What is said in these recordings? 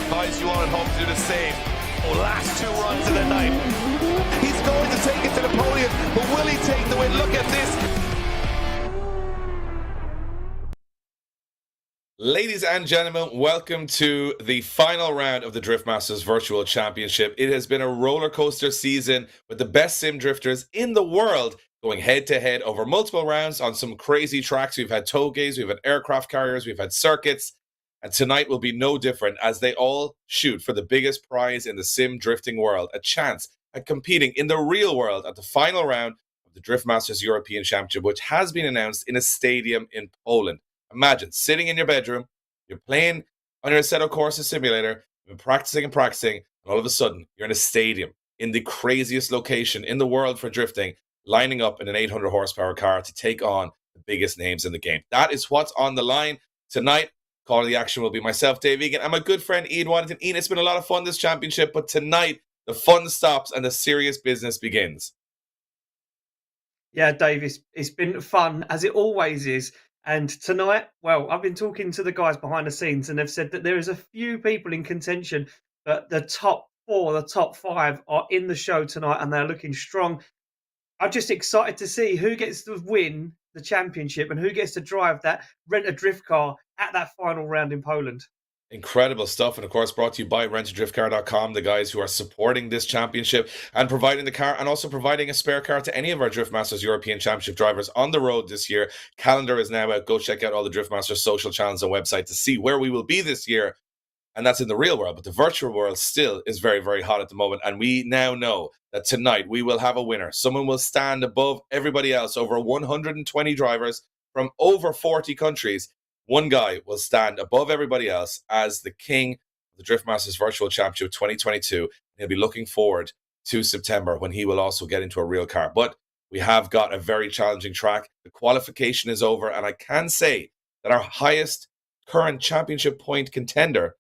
advise you all at home to do the same. Oh, last 2 runs of the night. He's going to take it to the podium, but will he take the win? Look at this. Ladies and gentlemen, welcome to the final round of the Drift Masters Virtual Championship. It has been a roller coaster season with the best sim drifters in the world going head to head over multiple rounds on some crazy tracks. We've had togeys, we've had aircraft carriers, we've had circuits, and tonight will be no different as they all shoot for the biggest prize in the sim drifting world, a chance at competing in the real world at the final round of the Drift Masters European Championship, which has been announced in a stadium in Poland. Imagine sitting in your bedroom, you're playing on your Assetto Corsa simulator, you've been practicing, and all of a sudden you're in a stadium in the craziest location in the world for drifting, lining up in an 800 horsepower car to take on the biggest names in the game. That is what's on the line tonight. Calling the action will be myself, Dave Egan, and my good friend Ian Waddington. Ian, it's been a lot of fun this championship, but tonight the fun stops and the serious business begins. Yeah, Dave, it's been fun, as it always is. And tonight, well, I've been talking to the guys behind the scenes, and they've said that there is a few people in contention, but the top 4, the top 5 are in the show tonight, and they're looking strong. I'm just excited to see who gets to win the championship and who gets to drive that RentADriftCar at that final round in Poland. Incredible stuff, and of course brought to you by RentADriftCar.com, the guys who are supporting this championship and providing the car and also providing a spare car to any of our Drift Masters European Championship drivers on the road this year. Calendar is now out. Go check out all the Drift Masters social channels and website to see where we will be this year, and that's in the real world, but the virtual world still is very, very hot at the moment, and we now know that tonight we will have a winner. Someone will stand above everybody else, over 120 drivers from over 40 countries. One guy will stand above everybody else as the king of the Drift Masters Virtual Championship 2022. He'll be looking forward to September when he will also get into a real car. But we have got a very challenging track. The qualification is over, and I can say that our highest current championship point contender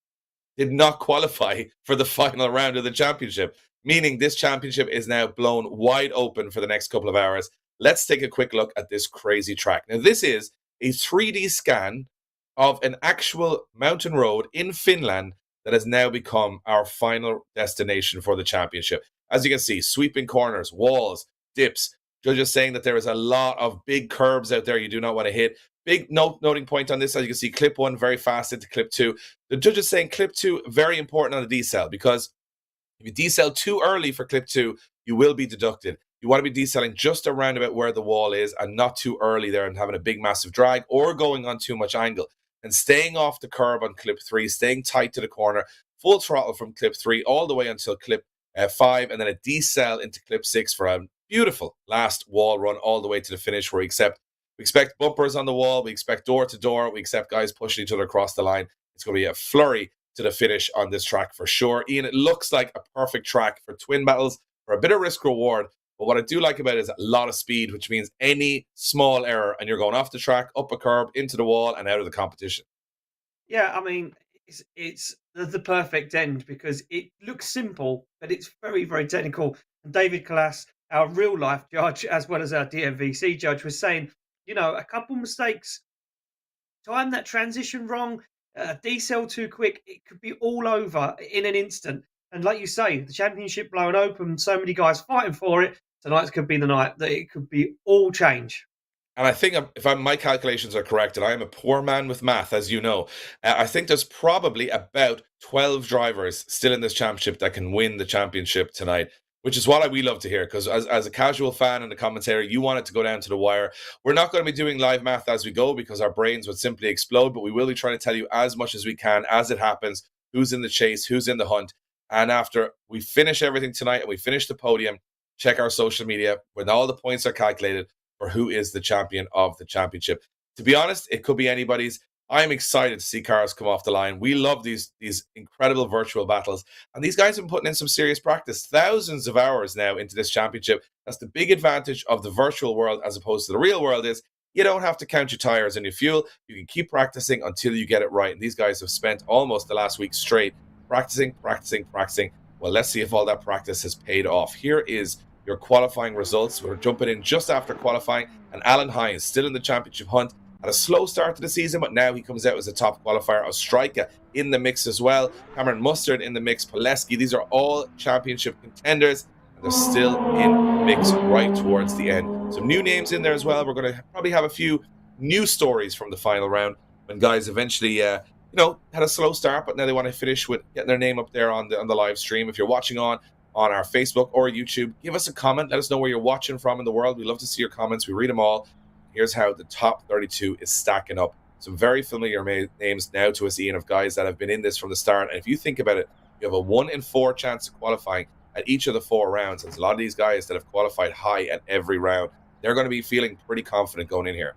did not qualify for the final round of the championship, meaning this championship is now blown wide open for the next couple of hours. Let's take a quick look at this crazy track. Now, this is a 3D scan of an actual mountain road in Finland that has now become our final destination for the championship. As you can see, sweeping corners, walls, dips. Judges saying that there is a lot of big curbs out there you do not want to hit. Big noting point on this, as you can see, clip 1 very fast into clip 2. The judges saying clip 2 very important on the decel, because if you decel too early for clip 2, you will be deducted. You want to be decelling just around about where the wall is and not too early there and having a big massive drag or going on too much angle. And staying off the curb on clip 3, staying tight to the corner, full throttle from clip 3 all the way until clip 5, and then a decel into clip 6 for a beautiful last wall run all the way to the finish, where we expect bumpers on the wall, we expect door to door, we expect guys pushing each other across the line. It's going to be a flurry to the finish on this track for sure. Ian, it looks like a perfect track for twin battles, for a bit of risk reward. But what I do like about it is a lot of speed, which means any small error and you're going off the track, up a curb, into the wall, and out of the competition. Yeah, I mean, it's the perfect end because it looks simple, but it's very, very technical. And David Kalas, our real life judge, as well as our DMVC judge, was saying, you know, a couple mistakes, time that transition wrong, decel too quick, it could be all over in an instant. And like you say, the championship blowing open, so many guys fighting for it. Tonight could be the night that it could be all change. And I think my calculations are correct, and I am a poor man with math, as you know, I think there's probably about 12 drivers still in this championship that can win the championship tonight, which is what we love to hear, because as a casual fan and a commentator, you want it to go down to the wire. We're not going to be doing live math as we go because our brains would simply explode, but we will be trying to tell you as much as we can as it happens, who's in the chase, who's in the hunt. And after we finish everything tonight and we finish the podium, check our social media when all the points are calculated for who is the champion of the championship. To be honest, it could be anybody's. I'm excited to see cars come off the line. We love these incredible virtual battles. And these guys have been putting in some serious practice. Thousands of hours now into this championship. That's the big advantage of the virtual world as opposed to the real world is you don't have to count your tires and your fuel. You can keep practicing until you get it right. And these guys have spent almost the last week straight practicing. Well, let's see if all that practice has paid off. Here is your qualifying results. We're jumping in just after qualifying. And Alan Hines still in the championship hunt. had a slow start to the season, but now he comes out as a top qualifier. Ostrycha in the mix as well. Cameron Mustard in the mix. Poleski. These are all championship contenders. And they're still in the mix right towards the end. Some new names in there as well. We're going to probably have a few new stories from the final round when guys eventually, had a slow start, but now they want to finish with getting their name up there on the live stream. If you're watching on our Facebook or YouTube, give us a comment. Let us know where you're watching from in the world. We love to see your comments. We read them all. Here's how the top 32 is stacking up. Some very familiar names now to us, Ian, of guys that have been in this from the start. And if you think about it, you have a 1 in 4 chance of qualifying at each of the 4 rounds. And there's a lot of these guys that have qualified high at every round. They're going to be feeling pretty confident going in here.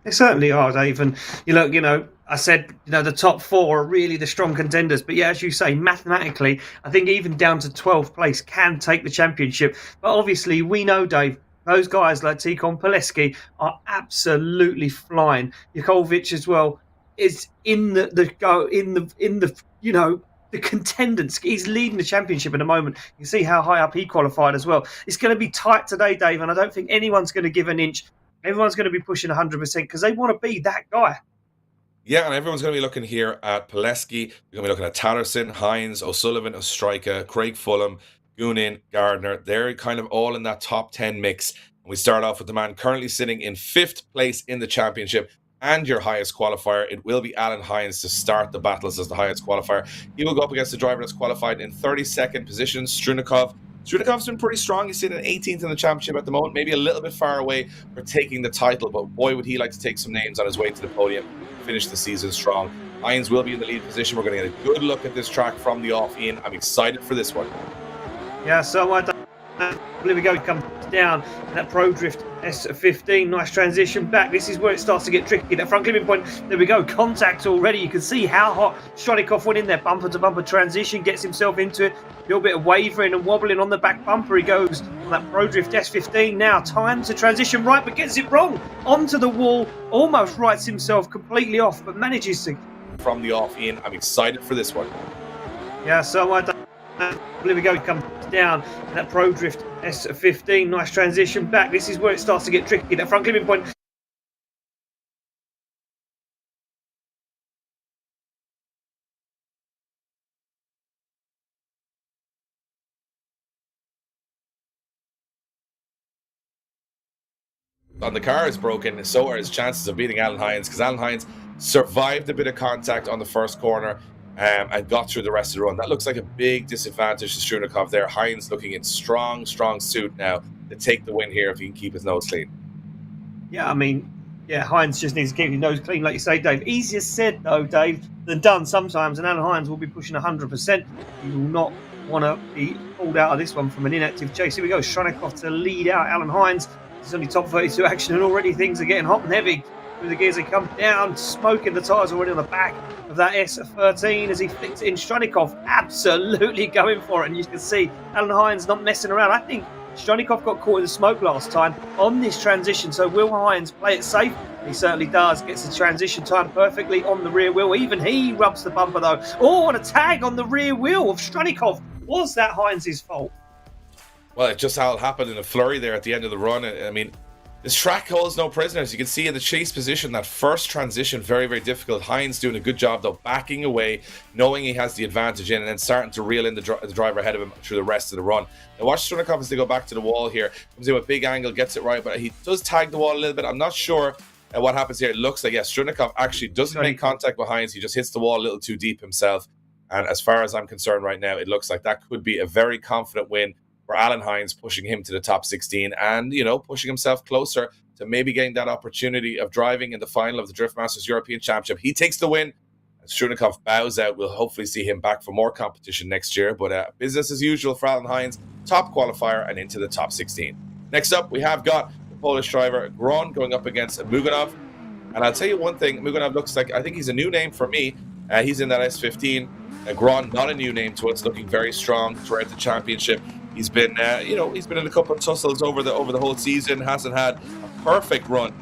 They certainly are, Dave. And I said, the top 4 are really the strong contenders. But yeah, as you say, mathematically, I think even down to 12th place can take the championship. But obviously, we know, Dave, those guys like Tikhon, Poleski are absolutely flying. Yakulovic as well is in the contenders. He's leading the championship at the moment. You can see how high up he qualified as well. It's going to be tight today, Dave, and I don't think anyone's going to give an inch. Everyone's going to be pushing 100% because they want to be that guy. Yeah, and everyone's going to be looking here at Poleski. You're going to be looking at Tatterson, Hines, O'Sullivan, Ostrycha, Craig Fulham, Goonan, Gardner. They're kind of all in that top 10 mix. And we start off with the man currently sitting in 5th place in the championship and your highest qualifier. It will be Alan Hines to start the battles as the highest qualifier. He will go up against the driver that's qualified in 32nd position, Strunikov. Strunikov's been pretty strong. He's sitting 18th in the championship at the moment, maybe a little bit far away for taking the title, but boy, would he like to take some names on his way to the podium, finish the season strong. Hines will be in the lead position. We're going to get a good look at this track from the off, Ian. I'm excited for this one. Yeah, so here we go. Comes down in that Pro Drift S15. Nice transition back. This is where it starts to get tricky. That front clipping point. There we go. Contact already. You can see how hot Strunikov went in there. Bumper to bumper transition. Gets himself into it. A little bit of wavering and wobbling on the back bumper. He goes on that Pro Drift S15 now. Time to transition right, but gets it wrong. Onto the wall. Almost writes himself completely off, but manages to. From the off, Ian. I'm excited for this one. Yeah, so here we go. Comes down in that Pro Drift S15. Nice transition back. This is where it starts to get tricky. That front clipping point. On the car is broken, so are his chances of beating Alan Hines, because Alan Hines survived a bit of contact on the first corner and got through the rest of the run. That looks like a big disadvantage to Strunikov there. Hines looking in strong suit now to take the win here if he can keep his nose clean. Yeah, Hines just needs to keep his nose clean, like you say, Dave. Easier said, though, Dave, than done sometimes, and Alan Hines will be pushing 100%. He will not want to be pulled out of this one from an inactive chase. Here we go, Strunikov to lead out Alan Hines. It's only top 32 action, and already things are getting hot and heavy. Through the gears, they come down, smoking the tyres already on the back of that S13 as he flicks it in. Strunikov absolutely going for it, and you can see Alan Hines not messing around. I think Strunikov got caught in the smoke last time on this transition, so will Hines play it safe? He certainly does. Gets the transition timed perfectly on the rear wheel. Even he rubs the bumper, though. Oh, and a tag on the rear wheel of Strunikov. Was that Hines' fault? Well, it's just how it happened in a flurry there at the end of the run. I mean, this track holds no prisoners. You can see in the chase position, that first transition, very, very difficult. Hines doing a good job, though, backing away, knowing he has the advantage in, and then starting to reel in the driver ahead of him through the rest of the run. Now, watch Strunikov as they go back to the wall here. Comes in with big angle, gets it right, but he does tag the wall a little bit. I'm not sure what happens here. It looks like, Strunikov actually doesn't make contact with Hines. He just hits the wall a little too deep himself. And as far as I'm concerned right now, it looks like that could be a very confident win for Alan Hines, pushing him to the top 16 and, pushing himself closer to maybe getting that opportunity of driving in the final of the Drift Masters European Championship. He takes the win. Strunikov bows out. We'll hopefully see him back for more competition next year. But business as usual for Alan Hines, top qualifier and into the top 16. Next up, we have got the Polish driver Gronn going up against Muganov. And I'll tell you one thing, Muganov looks like, I think he's a new name for me. He's in that S15. Gronn, not a new name to us, looking very strong throughout the championship. He's been, he's been in a couple of tussles over the whole season. Hasn't had a perfect run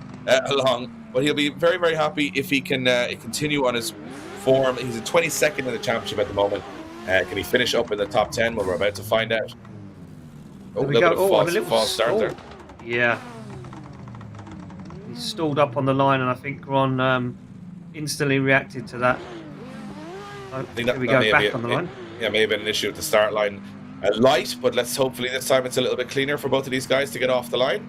along, but he'll be very, very happy if he can continue on his form. He's in 22nd in the championship at the moment. Can he finish up in the top 10? Well, we're about to find out. Oh, a little bit of false start there. Yeah. stalled up on the line, and I think Gronn instantly reacted to that. I think that, here we that go, back on the line. Yeah, may have been an issue at the start line. Light, but let's hopefully this time it's a little bit cleaner for both of these guys to get off the line.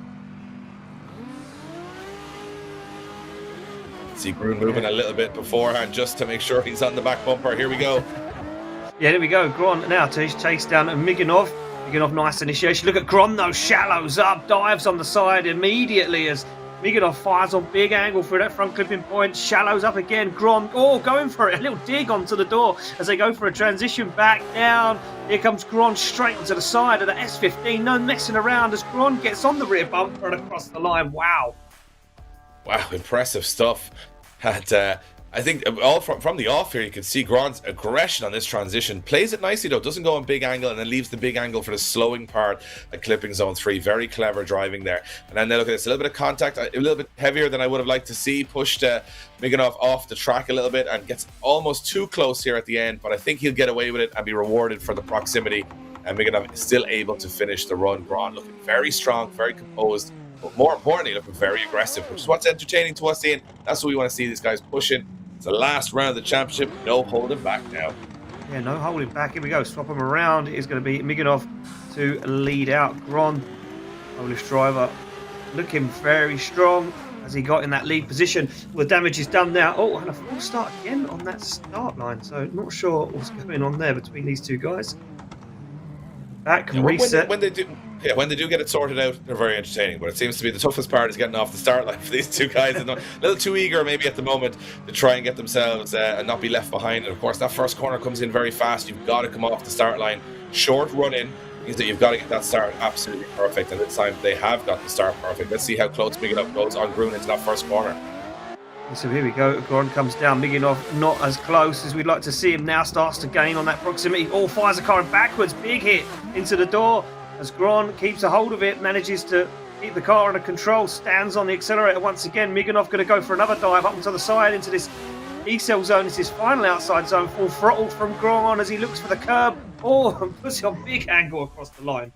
See Gronn moving a little bit beforehand just to make sure he's on the back bumper. Here we go. Yeah, there we go. Gronn now to chase down Muganov. Muganov, nice initiation. Look at Gronn though, shallows up, dives on the side immediately as Muganov fires on big angle through that front clipping point, shallows up again. Gronn, going for it, a little dig onto the door as they go for a transition back down. Here comes Gronn straight onto the side of the S15, no messing around as Gronn gets on the rear bumper and across the line. Wow, impressive stuff. And I think all from the off here, you can see Gronn's aggression on this transition. Plays it nicely though, doesn't go on big angle and then leaves the big angle for the slowing part at clipping zone 3. Very clever driving there. And then look at this, a little bit of contact, a little bit heavier than I would have liked to see. Pushed Muganov off the track a little bit and gets almost too close here at the end. But I think he'll get away with it and be rewarded for the proximity. And Muganov is still able to finish the run. Gronn looking very strong, very composed. But more importantly, looking very aggressive, which is what's entertaining to us, Ian. That's what we want to see, these guys pushing. It's the last round of the championship. No holding back now. Yeah, no holding back. Here we go. Swap them around. It is going to be Muganov to lead out. Gronn, Polish driver, looking very strong as he got in that lead position. Well, the damage is done now. Oh, and a full start again on that start line. So not sure what's going on there between these two guys. Back and reset. When they do get it sorted out, they're very entertaining. But it seems to be the toughest part is getting off the start line for these two guys. And a little too eager maybe at the moment to try and get themselves and not be left behind. And of course, that first corner comes in very fast. You've got to come off the start line. Short run in means that you've got to get that start absolutely perfect. And this time they have got the start perfect. Let's see how close Muganov goes on Gronn into that first corner. So here we go. Gronn comes down. Muganov not as close as we'd like to see him now. Starts to gain on that proximity. Fires a car in backwards. Big hit into the door as Gronn keeps a hold of it. Manages to keep the car under control. Stands on the accelerator once again. Muganov going to go for another dive up onto the side into this decel zone. It's his final outside zone. Full throttle from Gronn as he looks for the curb. And puts it on big angle across the line.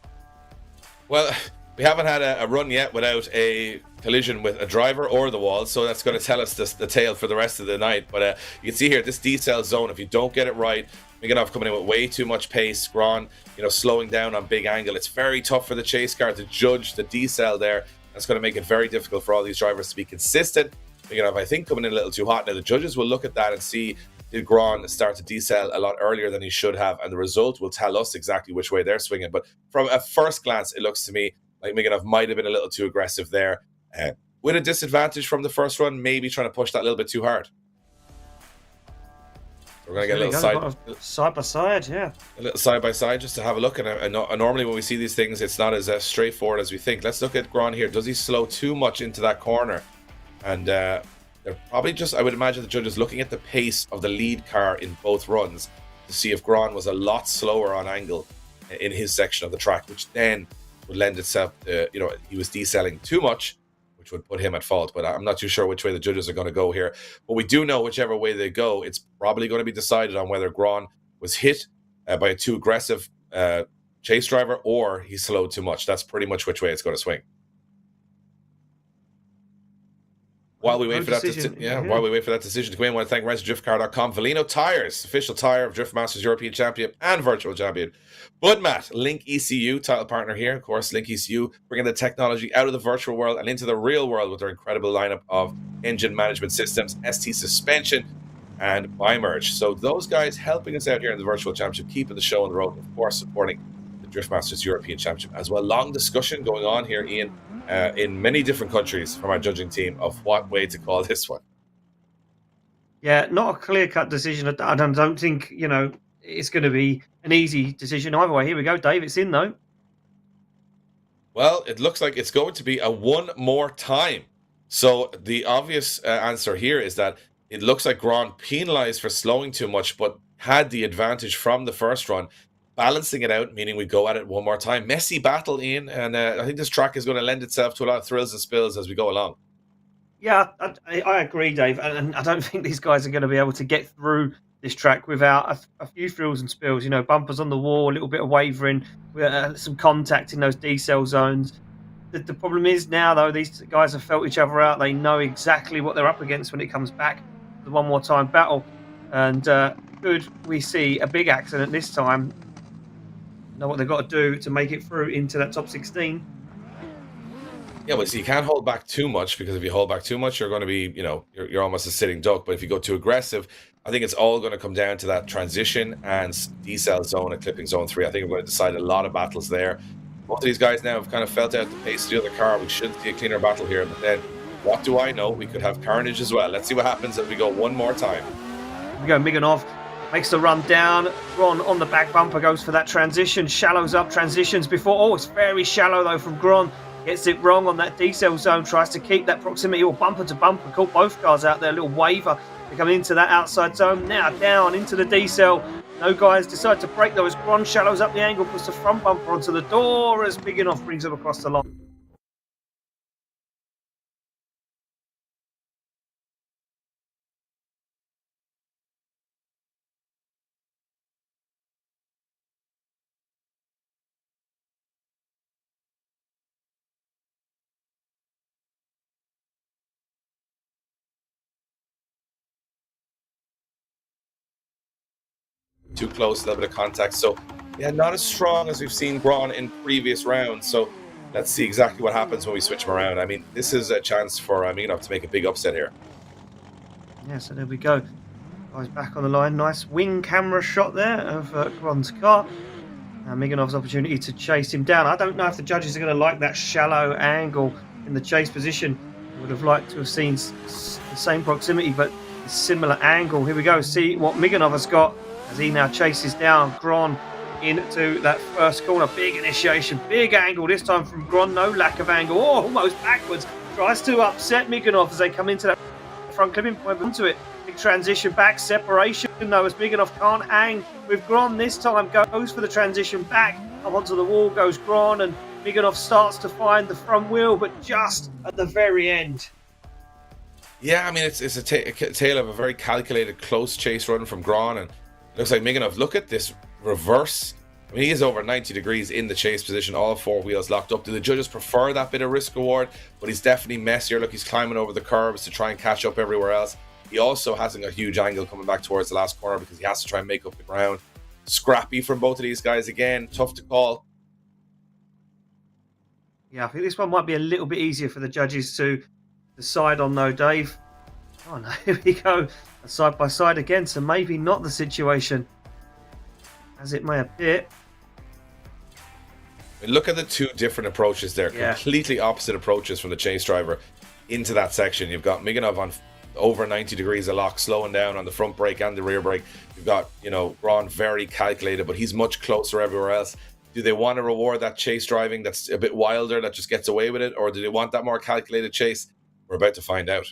Well, we haven't had a run yet without a collision with a driver or the wall, so that's going to tell us the tale for the rest of the night. But you can see here, this decel zone, if you don't get it right, Muganov coming in with way too much pace. Gronn, slowing down on big angle. It's very tough for the chase car to judge the decel there. That's going to make it very difficult for all these drivers to be consistent. Muganov, I think, coming in a little too hot. Now, the judges will look at that and see, did Gronn start to decel a lot earlier than he should have? And the result will tell us exactly which way they're swinging. But from a first glance, it looks to me like Muganov might have been a little too aggressive there. With a disadvantage from the first run, maybe trying to push that a little bit too hard. We're going to get a little side by side, yeah. A little side by side just to have a look. And normally when we see these things, it's not as straightforward as we think. Let's look at Gronn here. Does he slow too much into that corner? And they're probably just, I would imagine the judges looking at the pace of the lead car in both runs to see if Gronn was a lot slower on angle in his section of the track, which then would lend itself to, he was decelling too much, which would put him at fault. But I'm not too sure which way the judges are going to go here. But we do know whichever way they go, it's probably going to be decided on whether Gronn was hit by a too aggressive chase driver or he slowed too much. That's pretty much which way it's going to swing. While we wait for that decision to come in, I want to thank RentADriftCar.com, VALINO tires, official tire of Driftmasters European Champion and Virtual Champion. Budmat, LIQUI.EU, title partner here. Of course, LIQUI.EU, bringing the technology out of the virtual world and into the real world with their incredible lineup of engine management systems, ST suspension, and Bimerg. So those guys helping us out here in the Virtual Championship, keeping the show on the road, of course, supporting the Driftmasters European Championship as well. Long discussion going on here, Ian, in many different countries from our judging team of what way to call this one. Yeah, not a clear-cut decision. I don't think, it's going to be an easy decision either way. Here we go, Dave. It's in, though. Well, it looks like it's going to be a one more time. So the obvious answer here is that it looks like Gronn penalized for slowing too much, but had the advantage from the first run. Balancing it out, meaning we go at it one more time. Messy battle, Ian, and I think this track is going to lend itself to a lot of thrills and spills as we go along. Yeah, I agree, Dave, and I don't think these guys are going to be able to get through this track without a few thrills and spills. Bumpers on the wall, a little bit of wavering, some contact in those decel zones. the problem is now, though, these guys have felt each other out. They know exactly what they're up against when it comes back to the one more time battle. And could we see a big accident this time? Know what they've got to do to make it through into that top 16. Yeah, but see, you can't hold back too much, because if you hold back too much, you're going to be, you're almost a sitting duck. But if you go too aggressive, I think it's all going to come down to that transition and decel zone and clipping zone 3. I think we're going to decide a lot of battles there. Both of these guys now have kind of felt out the pace of the other car. We should see a cleaner battle here. But then, what do I know? We could have carnage as well. Let's see what happens if we go one more time. Here we go. Muganov makes the run down. Gronn on the back bumper goes for that transition. Shallows up, transitions before. Oh, it's very shallow though from Gronn. Gets it wrong on that decel zone. Tries to keep that proximity or bumper to bumper. Caught both cars out there. A little waver. They come into that outside zone. Now down into the decel. No guys decide to break though as Gronn shallows up the angle, puts the front bumper onto the door as Muganov brings him across the line. Too close, a little bit of contact. So, yeah, not as strong as we've seen Gronn in previous rounds. So, let's see exactly what happens when we switch him around. I mean, this is a chance for Muganov to make a big upset here. Yeah, so there we go. Guys back on the line. Nice wing camera shot there of Gronn's car. Now Muganov's opportunity to chase him down. I don't know if the judges are going to like that shallow angle in the chase position. I would have liked to have seen the same proximity, but a similar angle. Here we go. See what Muganov has got as he now chases down Gronn into that first corner. Big initiation, big angle this time from Gronn. No lack of angle. Oh, almost backwards. Tries to upset Muganov as they come into that front clipping point onto it. Big transition back, separation though as Muganov can't hang with Gronn this time. Goes for the transition back. Up onto the wall goes Gronn, and Muganov starts to find the front wheel, but just at the very end. Yeah, I mean, it's a tale of a very calculated, close chase run from Gronn, and looks like Muganov, look at this reverse. I mean, he is over 90 degrees in the chase position, all four wheels locked up. Do the judges prefer that bit of risk reward? But he's definitely messier. Look, he's climbing over the curves to try and catch up everywhere else. He also hasn't a huge angle coming back towards the last corner because he has to try and make up the ground. Scrappy from both of these guys again. Tough to call. Yeah, I think this one might be a little bit easier for the judges to decide on though, Dave. Oh no, here we go. Side by side again, so maybe not the situation as it may appear. I mean, look at the two different approaches there. Yeah. Completely opposite approaches from the chase driver into that section. You've got Muganov on over 90 degrees of lock, slowing down on the front brake and the rear brake. You've got, Gronn very calculated, but he's much closer everywhere else. Do they want to reward that chase driving that's a bit wilder, that just gets away with it? Or do they want that more calculated chase? We're about to find out.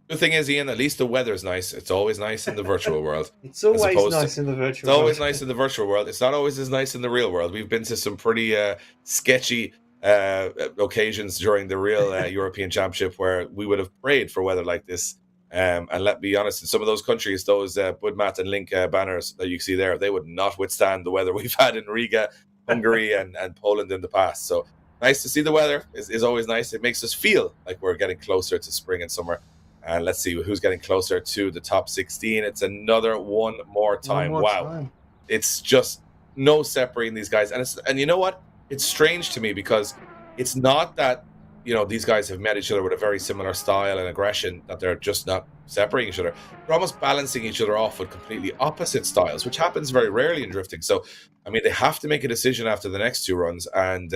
The thing is, Ian, at least the weather's nice. It's always nice in the virtual world. It's always nice in the virtual world. It's always nice in the virtual world. It's not always as nice in the real world. We've been to some pretty sketchy occasions during the real European Championship where we would have prayed for weather like this. And let me be honest, in some of those countries, those Budmat and LIQUI banners that you see there, they would not withstand the weather we've had in Riga, Hungary, and Poland in the past. So nice to see the weather is always nice. It makes us feel like we're getting closer to spring and summer. And let's see who's getting closer to the top 16. It's another one more time. Wow. It's just no separating these guys. And you know what? It's strange to me because it's not that, these guys have met each other with a very similar style and aggression, that they're just not separating each other. They're almost balancing each other off with completely opposite styles, which happens very rarely in drifting. So, I mean, they have to make a decision after the next two runs. And,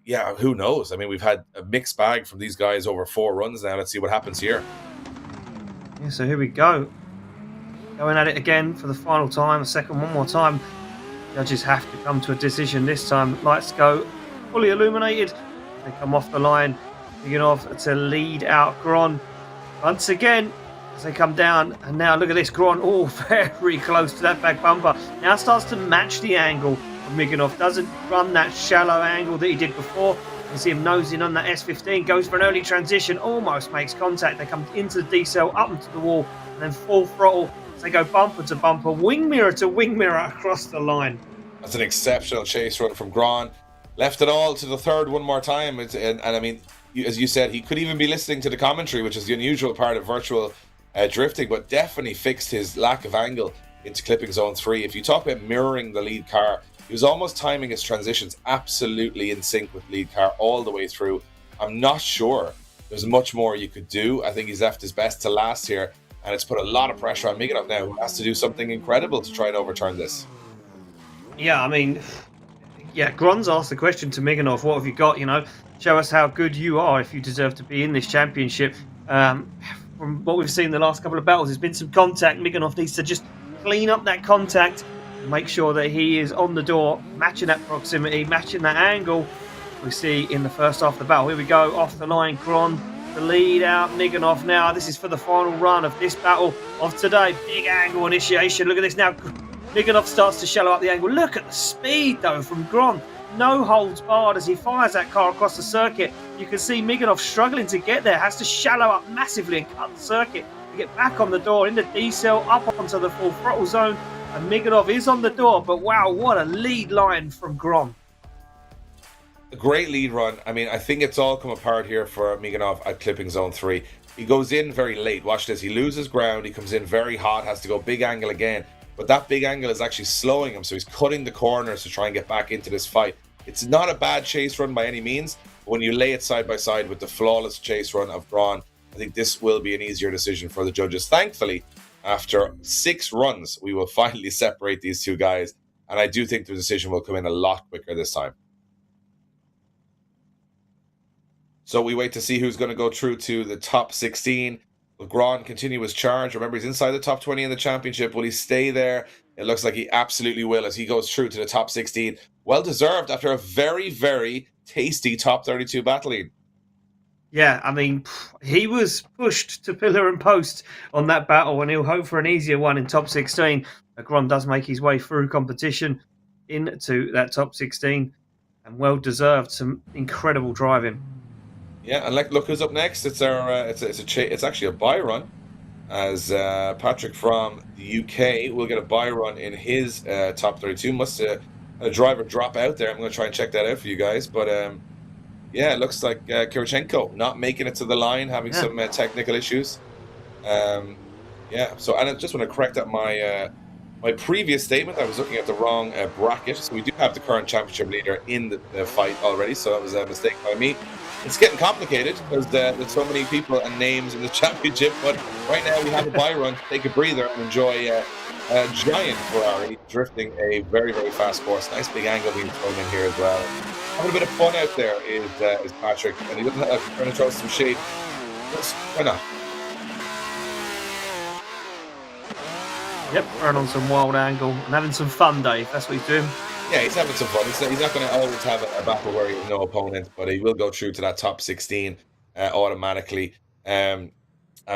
yeah, who knows? I mean, we've had a mixed bag from these guys over 4 runs now. Let's see what happens here. Yeah, so here we go. Going at it again for the final time, one more time. Judges have to come to a decision this time. Lights go fully illuminated. They come off the line. Muganov to lead out Gronn once again as they come down. And now look at this, Gronn, oh, very close to that back bumper. Now starts to match the angle. Muganov doesn't run that shallow angle that he did before. You see him nosing on that S15, goes for an early transition, almost makes contact. They come into the decel, up into the wall, and then full throttle as they go bumper to bumper, wing mirror to wing mirror across the line. That's an exceptional chase run from Gronn. Left it all to the third one more time. And I mean, as you said, he could even be listening to the commentary, which is the unusual part of virtual drifting, but definitely fixed his lack of angle into clipping zone 3. If you talk about mirroring the lead car, he was almost timing his transitions absolutely in sync with lead car all the way through. I'm not sure there's much more you could do. I think he's left his best to last here, and it's put a lot of pressure on Muganov now, who has to do something incredible to try and overturn this. Yeah, I mean, Gronn's asked the question to Muganov, what have you got, show us how good you are if you deserve to be in this championship. From what we've seen in the last couple of battles, there's been some contact. Muganov needs to just clean up that contact, make sure that he is on the door, matching that proximity, matching that angle we see in the first half of the battle. Here we go, off the line, Gronn, the lead out, Muganov now. This is for the final run of this battle of today. Big angle initiation. Look at this now. Muganov starts to shallow up the angle. Look at the speed, though, from Gronn. No holds barred as he fires that car across the circuit. You can see Muganov struggling to get there. Has to shallow up massively and cut the circuit to get back on the door, in the D-cell, up onto the full throttle zone. And Muganov is on the door. But wow, what a lead line from Gronn. A great lead run. I mean, I think it's all come apart here for Muganov at clipping zone 3. He goes in very late. Watch this. He loses ground. He comes in very hot. Has to go big angle again. But that big angle is actually slowing him, so he's cutting the corners to try and get back into this fight. It's not a bad chase run by any means, but when you lay it side by side with the flawless chase run of Gronn, I think this will be an easier decision for the judges. Thankfully, after 6 runs, we will finally separate these two guys, and I do think the decision will come in a lot quicker this time. So we wait to see who's going to go through to the top 16. Will Gronn continue his charge? Remember, he's inside the top 20 in the championship. Will he stay there? It looks like he absolutely will as he goes through to the top 16. Well deserved after a very, very tasty top 32 battling. Yeah, I mean, he was pushed to pillar and post on that battle, and he'll hope for an easier one in top 16. Gronn does make his way through competition into that top 16, and well deserved. Some incredible driving. Yeah, and look who's up next. It's our it's actually a bye run, as Patrick from the UK will get a bye run in his top 32. Must a driver drop out there? I'm going to try and check that out for you guys. But yeah, it looks like Kuczynski not making it to the line, having some technical issues. Yeah, so and I just want to correct that my previous statement. I was looking at the wrong bracket. So we do have the current championship leader in the fight already. So that was a mistake by me. It's getting complicated because there's so many people and names in the championship, but right now we have a bye run to take a breather and enjoy a giant Ferrari drifting a very, very fast course. Nice big angle being thrown in here as well. Having a bit of fun out there is Patrick, and he doesn't have trying to throw some shade. Why not? Yep, running on some wild angle and having some fun, Dave. That's what he's doing. Yeah, he's having some fun. He's not going to always have a battle where he has no opponent, but he will go through to that top 16 automatically. And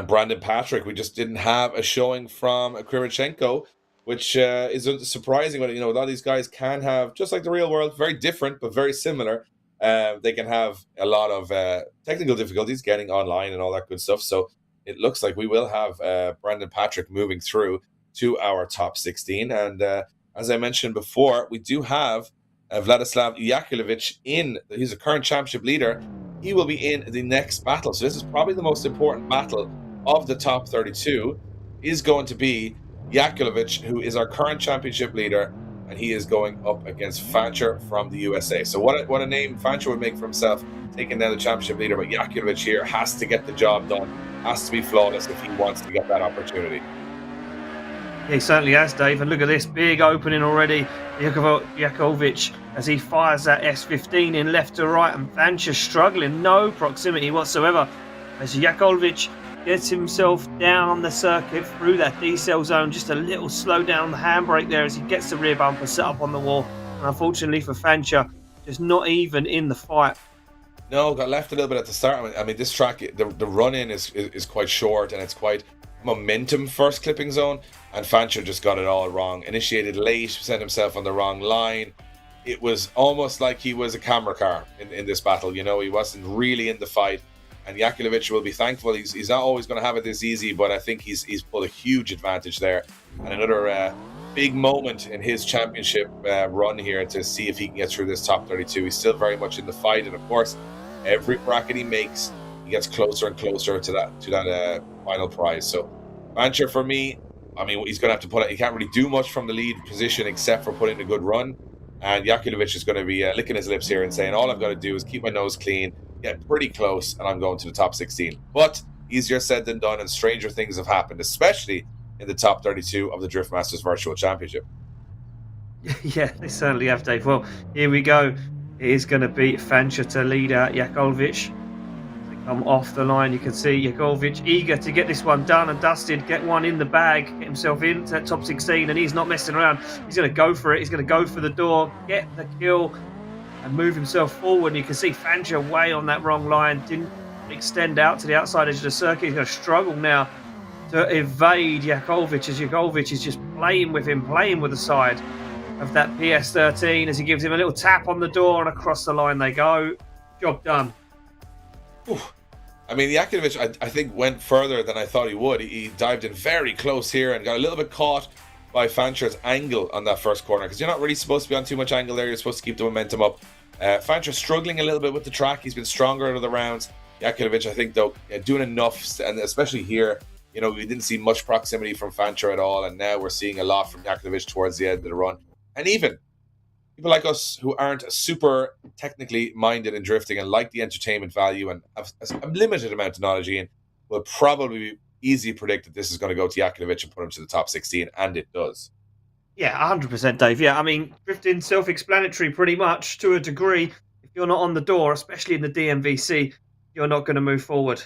Brandon Patrick, we just didn't have a showing from Kuczynski, which is surprising. When a lot of these guys can have, just like the real world, very different but very similar. They can have a lot of technical difficulties getting online and all that good stuff. So it looks like we will have Brandon Patrick moving through to our top 16. And as I mentioned before, we do have Vladislav Yakulovic in. He's a current championship leader. He will be in the next battle. So this is probably the most important battle of the top 32, is going to be Yakulovic, who is our current championship leader, and he is going up against Thatcher from the USA. So what a name Thatcher would make for himself, taking down the championship leader. But Yakulovic here has to get the job done, has to be flawless if he wants to get that opportunity. He certainly has, Dave. And look at this big opening already. Yakulovic, as he fires that S15 in left to right, and Thatcher struggling, no proximity whatsoever. As Yakulovic gets himself down the circuit through that D-cell zone, just a little slow down the handbrake there as he gets the rear bumper set up on the wall. And unfortunately for Thatcher, just not even in the fight. No, got left a little bit at the start. I mean, this track, the run-in is quite short, and it's quite momentum first clipping zone, and Thatcher just got it all wrong. Initiated late, sent himself on the wrong line. It was almost like he was a camera car in this battle. He wasn't really in the fight, and Yakulovic will be thankful. He's not always going to have it this easy, but I think he's pulled a huge advantage there. And another big moment in his championship run here to see if he can get through this top 32. He's still very much in the fight, and of course, every bracket he makes, he gets closer and closer to that final prize. So, Fancher for me, I mean, he's going to have to he can't really do much from the lead position except for putting a good run. And Yakulovic is going to be licking his lips here and saying, all I've got to do is keep my nose clean, get pretty close, and I'm going to the top 16. But easier said than done, and stranger things have happened, especially in the top 32 of the Drift Masters Virtual Championship. Yeah, they certainly have, Dave. Well, here we go. It is going to be Fancher to lead out Yakulovic. Come off the line, you can see Yakulovic eager to get this one done and dusted, get one in the bag, get himself into that top 16, and he's not messing around. He's going to go for it. He's going to go for the door, get the kill, and move himself forward. And you can see Fancher way on that wrong line, didn't extend out to the outside edge of the circuit. He's going to struggle now to evade Yakulovic, as Yakulovic is just playing with him, playing with the side of that PS13 as he gives him a little tap on the door, and across the line they go. Job done. Ooh. I mean, Yakulovic, I think, went further than I thought he would. He dived in very close here and got a little bit caught by Fancher's angle on that first corner, because you're not really supposed to be on too much angle there. You're supposed to keep the momentum up. Fancher struggling a little bit with the track. He's been stronger out of the rounds. Yakulovic, I think, though, doing enough, and especially here, you know, we didn't see much proximity from Fancher at all, and now we're seeing a lot from Yakulovic towards the end of the run. And even people like us who aren't super technically minded in drifting and like the entertainment value and have a limited amount of knowledge in, will probably easily predict that this is going to go to Yakulovic and put him to the top 16, and it does. Yeah, 100%, Dave. Yeah, I mean, drifting self-explanatory pretty much to a degree. If you're not on the door, especially in the DMVC, you're not going to move forward.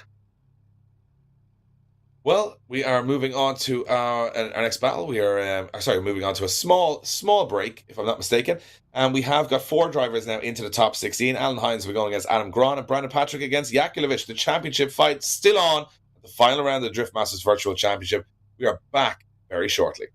Well, we are moving on to our next battle. We are, moving on to a small break, if I'm not mistaken. And we have got 4 drivers now into the top 16. Alan Hines will be going against Adam Gronn, and Brandon Patrick against Yakulovic. The championship fight still on. The final round of the Drift Masters Virtual Championship. We are back very shortly.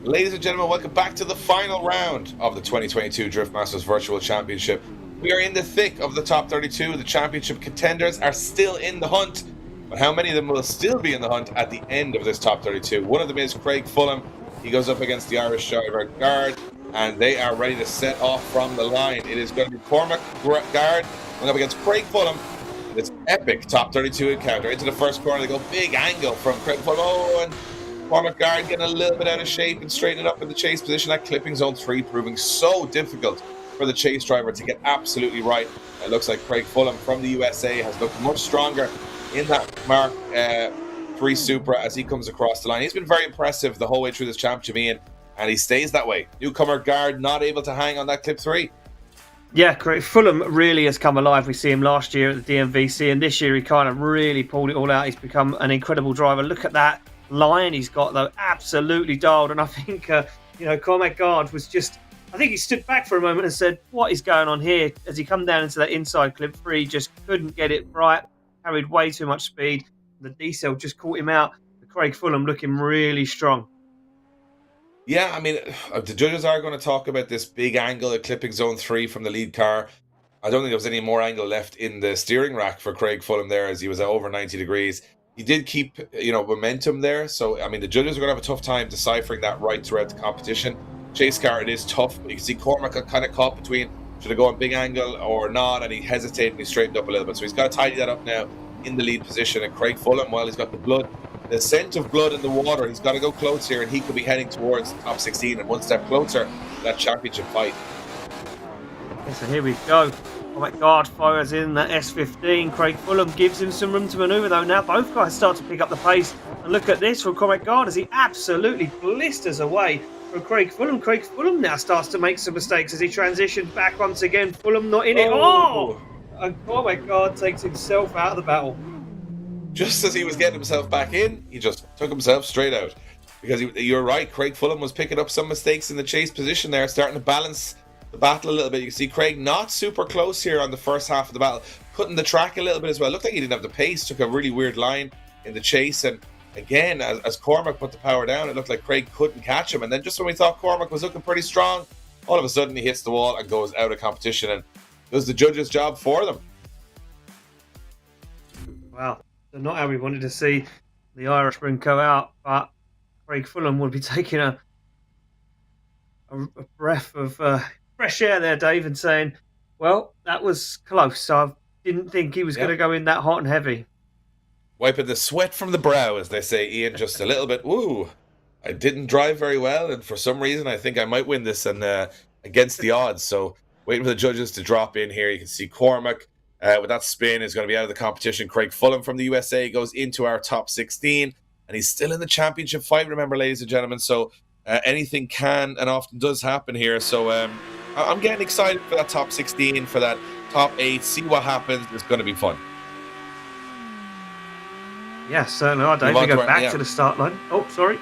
Ladies and gentlemen, welcome back to the final round of the 2022 Drift Masters Virtual Championship. We are in the thick of the top 32. The championship contenders are still in the hunt, but how many of them will still be in the hunt at the end of this top 32? One of them is Craig Fulham. He goes up against the Irish driver Gard, and they are ready to set off from the line. It is going to be Cormac Gard going up against Craig Fulham. This epic top 32 encounter. Into the first corner, they go big angle from Craig Fulham. Oh, and Cormac Gard getting a little bit out of shape and straightening up in the chase position. That clipping zone 3 proving so difficult for the chase driver to get absolutely right. It looks like Craig Fulham from the USA has looked much stronger in that Mark 3 Supra as he comes across the line. He's been very impressive the whole way through this championship, Ian, and he stays that way. Newcomer Gard not able to hang on that clip 3. Yeah, Craig Fulham really has come alive. We see him last year at the DMVC, and this year he kind of really pulled it all out. He's become an incredible driver. Look at that line he's got, though, absolutely dialed. And I think, Cormac Gard was just, I think he stood back for a moment and said, what is going on here? As he come down into that inside clip 3, just couldn't get it right, carried way too much speed. The diesel just caught him out. Craig Fulham looking really strong. Yeah, I mean, the judges are going to talk about this big angle at clipping zone 3 from the lead car. I don't think there was any more angle left in the steering rack for Craig Fulham there, as he was at over 90 degrees. He did keep, momentum there. So, I mean, the judges are going to have a tough time deciphering that right throughout the competition. Chase car, it is tough. You can see Cormac got kind of caught between should I go on big angle or not, and he hesitated and he straightened up a little bit. So he's got to tidy that up now in the lead position. And Craig Fulham, while he's got the scent of blood in the water, he's got to go close here, and he could be heading towards the top 16 and one step closer to that championship fight. Okay, so here we go. Oh my God, fires in that S15. Craig Fulham gives him some room to manoeuvre, though. Now both guys start to pick up the pace. And look at this from Cormac Gard as he absolutely blisters away from Craig Fulham. Craig Fulham now starts to make some mistakes as he transitions back once again. Fulham not in it. Oh! And Cormac Gard takes himself out of the battle. Just as he was getting himself back in, he just took himself straight out. Because you're right, Craig Fulham was picking up some mistakes in the chase position there, starting to balance the battle a little bit. You can see Craig not super close here on the first half of the battle, cutting the track a little bit as well. Looked like he didn't have the pace, took a really weird line in the chase, and again, as Cormac put the power down, it looked like Craig couldn't catch him. And then just when we thought Cormac was looking pretty strong, all of a sudden he hits the wall and goes out of competition, and it was the judge's job for them. Wow, so not how we wanted to see the Irishman go out, but Craig Fulham will be taking a breath of fresh air there, Dave, and saying, well, that was close. I didn't think he was going to go in that hot and heavy. Wiping the sweat from the brow, as they say, Ian, just a little bit. Woo, I didn't drive very well, and for some reason I think I might win this and against the odds. So waiting for the judges to drop in here. You can see Cormac with that spin is going to be out of the competition. Craig Fulham from the USA goes into our top 16, and he's still in the championship fight, remember, ladies and gentlemen. So anything can and often does happen here. So I'm getting excited for that top 16, for that top 8. See what happens. It's going to be fun. Yes, certainly are, Dave. We go back to the start line. Oh, sorry.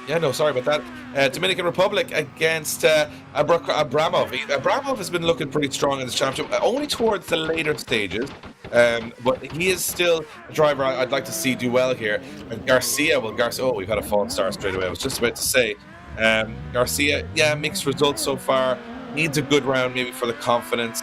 Yeah, no, sorry about that. Dominican Republic against Abramov. Abramov has been looking pretty strong in this championship, only towards the later stages. But he is still a driver I'd like to see do well here. And Garcia, oh, we've had a false start straight away. I was just about to say. Garcia, mixed results so far. Needs a good round maybe for the confidence.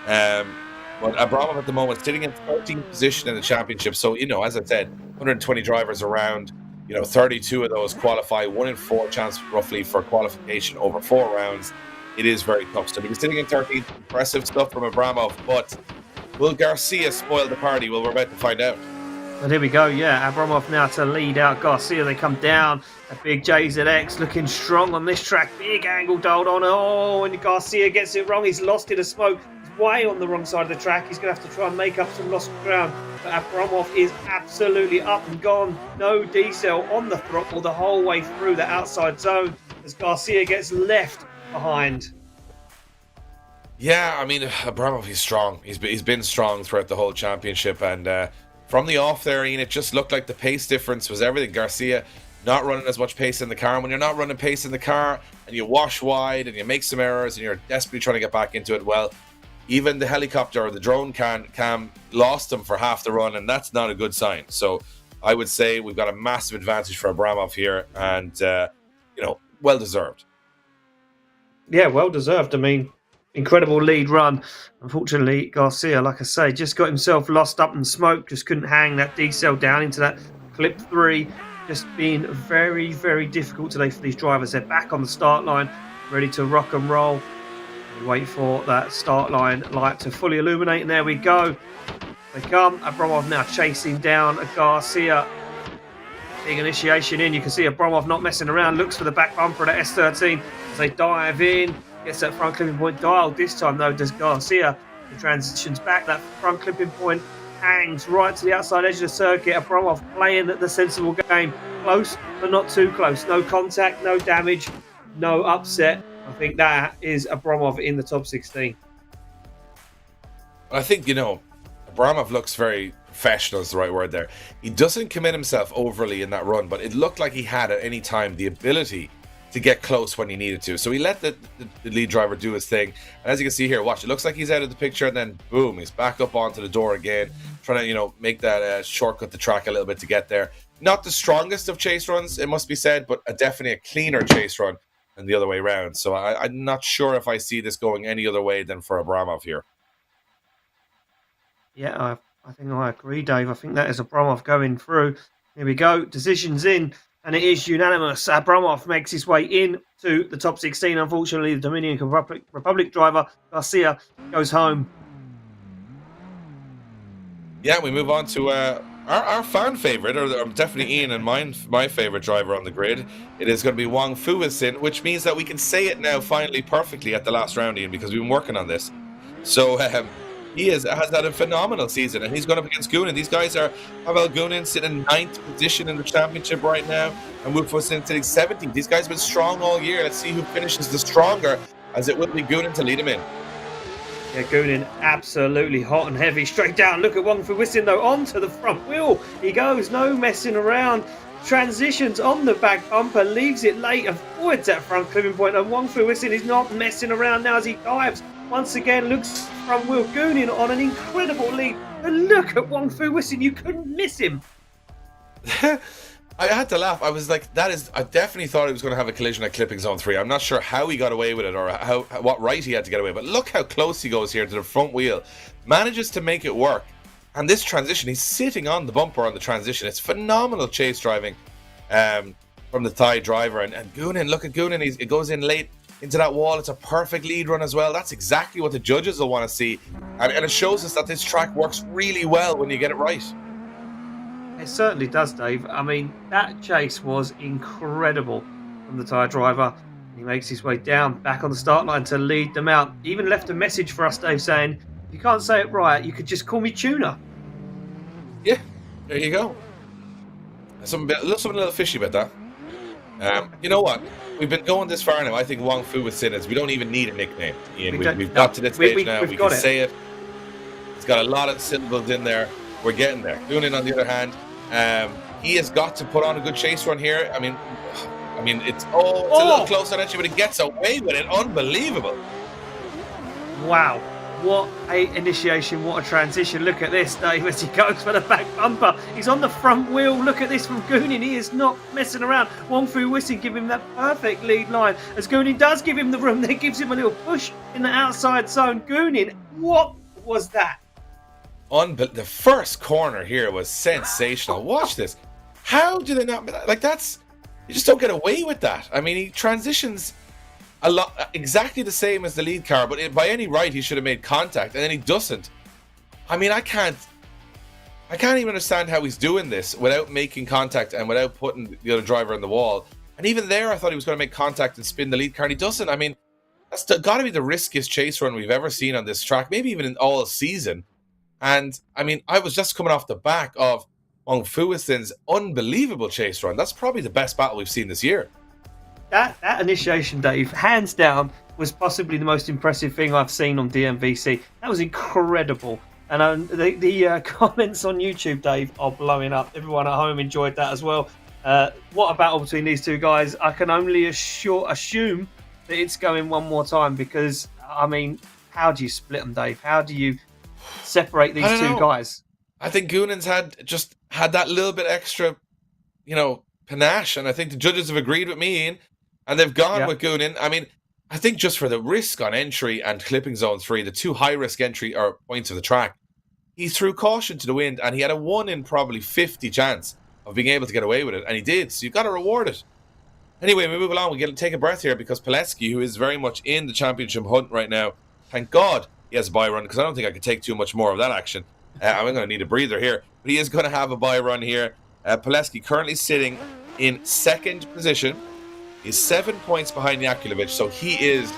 But Abramov at the moment sitting in 13th position in the championship. So, as I said, 120 drivers around. 32 of those qualify. 1 in 4 chance roughly for qualification over 4 rounds. It is very tough. So he's sitting in 13th. Impressive stuff from Abramov. But will Garcia spoil the party? Well, we're about to find out. And here we go, Abramov now to lead out Garcia. They come down. A big JZX looking strong on this track. Big angle dialed on. Oh, and Garcia gets it wrong. He's lost in the smoke. He's way on the wrong side of the track. He's going to have to try and make up some lost ground. But Abramov is absolutely up and gone. No diesel on the throttle the whole way through the outside zone as Garcia gets left behind. Yeah, I mean, Abramov, he's strong. He's been strong throughout the whole championship. And from the off there, Ian, it just looked like the pace difference was everything. Garcia not running as much pace in the car. And when you're not running pace in the car and you wash wide and you make some errors and you're desperately trying to get back into it, well, even the helicopter or the drone cam lost him for half the run, and that's not a good sign. So I would say we've got a massive advantage for Abramov here. And, well deserved. Yeah, well deserved. I mean, incredible lead run. Unfortunately, Garcia, like I say, just got himself lost up in smoke, just couldn't hang that decel down into that clip 3. Just being very, very difficult today for these drivers. They're back on the start line, ready to rock and roll. We wait for that start line light to fully illuminate, and there we go. They come. Abramov now chasing down Garcia. Big initiation in. You can see Abramov not messing around. Looks for the back bumper of that S13 as they dive in. Gets that front clipping point dialed. This time, though, does Garcia. He transitions back. That front clipping point hangs right to the outside edge of the circuit. Abramov playing the sensible game. Close, but not too close. No contact, no damage, no upset. I think that is Abramov in the top 16. I think, Abramov looks very professional is the right word there. He doesn't commit himself overly in that run, but it looked like he had at any time the ability to get close when he needed to. So he let the lead driver do his thing. And as you can see here, watch, it looks like he's out of the picture, and then boom, he's back up onto the door again, trying to, make that shortcut the track a little bit to get there. Not the strongest of chase runs, it must be said, but definitely a cleaner chase run than the other way around. So I'm not sure if I see this going any other way than for Abramov here. Yeah, I think I agree, Dave. I think that is Abramov going through. Here we go. Decisions in, and it is unanimous. Abramov makes his way in to the top 16. Unfortunately, the Dominican Republic driver, Garcia, goes home. Yeah, we move on to our fan favorite, or definitely Ian and my favorite driver on the grid. It is going to be Wong Fu, which means that we can say it now finally perfectly at the last round, Ian, because we've been working on this. So he has had a phenomenal season, and he's going up against Goonan. These guys are Goonan sitting in 9th position in the championship right now, and Wong Fu sitting 17th. These guys have been strong all year. Let's see who finishes the stronger, as it will be Goonan to lead him in. Yeah, Goonan absolutely hot and heavy. Straight down. Look at Wong Fu though, onto the front wheel. He goes, no messing around. Transitions on the back bumper, leaves it late, avoids that front clipping point, and Wong Fu is not messing around now as he dives. Once again, looks front wheel. Goonan on an incredible lead. And look at Wong Fu, you couldn't miss him. I had to laugh. I was like, I definitely thought he was going to have a collision at clipping zone 3. I'm not sure how he got away with it, or what right he had to get away. But look how close he goes here to the front wheel. Manages to make it work. And this transition, he's sitting on the bumper on the transition. It's phenomenal chase driving from the Thai driver. And Goonan, look at Goonan. It goes in late into that wall. It's a perfect lead run as well. That's exactly what the judges will want to see. And it shows us that this track works really well when you get it right. It certainly does, Dave. I mean, that chase was incredible from the Thai driver. He makes his way down, back on the start line to lead them out. He even left a message for us, Dave, saying, if you can't say it right, you could just call me Tuna. Yeah, there you go. Something a little fishy about that. You know what? We've been going this far now. I think Wong Fu with Sinners, we don't even need a nickname, Ian. We've got to this stage now. We can say it. It's got a lot of syllables in there. We're getting there. Goonan, on the other hand, he has got to put on a good chase run here. I mean, it's a little close on actually, but he gets away with it. Unbelievable. Wow. What a initiation, what a transition. Look at this, Dave, as he goes for the back bumper. He's on the front wheel. Look at this from Goonan. He is not messing around. Wong Fu give him that perfect lead line. As Goonan does give him the room, then gives him a little push in the outside zone. Goonan, what was that? The first corner here was sensational. Watch this. How do they not, you just don't get away with that. I mean, he transitions a lot, exactly the same as the lead car, but by any right he should have made contact, and then he doesn't. I mean, I can't even understand how he's doing this without making contact and without putting the other driver on the wall. And even there, I thought he was going to make contact and spin the lead car, and he doesn't. I mean, that's got to be the riskiest chase run we've ever seen on this track, maybe even in all season. And I mean, I was just coming off the back of Wong Fu's unbelievable chase run. That's probably the best battle we've seen this year. That initiation, Dave, hands down, was possibly the most impressive thing I've seen on DMVC. That was incredible. And the comments on YouTube, Dave, are blowing up. Everyone at home enjoyed that as well. What a battle between these two guys. I can only assume that it's going one more time because, I mean, how do you split them, Dave? How do you separate these two guys? I think Goonan's had that little bit extra, panache, and I think the judges have agreed with me, Ian. And they've gone with Goonan. I mean, I think just for the risk on entry and clipping zone 3, the 2 high-risk entry or points of the track, he threw caution to the wind, and he had a 1 in probably 50 chance of being able to get away with it, and he did, so you've got to reward it. Anyway, we move along. We get to take a breath here because Poleski, who is very much in the championship hunt right now, thank God he has a bye run, because I don't think I could take too much more of that action. I'm going to need a breather here, but he is going to have a bye run here. Poleski currently sitting in 2nd position. He's 7 points behind Yakulovic, so he is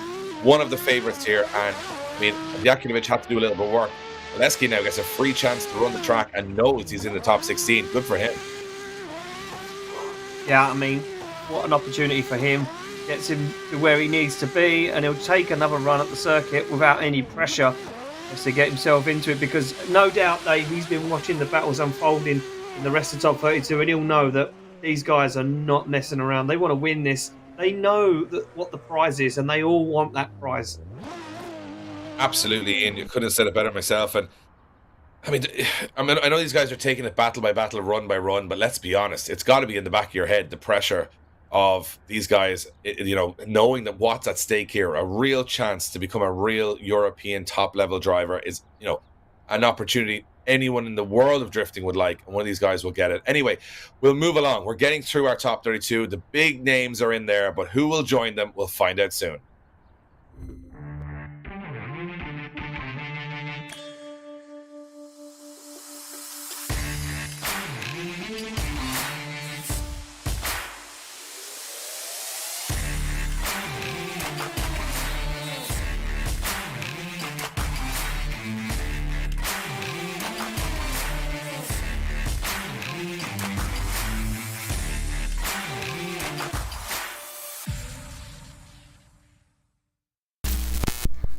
one of the favourites here. And I mean, Yakulovic had to do a little bit of work. Poleski now gets a free chance to run the track and knows he's in the top 16. Good for him. Yeah, I mean, what an opportunity for him. Gets him to where he needs to be, and he'll take another run at the circuit without any pressure just to get himself into it, because no doubt he's been watching the battles unfolding in the rest of the top 32, and he'll know that these guys are not messing around. They want to win this. They know what the prize is, and they all want that prize. Absolutely, Ian. You couldn't have said it better myself. And I mean, I know these guys are taking it battle by battle, run by run, but let's be honest, it's got to be in the back of your head, the pressure of these guys, you know, knowing that what's at stake here, a real chance to become a real European top-level driver is, you know, an opportunity anyone in the world of drifting would like, and one of these guys will get it. Anyway, we'll move along. We're getting through our top 32. The big names are in there, but who will join them, we'll find out soon.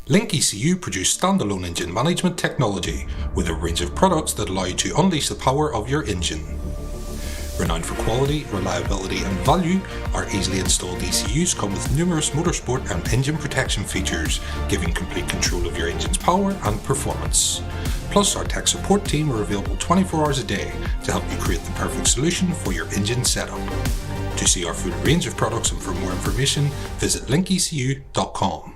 LIQUI.EU produce standalone engine management technology with a range of products that allow you to unleash the power of your engine. Renowned for quality, reliability and value, our easily installed ECUs come with numerous motorsport and engine protection features, giving complete control of your engine's power and performance. Plus, our tech support team are available 24 hours a day to help you create the perfect solution for your engine setup. To see our full range of products and for more information, visit LIQUI.com.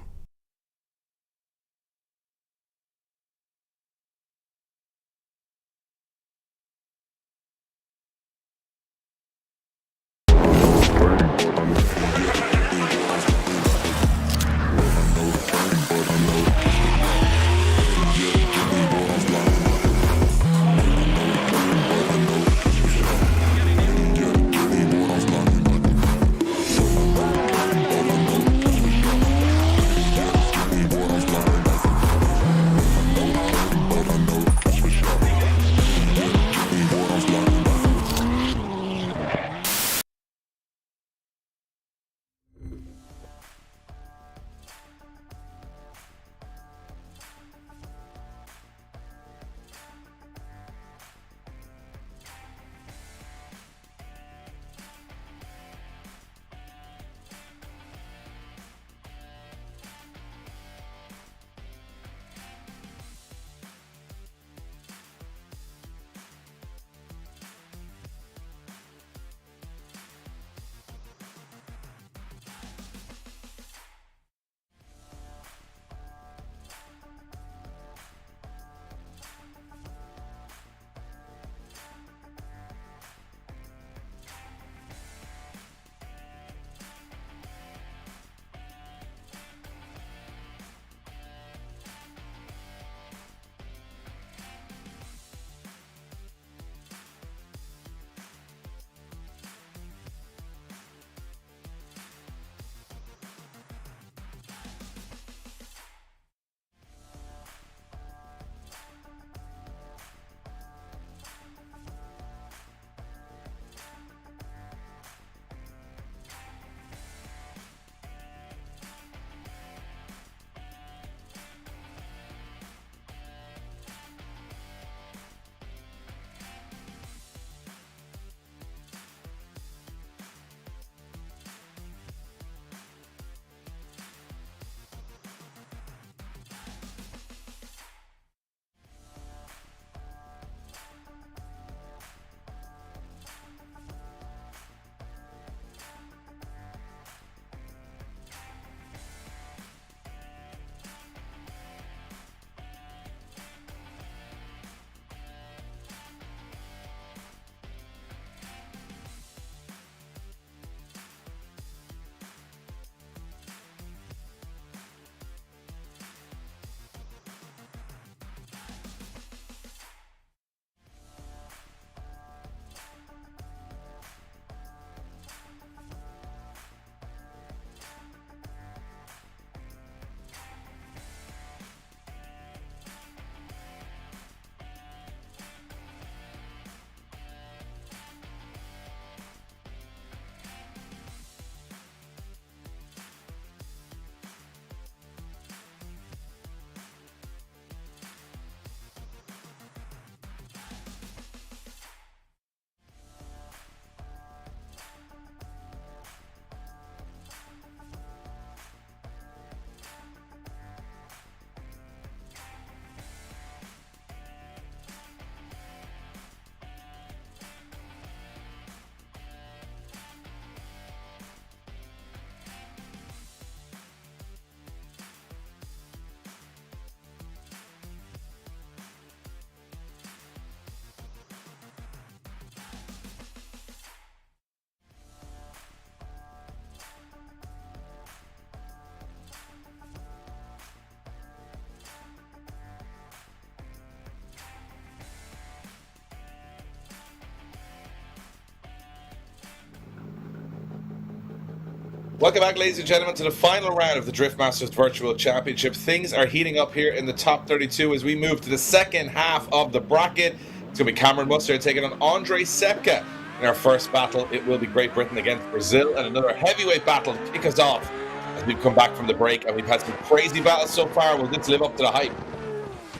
Welcome back, ladies and gentlemen, to the final round of the Drift Masters Virtual Championship. Things are heating up here in the top 32 as we move to the second half of the bracket. It's going to be Cameron Mustard taking on Andrei Sepka. In our first battle, it will be Great Britain against Brazil, and another heavyweight battle to kick us off as we've come back from the break, and we've had some crazy battles so far. Will this live up to the hype?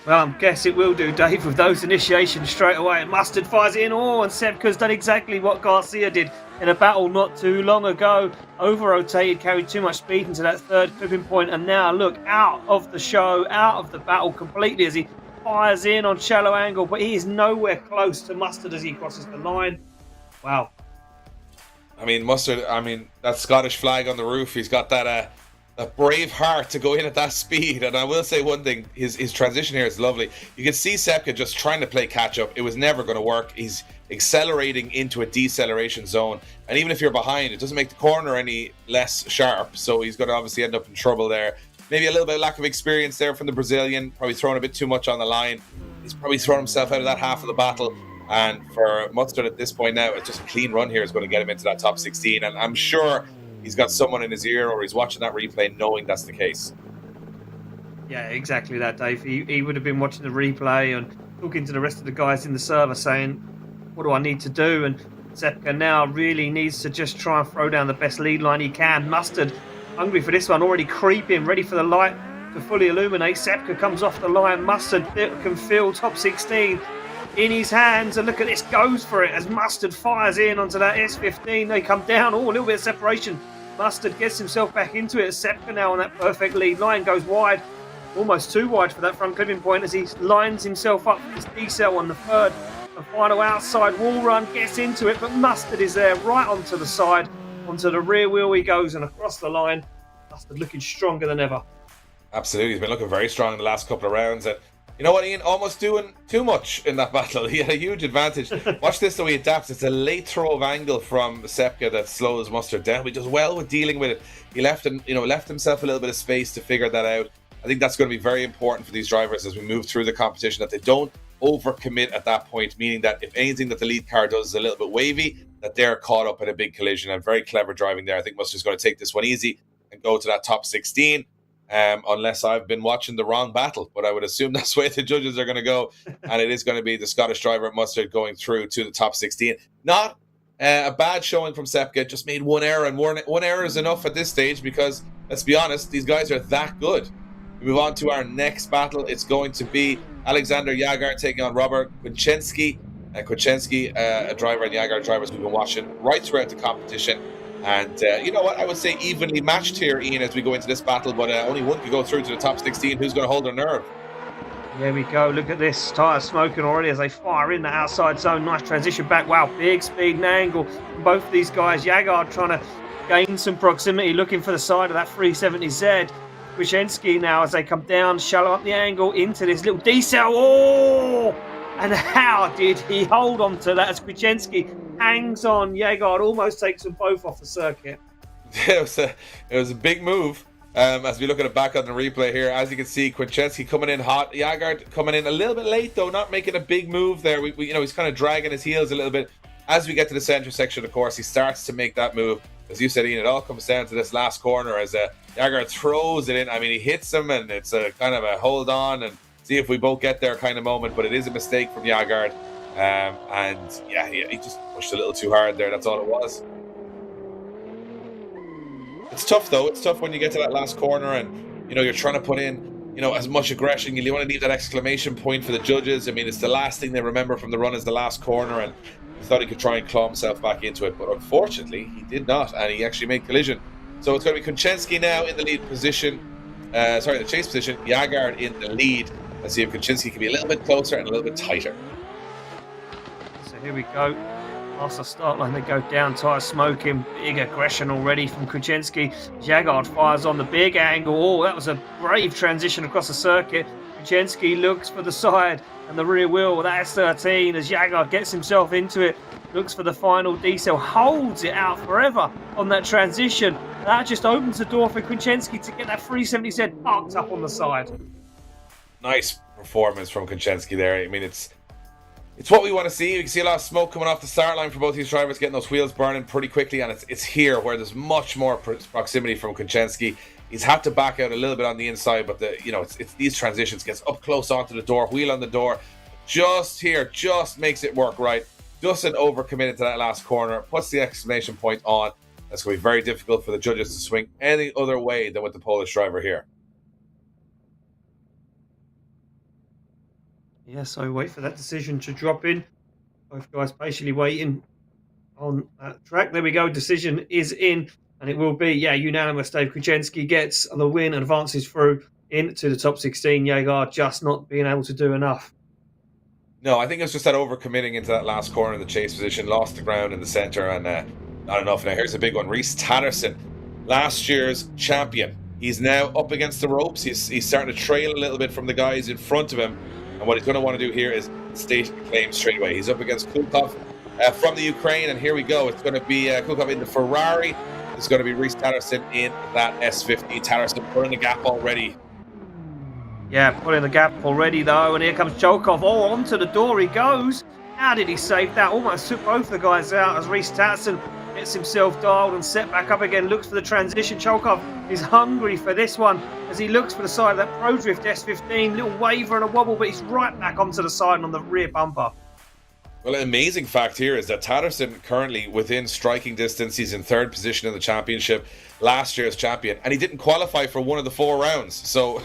Well, I guess it will do, Dave, with those initiations straight away. Mustard fires in, and Sepka's done exactly what Garcia did in a battle not too long ago. Over-rotated, carried too much speed into that third clipping point, and now look, out of the show, out of the battle completely as he fires in on shallow angle, but he is nowhere close to Mustard as he crosses the line. Wow. I mean, Mustard, that Scottish flag on the roof, he's got that brave heart to go in at that speed. And I will say one thing, his transition here is lovely. You can see Sepka just trying to play catch up. It was never going to work. He's accelerating into a deceleration zone, and even if you're behind, it doesn't make the corner any less sharp, so he's going to obviously end up in trouble there. Maybe a little bit of lack of experience there from the Brazilian, probably throwing a bit too much on the line. He's probably thrown himself out of that half of the battle, and for Mustard at this point now, it's just a clean run here is going to get him into that top 16, and I'm sure he's got someone in his ear or he's watching that replay knowing that's the case. Yeah, exactly that, Dave. He would have been watching the replay and talking to the rest of the guys in the server saying, what do I need to do? And Sepka now really needs to just try and throw down the best lead line he can. Mustard, hungry for this one, already creeping, ready for the light to fully illuminate. Sepka comes off the line. Mustard can feel top 16 in his hands. And look at this, goes for it as Mustard fires in onto that S15. They come down. Oh, a little bit of separation. Mustard gets himself back into it. Sepka now on that perfect lead line goes wide. Almost too wide for that front clipping point as he lines himself up for his decel on the third. The final outside wall run, gets into it, but Mustard is there right onto the side. Onto the rear wheel he goes and across the line. Mustard looking stronger than ever. Absolutely, he's been looking very strong in the last couple of rounds. And you know what, Ian? Almost doing too much in that battle. He had a huge advantage. Watch this, though, he adapts. It's a late throw of angle from Sepka that slows Mustard down. He does well with dealing with it. He left himself a little bit of space to figure that out. I think that's going to be very important for these drivers as we move through the competition, that they don't overcommit at that point, meaning that if anything that the lead car does is a little bit wavy, that they're caught up in a big collision. And very clever driving there. I think Mustard's going to take this one easy and go to that top 16, unless I've been watching the wrong battle, but I would assume that's the way the judges are going to go, and it is going to be the Scottish driver Mustard going through to the top 16. Not a bad showing from Sepka, just made one error, and one error is enough at this stage because, let's be honest, these guys are that good. We move on to our next battle. It's going to be Alexander Jagar taking on Robert Kuczynski. Kuczynski, a driver and Jagar drivers we've been watching right throughout the competition. And you know what? I would say evenly matched here, Ian, as we go into this battle, but only one could go through to the top 16. Who's going to hold their nerve? There we go. Look at this. Tyres smoking already as they fire in the outside zone. Nice transition back. Wow, big speed and angle from both of these guys. Jagar trying to gain some proximity, looking for the side of that 370Z. Kuczynski now as they come down, shallow up the angle into this little decel. Oh! And how did he hold on to that as Kuczynski hangs on? Jagar almost takes them both off the circuit. It was a big move. As we look at it back on the replay here, as you can see, Kuczynski coming in hot. Jagar coming in a little bit late, though, not making a big move there. He's kind of dragging his heels a little bit. As we get to the center section, of course, he starts to make that move. As you said, Ian, it all comes down to this last corner as Jagar throws it in. I mean, he hits him, and it's a kind of a hold on and see if we both get there kind of moment. But it is a mistake from Jagar, and yeah, he just pushed a little too hard there. That's all it was. It's tough, though. It's tough when you get to that last corner, and you're trying to put in as much aggression. You want to leave that exclamation point for the judges. I mean, it's the last thing they remember from the run is the last corner, and he thought he could try and claw himself back into it, but unfortunately he did not, and he actually made collision. So it's going to be Kuczynski now in the lead position, the chase position, Jagar in the lead. Let's see if Kuczynski can be a little bit closer and a little bit tighter. So here we go. Past the start line, they go down, tyre smoking, big aggression already from Kuczynski. Jagar fires on the big angle. Oh, that was a brave transition across the circuit. Kuczynski looks for the side and the rear wheel. That's 13 as Jagar gets himself into it. Looks for the final decel, holds it out forever on that transition. That just opens the door for Kuczynski to get that 370Z parked up on the side. Nice performance from Kuczynski there. I mean, It's what we want to see. You can see a lot of smoke coming off the start line for both these drivers, getting those wheels burning pretty quickly, and it's here where there's much more proximity from Kuczynski. He's had to back out a little bit on the inside, but it's these transitions, gets up close onto the door, wheel on the door, just here, just makes it work right. Doesn't overcommit into that last corner, puts the exclamation point on. That's going to be very difficult for the judges to swing any other way than with the Polish driver here. Yeah, so wait for that decision to drop in. Both guys patiently waiting on that track. There we go. Decision is in, and it will be, unanimous. Dave Kuczynski gets the win and advances through into the top 16. Jagar just not being able to do enough. No, I think it was just that overcommitting into that last corner in the chase position, lost the ground in the centre, and not enough. Now, here's a big one. Tatterson, last year's champion. He's now up against the ropes. He's starting to trail a little bit from the guys in front of him. And what he's going to want to do here is state the claim straight away. He's up against Kolkov from the Ukraine, and here we go. It's going to be Kolkov in the Ferrari. It's going to be Tatterson in that S50. Tatterson putting the gap already. Yeah, putting the gap already, though. And here comes Kolkov. Oh, onto the door he goes. How did he save that? Almost took both the guys out as Tatterson gets himself dialed and set back up again. Looks for the transition. Kolkov is hungry for this one as he looks for the side of that ProDrift S15. Little waver and a wobble, but he's right back onto the side and on the rear bumper. Well, an amazing fact here is that Tatterson currently within striking distance. He's in third position in the championship, last year's champion, and he didn't qualify for one of the 4 rounds. So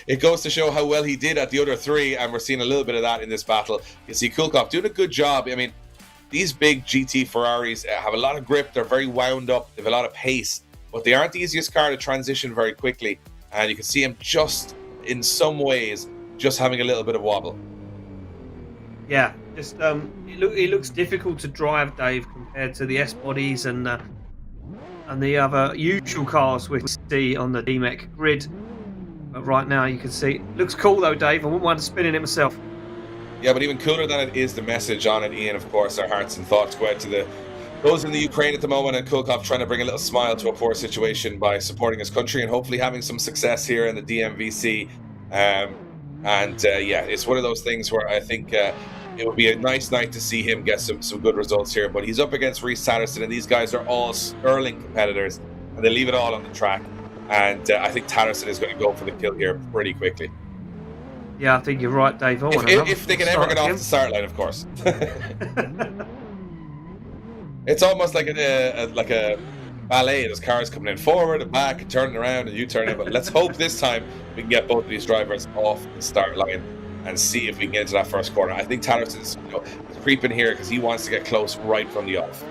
it goes to show how well he did at the other 3, and we're seeing a little bit of that in this battle. You see Kolkov doing a good job. I mean, these big GT Ferraris have a lot of grip. They're very wound up. They have a lot of pace, but they aren't the easiest car to transition very quickly. And you can see him just, in some ways, just having a little bit of wobble. Yeah, just it looks difficult to drive, Dave, compared to the S-bodies and the other usual cars we see on the DMEC grid. But right now you can see it looks cool though, Dave. I wouldn't mind spinning it myself. Yeah, but even cooler than it is the message on it, Ian. Of course, our hearts and thoughts go out to those in the Ukraine at the moment, and Kolkov trying to bring a little smile to a poor situation by supporting his country and hopefully having some success here in the DMVC. It's one of those things where I think it would be a nice night to see him get some good results here. But he's up against Tatterson, and these guys are all sterling competitors, and they leave it all on the track. And I think Tatterson is going to go for the kill here pretty quickly. Yeah, I think you're right, Dave. If they can ever get off the start line, of course. It's almost like a ballet. There's cars coming in forward and back and turning around and U-turning. But let's hope this time we can get both of these drivers off the start line and see if we can get into that first corner. I think Tatterson's creeping here because he wants to get close right from the off.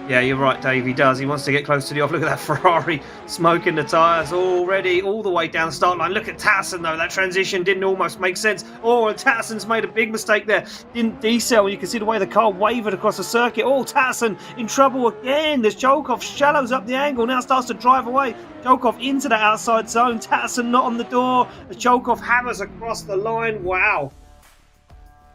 Yeah, you're right, Dave. He does. He wants to get close to the off. Look at that Ferrari smoking the tyres already all the way down the start line. Look at Tatterson, though. That transition didn't almost make sense. Oh, and Tatterson's made a big mistake there. Didn't decel. You can see the way the car wavered across the circuit. Oh, Tatterson in trouble again. There's Kolkov shallows up the angle. Now starts to drive away. Kolkov into the outside zone. Tatterson not on the door. The Kolkov hammers across the line. Wow.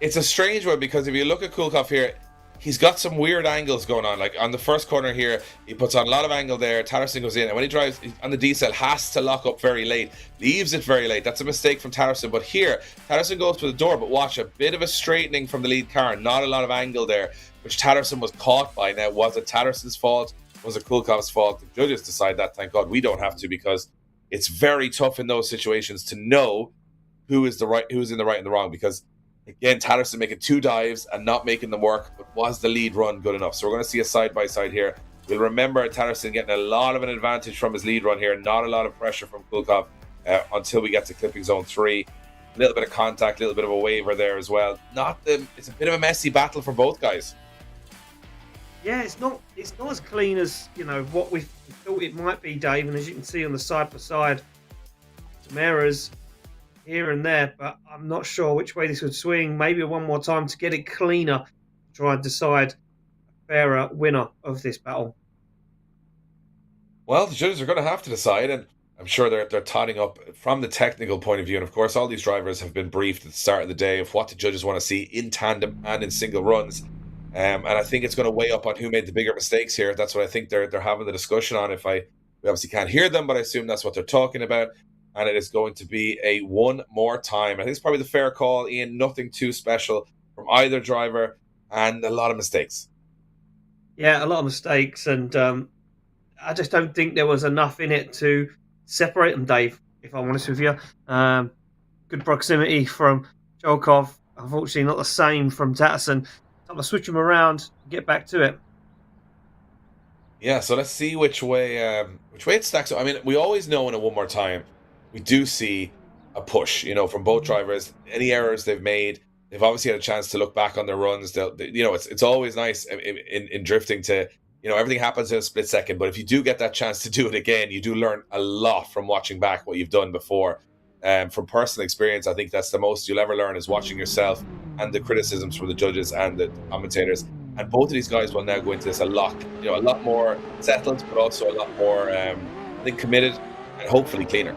It's a strange one because if you look at Kolkov here, he's got some weird angles going on. Like on the first corner here, he puts on a lot of angle there. Tatterson goes in, and when he drives on the decel, has to lock up very late. Leaves it very late. That's a mistake from Tatterson. But here, Tatterson goes for the door, but watch, a bit of a straightening from the lead car. Not a lot of angle there, which Tatterson was caught by. Now, was it Tatterson's fault? Was it Kolkov's fault? The judges decide that. Thank God we don't have to, because it's very tough in those situations to know who's in the right and the wrong, because again, Tatterson making 2 dives and not making them work, but was the lead run good enough? So we're going to see a side-by-side here. We'll remember Tatterson getting a lot of an advantage from his lead run here, not a lot of pressure from Kolkov until we get to clipping zone 3. A little bit of contact, a little bit of a waver there as well. It's a bit of a messy battle for both guys. Yeah, it's not as clean as what we thought it might be, Dave. And as you can see on the side-by-side, some errors here and there, but I'm not sure which way this would swing. Maybe one more time to get it cleaner, try and decide a fairer winner of this battle. Well, the judges are going to have to decide, and I'm sure they're totting up from the technical point of view. And of course, all these drivers have been briefed at the start of the day of what the judges want to see in tandem and in single runs. And I think it's going to weigh up on who made the bigger mistakes here. That's what I think they're having the discussion on. We obviously can't hear them, but I assume that's what they're talking about. And it is going to be a one more time. I think it's probably the fair call, Ian. Nothing too special from from either driver, and a lot of mistakes. Yeah, a lot of mistakes, and I just don't think there was enough in it to separate them, Dave, if I'm honest with you. Good proximity from Kolkov. Unfortunately, not the same from Tatterson. Time to switch them around, get back to it. Yeah, so let's see which way it stacks up. I mean, we always know in a one more time, we do see a push, from both drivers. Any errors they've made, they've obviously had a chance to look back on their runs. It's always nice in drifting to, everything happens in a split second. But if you do get that chance to do it again, you do learn a lot from watching back what you've done before. From personal experience, I think that's the most you'll ever learn, is watching yourself and the criticisms from the judges and the commentators. And both of these guys will now go into this a lot more settled, but also a lot more, I think, committed and hopefully cleaner.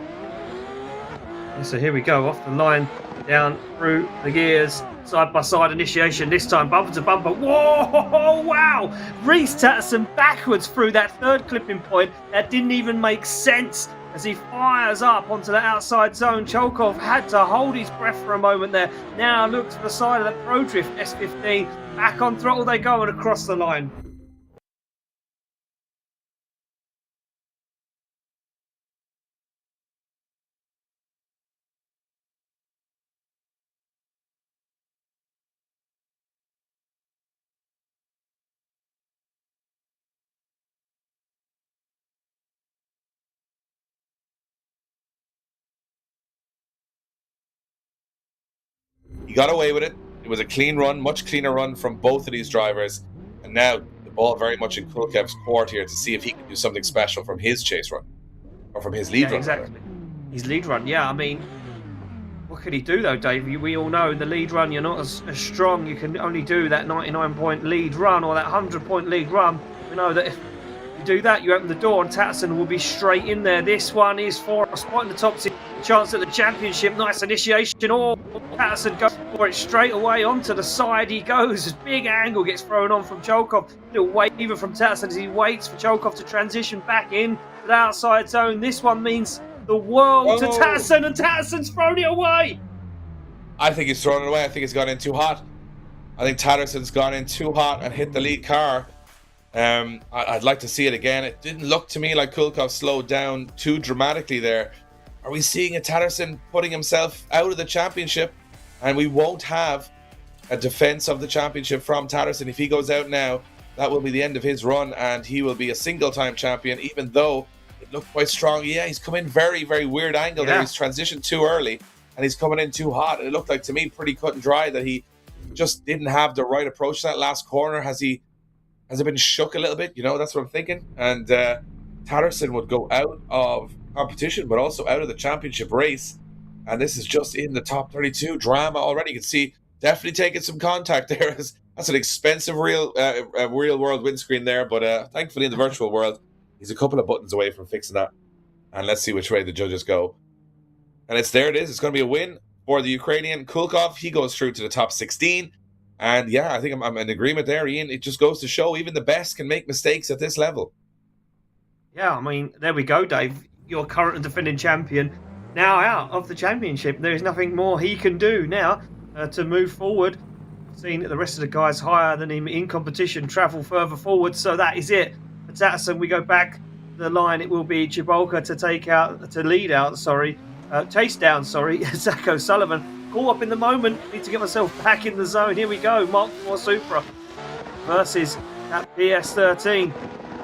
So here we go, off the line, down through the gears, side-by-side initiation, this time bumper to bumper. Whoa, wow! Reese Tatterson backwards through that third clipping point. That didn't even make sense as he fires up onto the outside zone. Kolkov had to hold his breath for a moment there. Now looks for the side of the ProDrift S15. Back on throttle they go and across the line. He got away with it. It was a clean run, much cleaner run from both of these drivers. And now the ball very much in Kulkov's court here to see if he can do something special from his chase run. Or from his lead run. Exactly. His lead run, yeah. I mean, what could he do though, Dave? We all know in the lead run you're not as strong. You can only do that 99-point lead run or that 100-point lead run. We know that if you do that, you open the door and Tatterson will be straight in there. This one is for a spot in the top 6. Chance at the championship. Nice initiation. Oh, Tatterson goes for it straight away. Onto the side he goes. Big angle gets thrown on from Kolkov. Little waver from Tatterson as he waits for Kolkov to transition back in to the outside zone. This one means the world to Tatterson, and Tatterson's thrown it away. I think he's thrown it away. I think it's gone in too hot. I think Tatterson's gone in too hot and hit the lead car. I'd like to see it again. It didn't look to me like Kolkov slowed down too dramatically there. Are we seeing a Tatterson putting himself out of the championship? And we won't have a defense of the championship from Tatterson. If he goes out now, that will be the end of his run, and he will be a single-time champion, even though it looked quite strong. Yeah, he's come in very, very weird angle there. He's transitioned too early, and he's coming in too hot. It looked like, to me, pretty cut and dry that he just didn't have the right approach to that last corner. Has it been shook a little bit? That's what I'm thinking. And Tatterson would go out of competition, but also out of the championship race. And this is just in the top 32. Drama already. You can see definitely taking some contact there. That's an expensive real world windscreen there. But thankfully in the virtual world, he's a couple of buttons away from fixing that. And let's see which way the judges go. And there it is. It's going to be a win for the Ukrainian. Kulkov, he goes through to the top 16. And yeah, I think I'm in agreement there, Ian. It just goes to show even the best can make mistakes at this level. Yeah, I mean, there we go, Dave. Your current and defending champion now out of the championship. There is nothing more he can do now to move forward. Seeing that the rest of the guys higher than him in competition travel further forward, so that is it. For Tatterson, we go back to the line. It will be Cybolka chase down, Zach O'Sullivan. Caught up in the moment. Need to get myself back in the zone. Here we go. Mark IV Supra versus that PS13.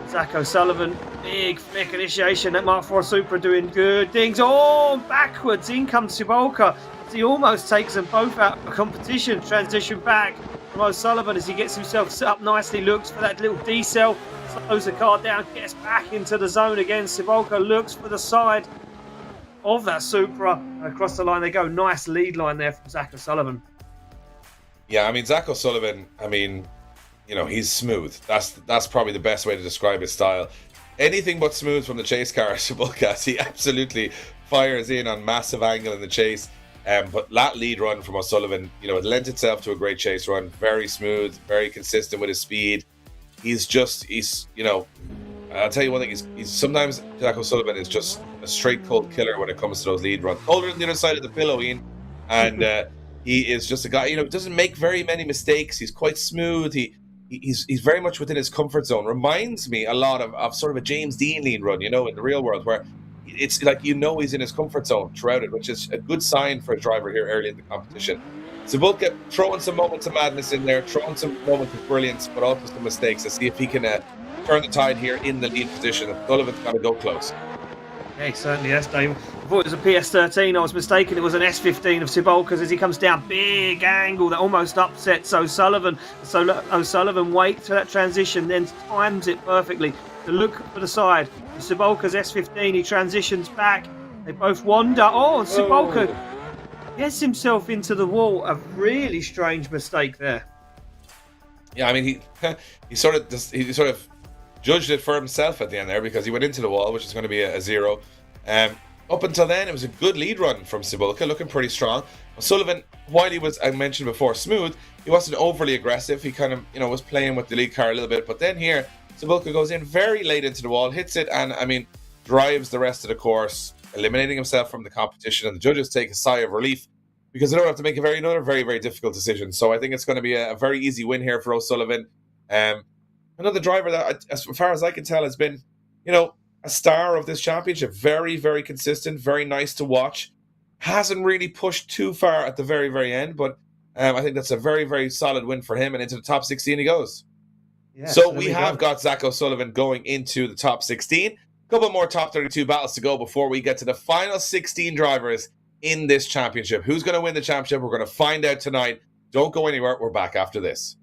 Zach O'Sullivan, big flick initiation. That Mark IV Supra doing good things. Oh, backwards. In comes Cybolka. He almost takes them both out of competition. Transition back from O'Sullivan as he gets himself set up nicely. Looks for that little decel. Slows the car down. Gets back into the zone again. Cybolka looks for the side of that Supra. Across the line they go. Nice lead line there from Zach O'Sullivan. Yeah, I mean, Zach O'Sullivan, he's smooth. That's probably the best way to describe his style. Anything but smooth from the chase car, Sepka. He absolutely fires in on massive angle in the chase. But that lead run from O'Sullivan, it lent itself to a great chase run. Very smooth, very consistent with his speed. I'll tell you one thing, he's sometimes Zach O'Sullivan is just a straight cold killer when it comes to those lead runs. Colder than the other side of the pillow, Ian. And He is just a guy, you know, doesn't make very many mistakes. He's quite smooth. He's very much within his comfort zone. Reminds me a lot of sort of a James Dean lead run, you know, in the real world, where it's like, you know, he's in his comfort zone throughout it, which is a good sign for a driver here early in the competition. Cybolka throwing some moments of madness in there, throwing some moments of brilliance, but also some mistakes to see if he can turn the tide here in the lead position. Sullivan's got to go close. Yeah, he certainly has, Dave. I thought it was a PS13. I was mistaken. It was an S15 of Cybolka's as he comes down. Big angle that almost upsets O'Sullivan. So O'Sullivan waits for that transition, then times it perfectly to look for the side. Cybolka's S15, he transitions back. They both wander. Oh, and Cybolka gets himself into the wall. A really strange mistake there. Yeah, I mean, he sort of judged it for himself at the end there, because he went into the wall, which is going to be a 0. Up until then, it was a good lead run from Cybolka, looking pretty strong. O'Sullivan, while he was, I mentioned before, smooth, he wasn't overly aggressive. He kind of, you know, was playing with the lead car a little bit. But then here, Cybolka goes in very late into the wall, hits it, and I mean, drives the rest of the course, eliminating himself from the competition. And the judges take a sigh of relief, because they don't have to make another very, very difficult decision. So I think it's going to be a very easy win here for O'Sullivan. Another driver that, as far as I can tell, has been, you know, a star of this championship. Very, very consistent, very nice to watch. Hasn't really pushed too far at the very, very end, but I think that's a very, very solid win for him, and into the top 16 he goes. Yes, so we have got Zach O'Sullivan going into the top 16. A couple more top 32 battles to go before we get to the final 16 drivers in this championship. Who's going to win the championship? We're going to find out tonight. Don't go anywhere. We're back after this.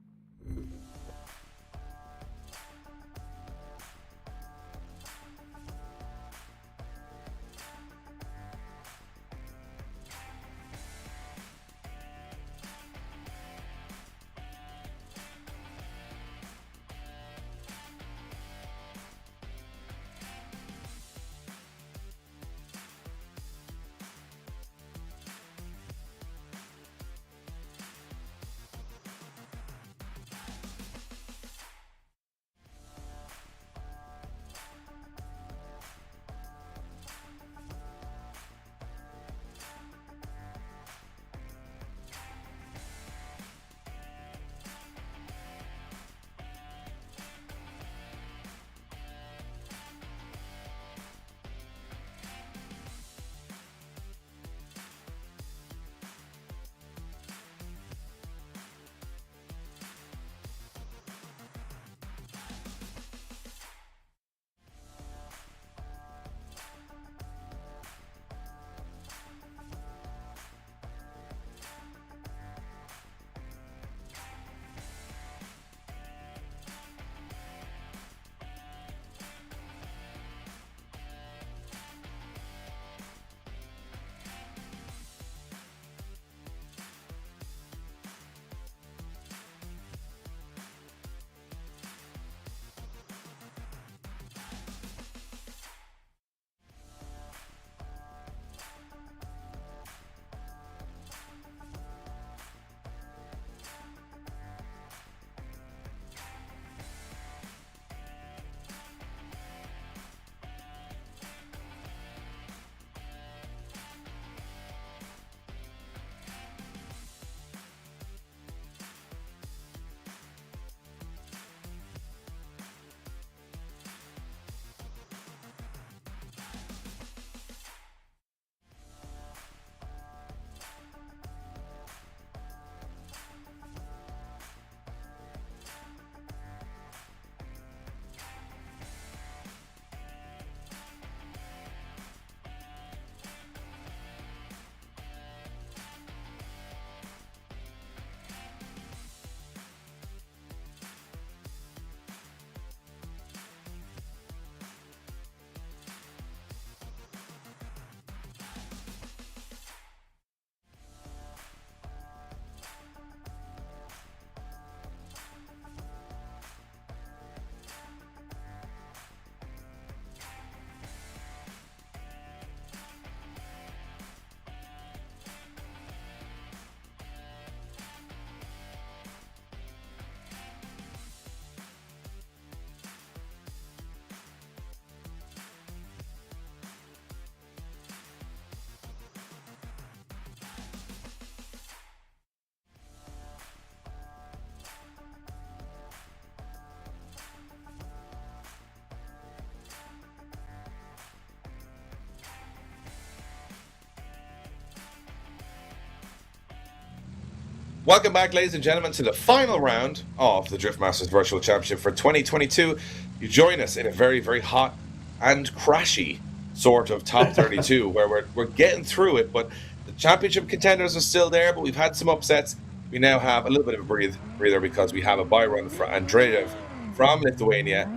Welcome back, ladies and gentlemen, to the final round of the Drift Masters Virtual Championship for 2022. You join us in a very, very hot and crashy sort of top 32 where we're getting through it, but the championship contenders are still there, but we've had some upsets. We now have a little bit of a breather because we have a bye run for Andreev from Lithuania.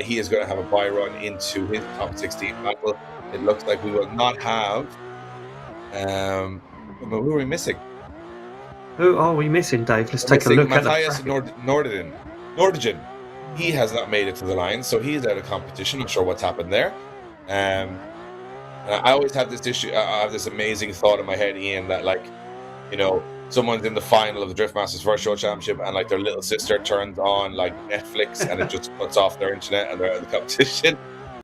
He is going to have a bye run into his top 16 battle. It looks like we will not have... who are we missing? Who are we missing, Dave? Let's take a look at Matthias that. Nordegen. He has not made it to the line, so he's out of competition. Not sure what's happened there. And I always have this issue. I have this amazing thought in my head, Ian, that someone's in the final of the Drift Masters Virtual Championship, and their little sister turns on Netflix, and it just cuts off their internet, and they're out of the competition.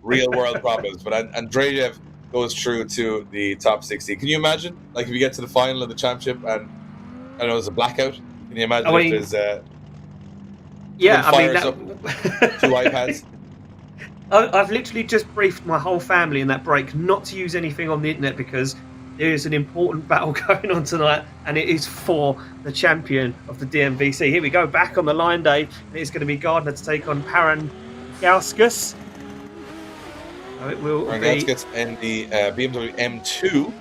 Real world problems. But Andreev goes through to the top 16. Can you imagine, if you get to the final of the championship and I know there's a blackout? Can you imagine if there's two iPads? I've literally just briefed my whole family in that break not to use anything on the internet because there is an important battle going on tonight, and it is for the champion of the DMVC. Here we go, back on the line, Dave. It's going to be Gardner to take on Gauskas. It will be Gauskas in the BMW M2.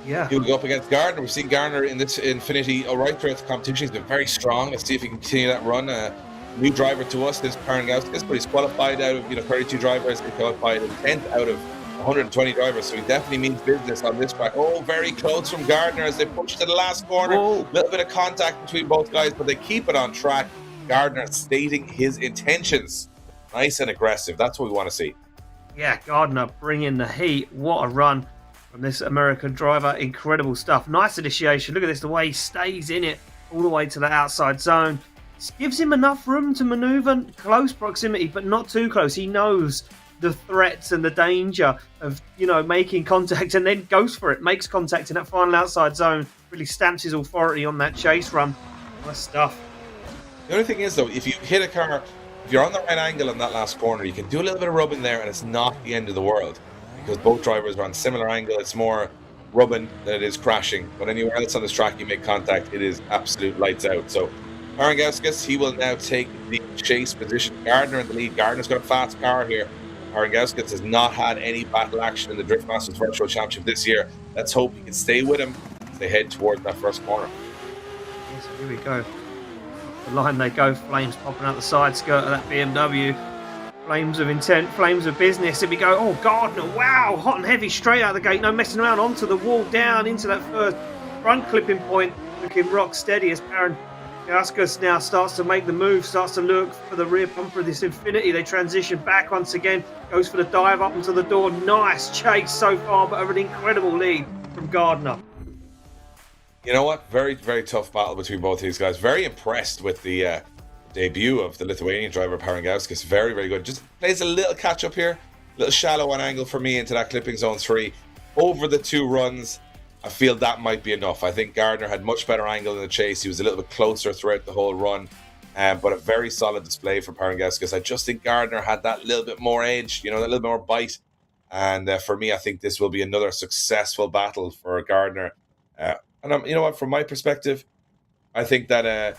Yeah, he will go up against Gardner. We've seen Gardner in this Infinity right throughout the competition. He's been very strong. Let's see if he can continue that run. New driver to us, this Gauskas, but he's qualified out of 32 drivers. He qualified 10th out of 120 drivers, so he definitely means business on this track. Oh, very close from Gardner as they push to the last corner. A little bit of contact between both guys, but they keep it on track. Gardner stating his intentions. Nice and aggressive. That's what we want to see. Yeah, Gardner bringing the heat. What a run from this American driver. Incredible stuff. Nice initiation. Look at this, the way he stays in it all the way to the outside zone. This gives him enough room to maneuver close proximity, but not too close. He knows the threats and the danger of, making contact, and then goes for it. Makes contact in that final outside zone. Really stamps his authority on that chase run. Nice stuff. The only thing is, though, if you hit a car, if you're on the right angle in that last corner, you can do a little bit of rubbing there, and it's not the end of the world. Because both drivers are on similar angle, it's more rubbing than it is crashing. But anywhere else on this track you make contact, it is absolute lights out. So Gauskas, he will now take the chase position. Gardner in the lead. Gardner's got a fast car here. Gauskas has not had any battle action in the Drift Masters Virtual Championship this year. Let's hope he can stay with him as they head towards that first corner. Yes, here we go. The line they go. Flames popping out the side skirt of that BMW. Flames of intent, flames of business. Here we go. Oh, Gardner, wow, hot and heavy straight out of the gate. No messing around, onto the wall, down into that first front clipping point. Looking rock steady as Gauskas now starts to make the move, starts to look for the rear bumper of this Infinity. They transition back once again, goes for the dive up into the door. Nice chase so far, but an incredible lead from Gardner. You know what? Very, very tough battle between both these guys. Very impressed with the debut of the Lithuanian driver, Gauskas. Very, very good. Just plays a little catch up here. A little shallow on angle for me into that clipping zone 3. Over the 2 runs, I feel that might be enough. I think Gardner had much better angle in the chase. He was a little bit closer throughout the whole run. But a very solid display for Gauskas. I just think Gardner had that little bit more edge, that little bit more bite. And for me, I think this will be another successful battle for Gardner. And you know what? From my perspective, I think that...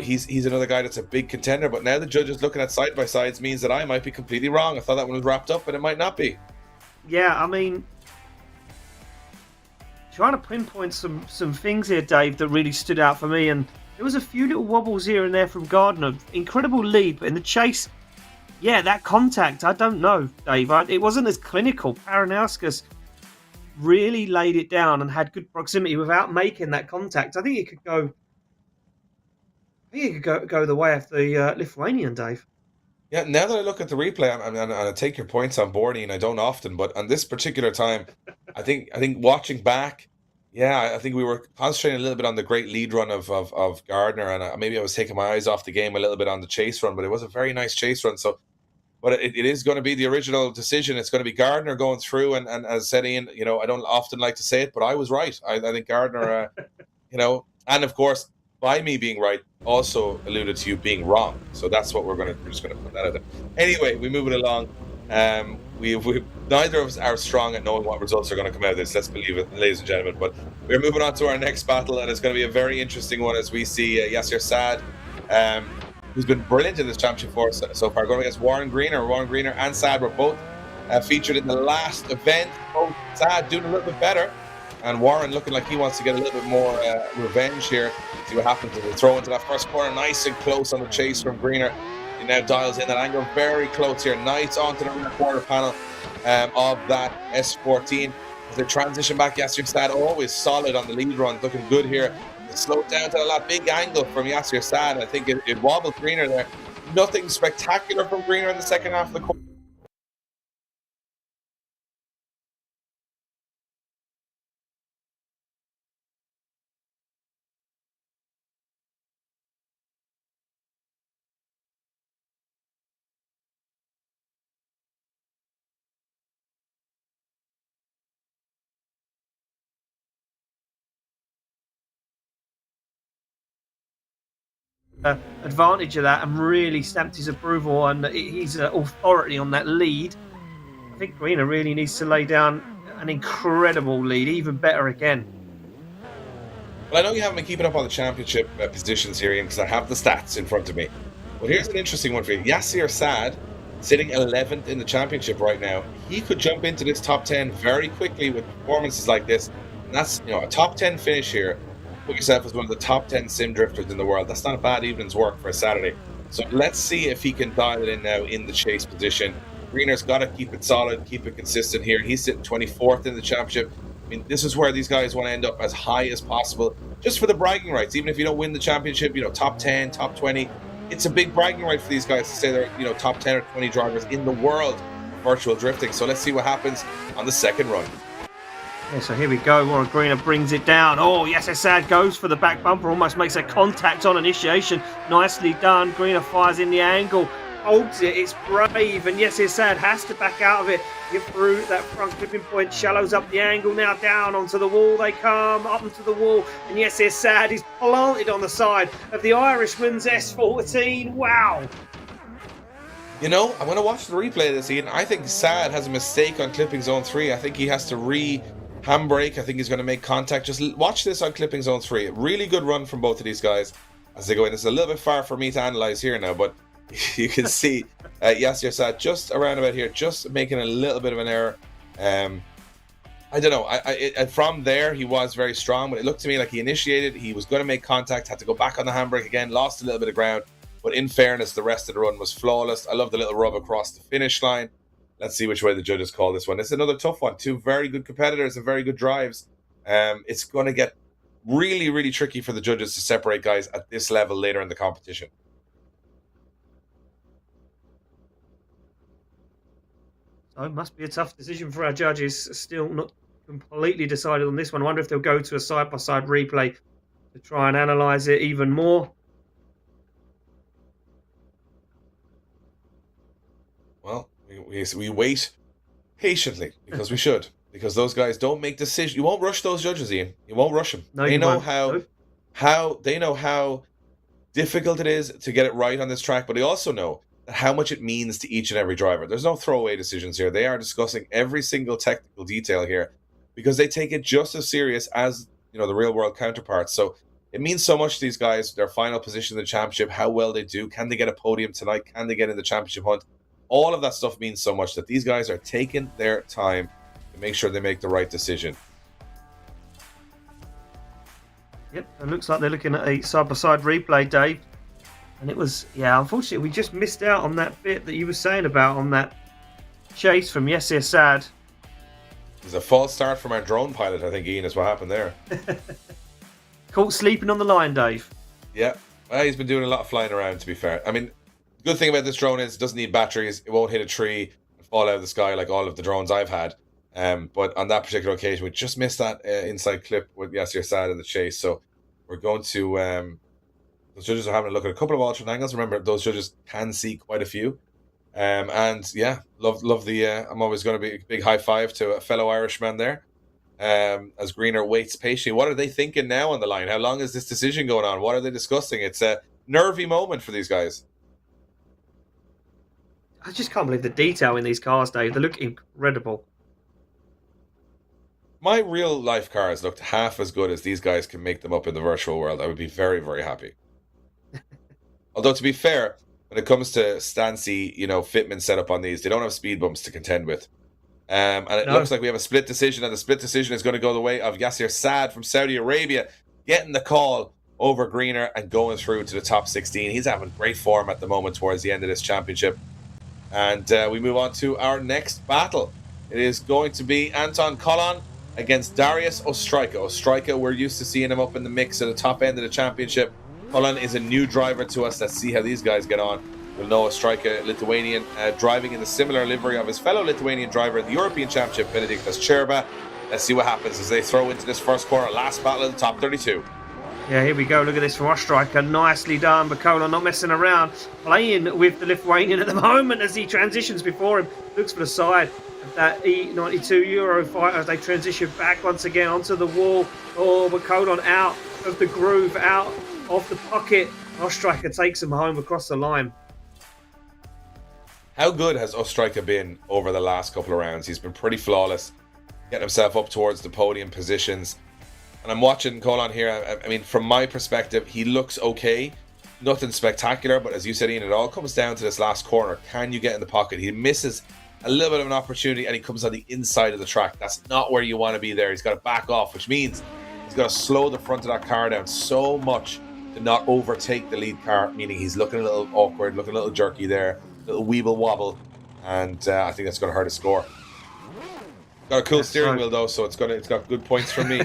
he's another guy that's a big contender, but now the judges looking at side-by-sides means that I might be completely wrong. I thought that one was wrapped up, but it might not be. Yeah, I mean, trying to pinpoint some things here, Dave, that really stood out for me, and there was a few little wobbles here and there from Gardner. Incredible lead, but in the chase, yeah, that contact, I don't know, Dave. It wasn't as clinical. Gauskas really laid it down and had good proximity without making that contact. I think it could go... go the way of the Lithuanian, Dave. Yeah, now that I look at the replay, and I take your points on board, and I don't often, but on this particular time, I think watching back, I think we were concentrating a little bit on the great lead run of Gardner, and maybe I was taking my eyes off the game a little bit on the chase run, but it was a very nice chase run. So, but it is going to be the original decision. It's going to be Gardner going through, and as I said, Ian, I don't often like to say it, but I was right. I think Gardner, and of course, by me being right, also alluded to you being wrong. So that's what we're just going to put that out there. Anyway, we move it along. we neither of us are strong at knowing what results are going to come out of this. Let's believe it, ladies and gentlemen. But we're moving on to our next battle, and it's going to be a very interesting one as we see Yasir Sad, who's been brilliant in this championship for us so far, going against Warren Greener. Warren Greener and Sad were both featured in the last event. Both Sad doing a little bit better, and Warren looking like he wants to get a little bit more revenge here. See what happens as they throw into that first corner, nice and close on the chase from Greener. He now dials in that angle very close here. Nice onto the rear quarter panel of that S14. As they transition back, Yasir Sad always solid on the lead run, looking good here. It slowed down to a lot, big angle from Yasir Sad. I think it wobbled Greener there. Nothing spectacular from Greener in the second half of the course. Advantage of that and really stamped his approval, and he's authority on that lead. I think Greener really needs to lay down an incredible lead, even better again. Well, I know you haven't been keeping up on the championship positions here, Ian, because I have the stats in front of me. But here's an interesting one for you. Yasir Sad, sitting 11th in the championship right now. He could jump into this top 10 very quickly with performances like this. And that's, a top 10 finish here. Put yourself as one of the top 10 sim drifters in the world. That's not a bad evening's work for a Saturday. So let's see if he can dial it in now in the chase position. Greener's got to keep it solid, keep it consistent here. He's sitting 24th in the championship. I mean, this is where these guys want to end up as high as possible, just for the bragging rights. Even if you don't win the championship, top 10, top 20, it's a big bragging right for these guys to say they're, top 10 or 20 drivers in the world of virtual drifting. So let's see what happens on the second run. Yeah, so here we go. Warren Greener brings it down. Oh, Yasir Sad goes for the back bumper, almost makes a contact on initiation. Nicely done. Greener fires in the angle, holds it. It's brave, and Yasir Sad has to back out of it. Get through that front clipping point, shallows up the angle. Now down onto the wall they come, up onto the wall, and Yasir Sad is planted on the side of the Irishman's S14. Wow. I want to watch the replay of this, Ian. I think Sad has a mistake on clipping zone 3. I think he has to handbrake. I think he's going to make contact. Just watch this on clipping zone 3. A really good run from both of these guys as they go in. It's a little bit far for me to analyze here now, but you can see Yasir Sad just around about here, just making a little bit of an error. I don't know. From there, he was very strong, but it looked to me like he initiated. He was going to make contact, had to go back on the handbrake again, lost a little bit of ground. But in fairness, the rest of the run was flawless. I love the little rub across the finish line. Let's see which way the judges call this one. It's another tough one. Two very good competitors and very good drives. It's going to get really, really tricky for the judges to separate guys at this level later in the competition. So it must be a tough decision for our judges. Still not completely decided on this one. I wonder if they'll go to a side-by-side replay to try and analyse it even more. Well, we wait patiently because we should. Because those guys don't make decisions. You won't rush those judges, Ian. You won't rush them. No, they you know won't. how difficult it is to get it right on this track, but they also know how much it means to each and every driver. There's no throwaway decisions here. They are discussing every single technical detail here because they take it just as serious as the real world counterparts. So it means so much to these guys. Their final position in the championship, how well they do, can they get a podium tonight, can they get in the championship hunt? All of that stuff means so much that these guys are taking their time to make sure they make the right decision. Yep, it looks like they're looking at a side-by-side replay, Dave. And it was, unfortunately, we just missed out on that bit that you were saying about on that chase from Yasir Sad. There's a false start from our drone pilot, I think, Ian, is what happened there. Caught sleeping on the line, Dave. Yeah, well, he's been doing a lot of flying around, to be fair. I mean, the good thing about this drone is it doesn't need batteries. It won't hit a tree and fall out of the sky like all of the drones I've had. But on that particular occasion, we just missed that inside clip with Yasir Sad in the chase. So we're going to... those judges are having a look at a couple of alternate angles. Remember, those judges can see quite a few. And yeah, love the... I'm always going to be a big high five to a fellow Irishman there. As Greener waits patiently. What are they thinking now on the line? How long is this decision going on? What are they discussing? It's a nervy moment for these guys. I just can't believe the detail in these cars, Dave. They look incredible. My real life cars looked half as good as these guys can make them up in the virtual world. I would be very, very happy. Although, to be fair, when it comes to Stancy, fitment setup on these, they don't have speed bumps to contend with. And it looks like we have a split decision, and the split decision is going to go the way of Yasir Sad from Saudi Arabia, getting the call over Greener and going through to the top 16. He's having great form at the moment towards the end of this championship. And we move on to our next battle. It is going to be Anton Kolon against Darius Ostrycha. Ostrycha, we're used to seeing him up in the mix at the top end of the championship. Kolon is a new driver to us. Let's see how these guys get on. We'll know Ostrycha, Lithuanian, driving in the similar livery of his fellow Lithuanian driver in the European Championship, Benediktas Cherba. Let's see what happens as they throw into this first corner. Last battle of the top 32. Yeah, here we go. Look at this from Ostrycha. Nicely done. But Kolon not messing around. Playing with the Lithuanian at the moment as he transitions before him. Looks for the side of that E92 Eurofighter as they transition back once again onto the wall. Oh, but Kolon out of the groove, out of the pocket. Ostrycha takes him home across the line. How good has Ostrycha been over the last couple of rounds? He's been pretty flawless, getting himself up towards the podium positions. And I'm watching Kolon here. I mean, from my perspective, he looks okay. Nothing spectacular, but as you said, Ian, it all comes down to this last corner. Can you get in the pocket? He misses a little bit of an opportunity and he comes on the inside of the track. That's not where you want to be there. He's got to back off, which means he's got to slow the front of that car down so much to not overtake the lead car, meaning he's looking a little awkward, looking a little jerky there, a little weeble wobble, and I think that's going to hurt his score. Got a cool steering wheel though, so it's got good points from me.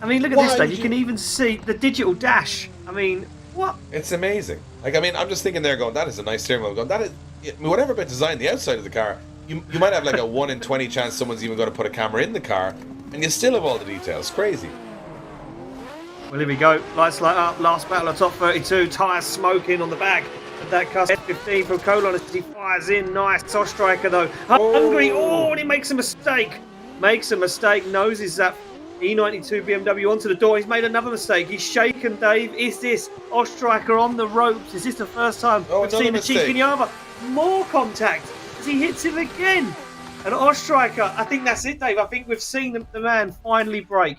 I mean, look at this, Dave. You can even see the digital dash. I mean, what? It's amazing. Like, I mean, I'm just thinking there going, that is a nice steering wheel. Going, that is, whatever bit design the outside of the car, you might have like a 1 in 20 chance someone's even going to put a camera in the car, and you still have all the details. Crazy. Well, here we go. Lights light up. Last battle of top 32. Tyres smoking on the back of that custom 15 from Kolon as he fires in. Nice. Ostrycha though. Hungry. Oh, and he makes a mistake. Noses that E92 BMW onto the door. He's made another mistake. He's shaken, Dave. Is this Ostrycha on the ropes? Is this the first time we've seen the Chikinyava? More contact as he hits him again. And Ostrycha, I think that's it, Dave. I think we've seen the man finally break.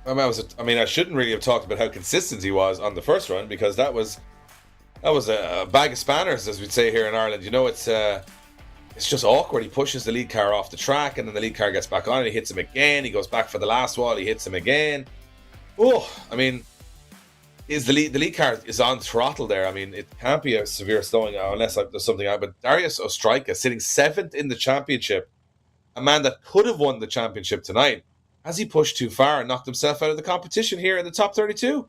I shouldn't really have talked about how consistent he was on the first run, because that was a bag of spanners, as we'd say here in Ireland. It's just awkward. He pushes the lead car off the track, and then the lead car gets back on, and he hits him again. He goes back for the last wall. He hits him again. Oh, I mean, the lead car is on throttle there. I mean, it can't be a severe slowing unless there's something out. But Darius Ostrycha, sitting 7th in the championship, a man that could have won the championship tonight, has he pushed too far and knocked himself out of the competition here in the top 32?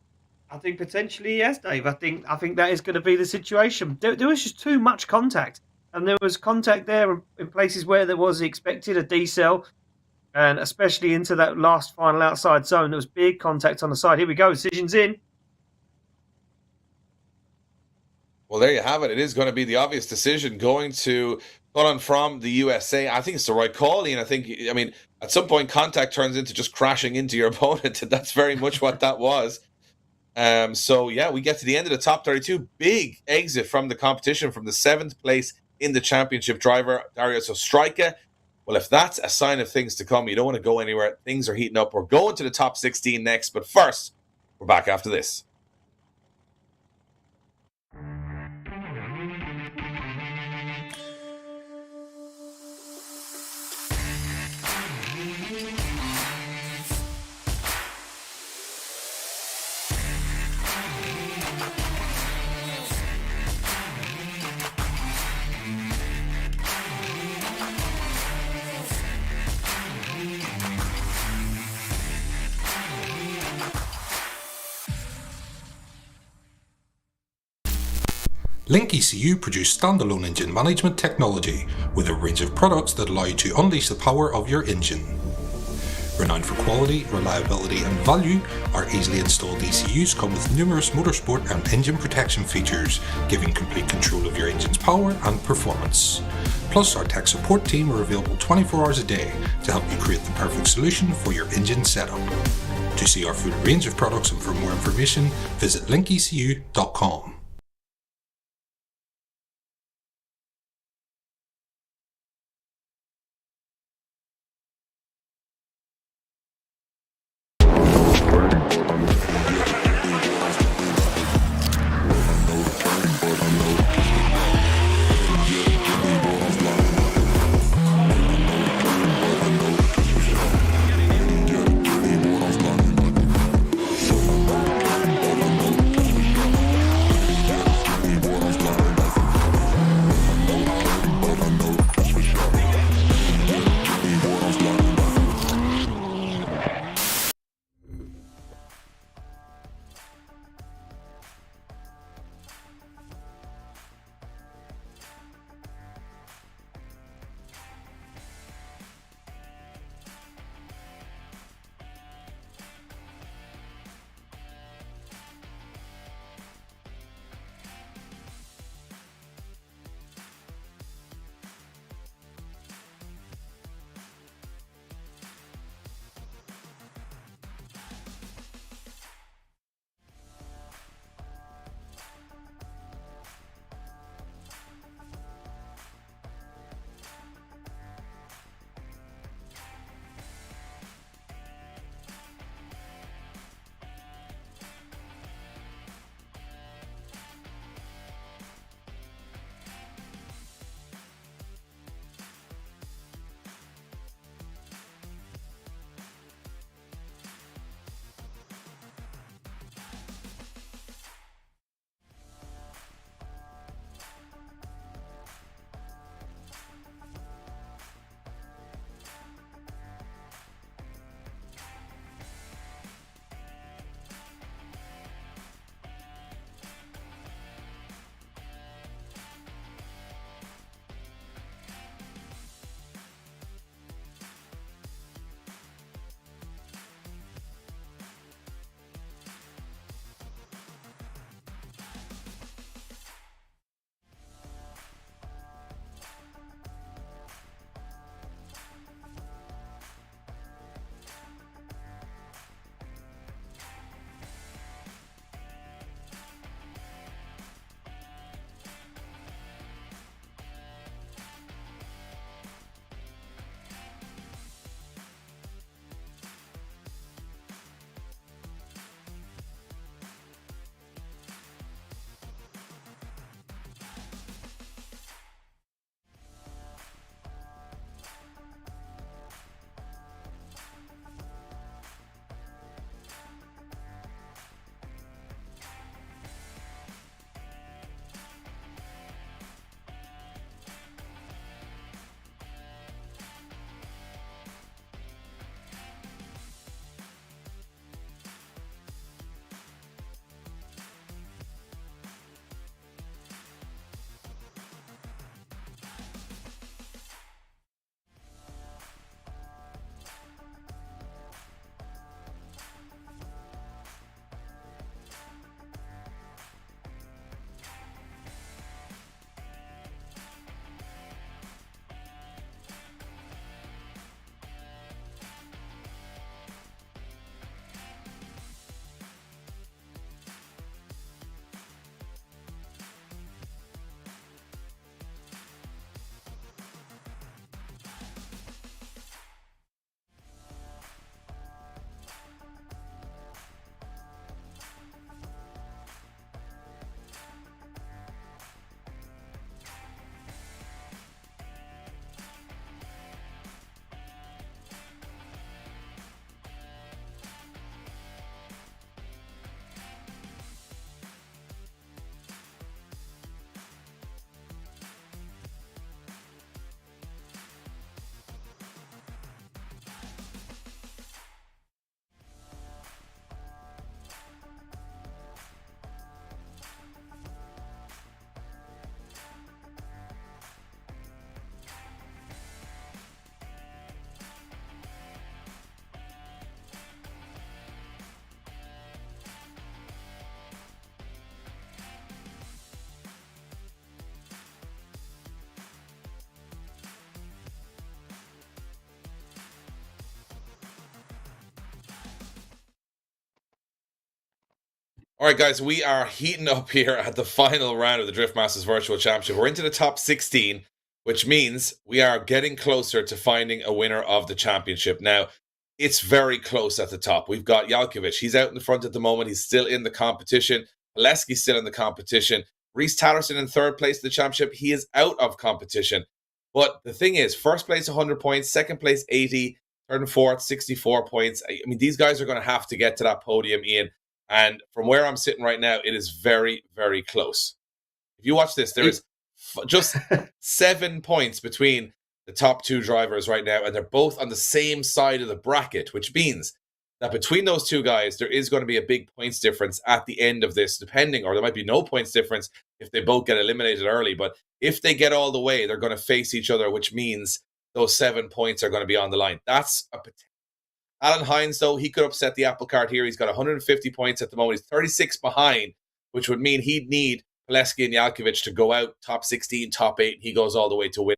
I think potentially yes, Dave. I think that is going to be the situation. There was just too much contact. And there was contact there in places where there was expected a decel, and especially into that last final outside zone. There was big contact on the side. Here we go. Decision's in. Well, there you have it. It is going to be the obvious decision going to Gronn from the USA. I think it's the right call, Ian. I mean, at some point, contact turns into just crashing into your opponent, and that's very much what that was. So, yeah, we get to the end of the top 32. Big exit from the competition from the 7th place in the championship driver, Darius Ostrycha. Well, if that's a sign of things to come, you don't want to go anywhere. Things are heating up. We're going to the top 16 next, but first, we're back after this. LIQUI.EU produce standalone engine management technology with a range of products that allow you to unleash the power of your engine. Renowned for quality, reliability and value, our easily installed ECUs come with numerous motorsport and engine protection features, giving complete control of your engine's power and performance. Plus, our tech support team are available 24 hours a day to help you create the perfect solution for your engine setup. To see our full range of products and for more information, visit LIQUI.EU.com. All right, guys, we are heating up here at the final round of the Drift Masters Virtual Championship. We're into the top 16, which means we are getting closer to finding a winner of the championship. Now, it's very close at the top. We've got Yakulovic. He's out in the front at the moment. He's still in the competition. Poleski's still in the competition. Reese Tatterson in third place in the championship. He is out of competition. But the thing is, first place 100 points, second place 80, third and fourth 64 points. I mean, these guys are going to have to get to that podium, Ian. And from where I'm sitting right now, it is very, very close. If you watch this, there is just 7 points between the top two drivers right now, and they're both on the same side of the bracket, which means that between those two guys, there is going to be a big points difference at the end of this, depending, or there might be no points difference if they both get eliminated early. But if they get all the way, they're going to face each other, which means those 7 points are going to be on the line. That's a potential. Alan Hines, though, he could upset the apple cart here. He's got 150 points at the moment. He's 36 behind, which would mean he'd need Poleski and Yakulovic to go out top 16, top 8, and he goes all the way to win.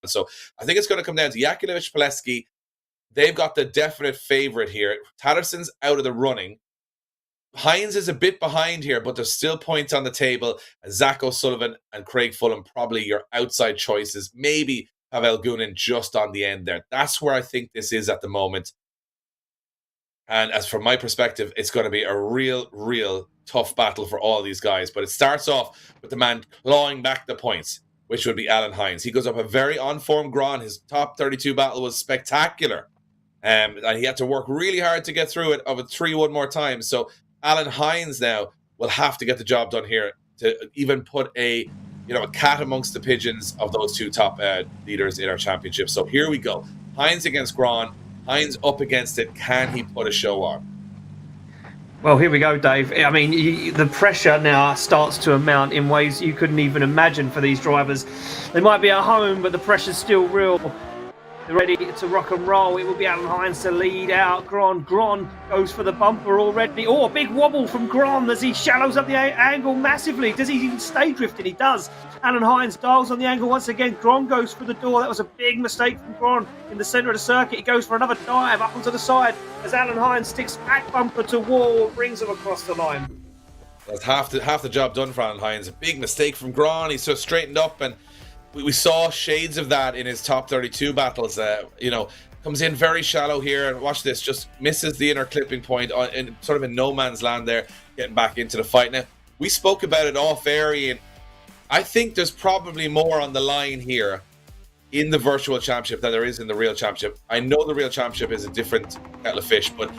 So I think it's going to come down to Yakulovic, Poleski. They've got the definite favorite here. Tatterson's out of the running. Hines is a bit behind here, but there's still points on the table. Zach O'Sullivan and Craig Fulham, probably your outside choices. Maybe Pavel Goonan just on the end there. That's where I think this is at the moment. And as from my perspective, it's going to be a real tough battle for all these guys. But it starts off with the man clawing back the points, which would be Alan Hines. He goes up a very on-form Gronn. His top 32 battle was spectacular. And he had to work really hard to get through it of a 3-1 more time. So Alan Hines now will have to get the job done here to even put a cat amongst the pigeons of those two top leaders in our championship. So here we go. Hines against Gronn. Hines up against it. Can he put a show on? Well, here we go, Dave. I mean, the pressure now starts to amount in ways you couldn't even imagine for these drivers. They might be at home, but the pressure's still real. They're ready to rock and roll. It will be Alan Hines to lead out Gronn. Gronn goes for the bumper already. Oh, a big wobble from Gronn as he shallows up the angle massively. Does he even stay drifting? He does. Alan Hines dials on the angle once again. Gronn goes for the door. That was a big mistake from Gronn in the centre of the circuit. He goes for another dive up onto the side as Alan Hines sticks back bumper to wall, brings him across the line. That's half the job done for Alan Hines. A big mistake from Gronn. He's sort of straightened up, and we saw shades of that in his top 32 battles. Comes in very shallow here, and watch this, just misses the inner clipping point in sort of in no man's land there, getting back into the fight. Now, we spoke about it off air, and I think there's probably more on the line here in the virtual championship than there is in the real championship. I know the real championship is a different kettle of fish, but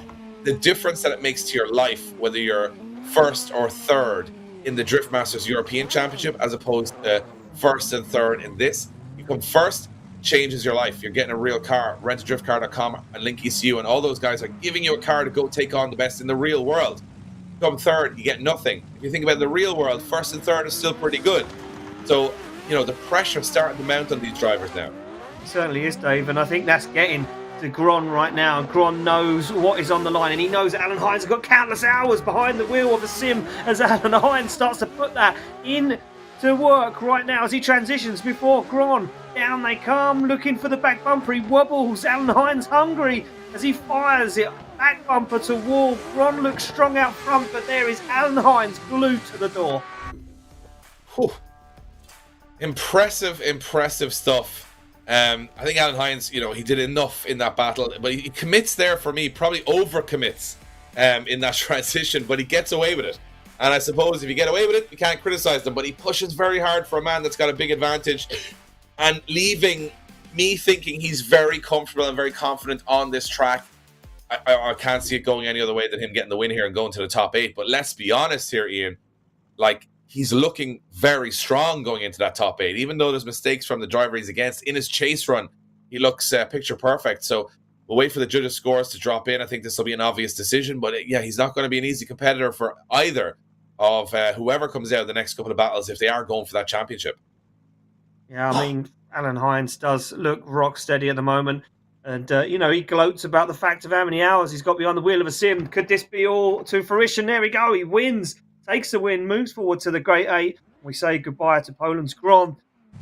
the difference that it makes to your life, whether you're first or third in the Drift Masters European Championship as opposed to first and third in this, you come first, changes your life. You're getting a real car. RentADriftCar.com and LIQUI.EU and all those guys are giving you a car to go take on the best in the real world. Come third, you get nothing. If you think about the real world, first and third is still pretty good. So, the pressure starting to mount on these drivers now. It certainly is, Dave, and I think that's getting to Gronn right now. Gronn knows what is on the line, and he knows Alan Hines has got countless hours behind the wheel of the sim as Alan Hines starts to put that in to work right now as he transitions before Gronn. Down they come, looking for the back bumper. He wobbles. Alan Hines hungry as he fires it. Back bumper to wall. Gronn looks strong out front, but there is Alan Hines glued to the door. Whew. Impressive stuff. I think Alan Hines, he did enough in that battle, but he commits there for me, probably overcommits in that transition, but he gets away with it. And I suppose if you get away with it, you can't criticize them, but he pushes very hard for a man that's got a big advantage and leaving me thinking he's very comfortable and very confident on this track. I can't see it going any other way than him getting the win here and going to the top 8. But let's be honest here, Ian, he's looking very strong going into that top 8. Even though there's mistakes from the driver he's against in his chase run, he looks picture perfect. So we'll wait for the judges' scores to drop in. I think this will be an obvious decision, but he's not going to be an easy competitor for either of whoever comes out of the next couple of battles if they are going for that championship. Yeah, I mean, Alan Hines does look rock steady at the moment. And, he gloats about the fact of how many hours he's got behind the wheel of a sim. Could this be all to fruition? There we go. He wins, takes the win, moves forward to the Great Eight. We say goodbye to Poland's Gronn.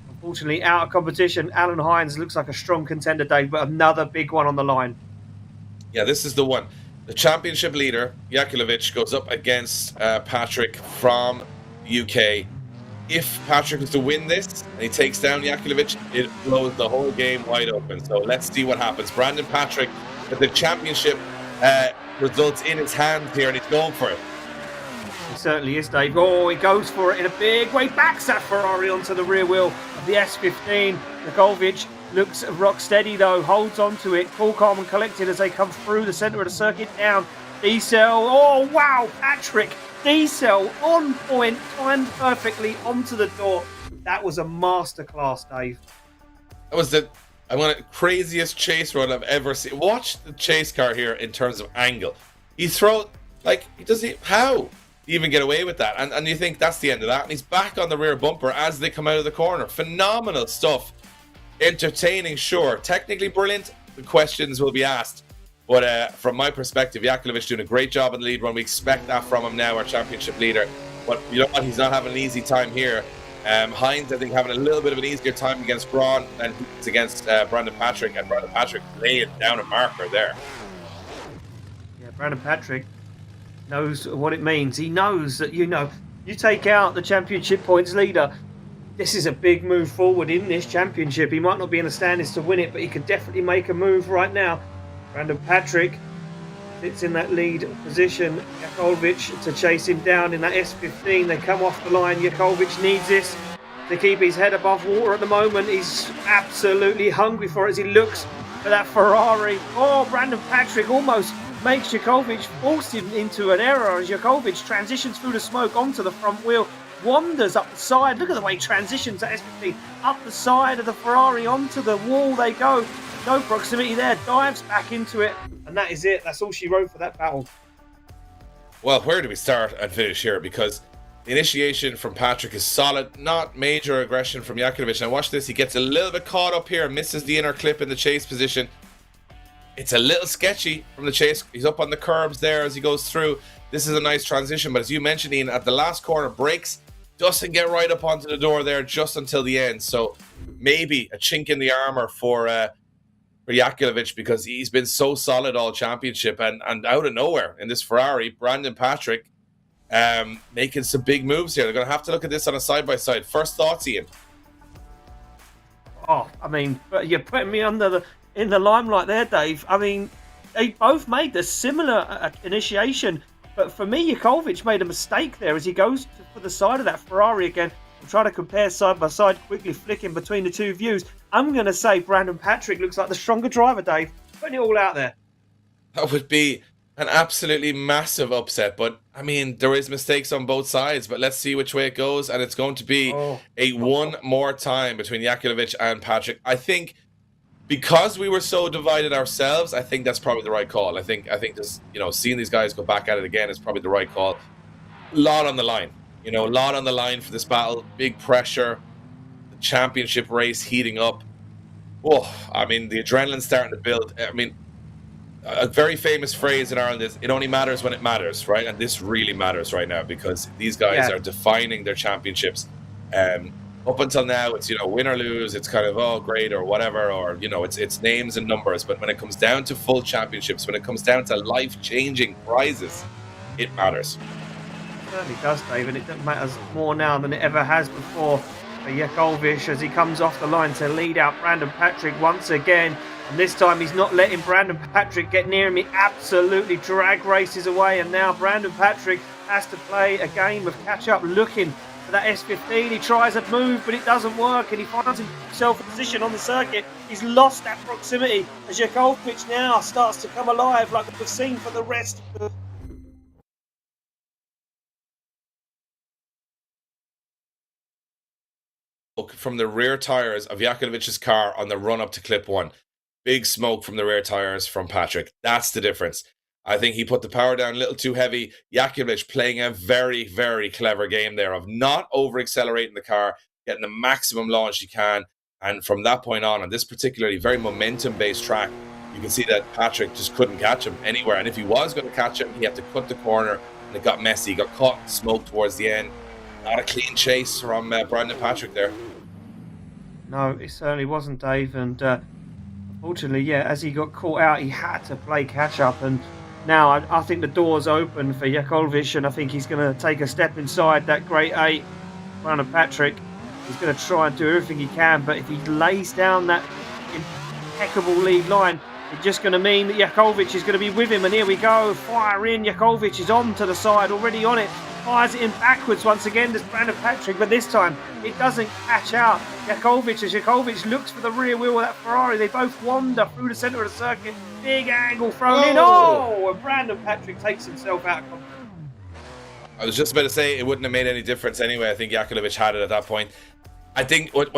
Unfortunately, out of competition, Alan Hines looks like a strong contender, Dave, but another big one on the line. Yeah, this is the one. The championship leader, Yakulovic, goes up against Patrick from UK. If Patrick is to win this and he takes down Yakulovic, it blows the whole game wide open. So let's see what happens. Brandon Patrick, with the championship results in his hands here, and he's going for it. He certainly is, Dave. Oh, he goes for it in a big way. Backs that Ferrari onto the rear wheel of the S15. Yakulovic looks rock steady, though. Holds on to it. Cool, calm and collected as they come through the centre of the circuit down. D-Cell. Oh, wow. Patrick. D-Cell on point. Timed perfectly onto the door. That was a masterclass, Dave. That was the craziest chase run I've ever seen. Watch the chase car here in terms of angle. He throws, how? Do you even get away with that? And you think that's the end of that. And he's back on the rear bumper as they come out of the corner. Phenomenal stuff. Entertaining, sure. Technically brilliant. The questions will be asked. But from my perspective, Yakulovic doing a great job in the lead run. We expect that from him now, our championship leader. But you know what? He's not having an easy time here. Hines, I think, having a little bit of an easier time against Gronn than he's against Brandon Patrick. And Brandon Patrick laying down a marker there. Yeah, Brandon Patrick knows what it means. He knows that, you take out the championship points leader. This is a big move forward in this championship. He might not be in the standings to win it, but he could definitely make a move right now. Brandon Patrick sits in that lead position. Yakulovic to chase him down in that S15. They come off the line. Yakulovic needs this to keep his head above water at the moment. He's absolutely hungry for it as he looks for that Ferrari. Oh, Brandon Patrick almost makes Yakulovic, forced him into an error as Yakulovic transitions through the smoke onto the front wheel. Wanders up the side. Look at the way he transitions that S15 up the side of the Ferrari onto the wall they go. No proximity there. Dives back into it. And that is it. That's all she wrote for that battle. Well, where do we start and finish here? Because the initiation from Patrick is solid. Not major aggression from Yakulovic. Now watch this. He gets a little bit caught up here. Misses the inner clip in the chase position. It's a little sketchy from the chase. He's up on the curbs there as he goes through. This is a nice transition. But as you mentioned, Ian, at the last corner, brakes. Doesn't get right up onto the door there just until the end. So maybe a chink in the armor for Yakulovic, because he's been so solid all championship, and out of nowhere in this Ferrari, Brandon Patrick making some big moves here. They're going to have to look at this on a side-by-side. First thoughts, Ian? Oh, you're putting me in the limelight there, Dave. They both made the similar initiation. But for me, Yakulovic made a mistake there as he goes for the side of that Ferrari again. I'm trying to compare side by side, quickly flicking between the two views. I'm going to say Brandon Patrick looks like the stronger driver, Dave. Putting it all out there. That would be an absolutely massive upset. But, there is mistakes on both sides. But let's see which way it goes. And it's going to be one more time between Yakulovic and Patrick. I think because we were so divided ourselves, I think that's probably the right call. I think just, seeing these guys go back at it again is probably the right call. A lot on the line. A lot on the line for this battle. Big pressure. The championship race heating up. Oh, the adrenaline's starting to build. A very famous phrase in Ireland is, it only matters when it matters, right? And this really matters right now because these guys are defining their championships. Up until now, it's, win or lose, it's kind of, oh, great, or whatever, or, it's names and numbers. But when it comes down to full championships, when it comes down to life-changing prizes, it matters. It certainly does, Dave, and it matters more now than it ever has before for Yakulovic as he comes off the line to lead out Brandon Patrick once again. And this time he's not letting Brandon Patrick get near him. He absolutely drag races away. And now Brandon Patrick has to play a game of catch-up, looking for that S15. He tries a move, but it doesn't work, and he finds himself a position on the circuit. He's lost that proximity as Yakulovic now starts to come alive, like we've seen for the rest of the from the rear tires of Yakulovic's car on the run up to clip one. Big smoke from the rear tires from Patrick. That's the difference. I think he put the power down a little too heavy. Yakulovic playing a very, very clever game there of not over-accelerating the car, getting the maximum launch he can. And from that point on this particularly very momentum-based track, you can see that Patrick just couldn't catch him anywhere. And if he was going to catch him, he had to cut the corner, and it got messy. He got caught in smoke towards the end. Not a clean chase from Brandon Patrick there. No, it certainly wasn't, Dave. And unfortunately, yeah, as he got caught out, he had to play catch-up. And now I think the door's open for Yakulovic, and I think he's going to take a step inside that great 8. Brandon Patrick, he's going to try and do everything he can, but if he lays down that impeccable lead line, it's just going to mean that Yakulovic is going to be with him. And here we go, fire in. Yakulovic is on to the side, already on it. Fires it in backwards once again. There's Brandon Patrick, but this time it doesn't catch out Yakulovic as Yakulovic looks for the rear wheel of that Ferrari. They both wander through the centre of the circuit. Big angle thrown in. Oh, and Brandon Patrick takes himself out. I was just about to say it wouldn't have made any difference anyway. I think Yakulovic had it at that point. I think what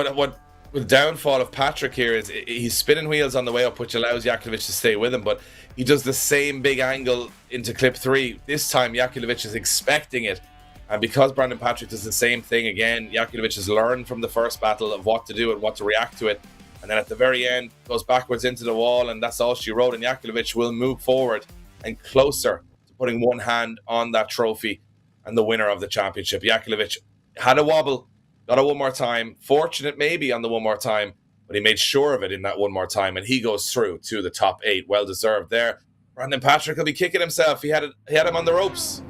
the downfall of Patrick here is he's spinning wheels on the way up, which allows Yakulovic to stay with him, but he does the same big angle into clip 3. This time Yakulovic is expecting it, and because Brandon Patrick does the same thing again, Yakulovic has learned from the first battle of what to do and what to react to it, and then at the very end goes backwards into the wall, and that's all she wrote. And Yakulovic will move forward and closer to putting one hand on that trophy and the winner of the championship. Yakulovic had a wobble, got a one more time, fortunate maybe on the one more time, but he made sure of it in that one more time, and he goes through to the top 8. Well deserved there. Brandon Patrick will be kicking himself. He had him on the ropes.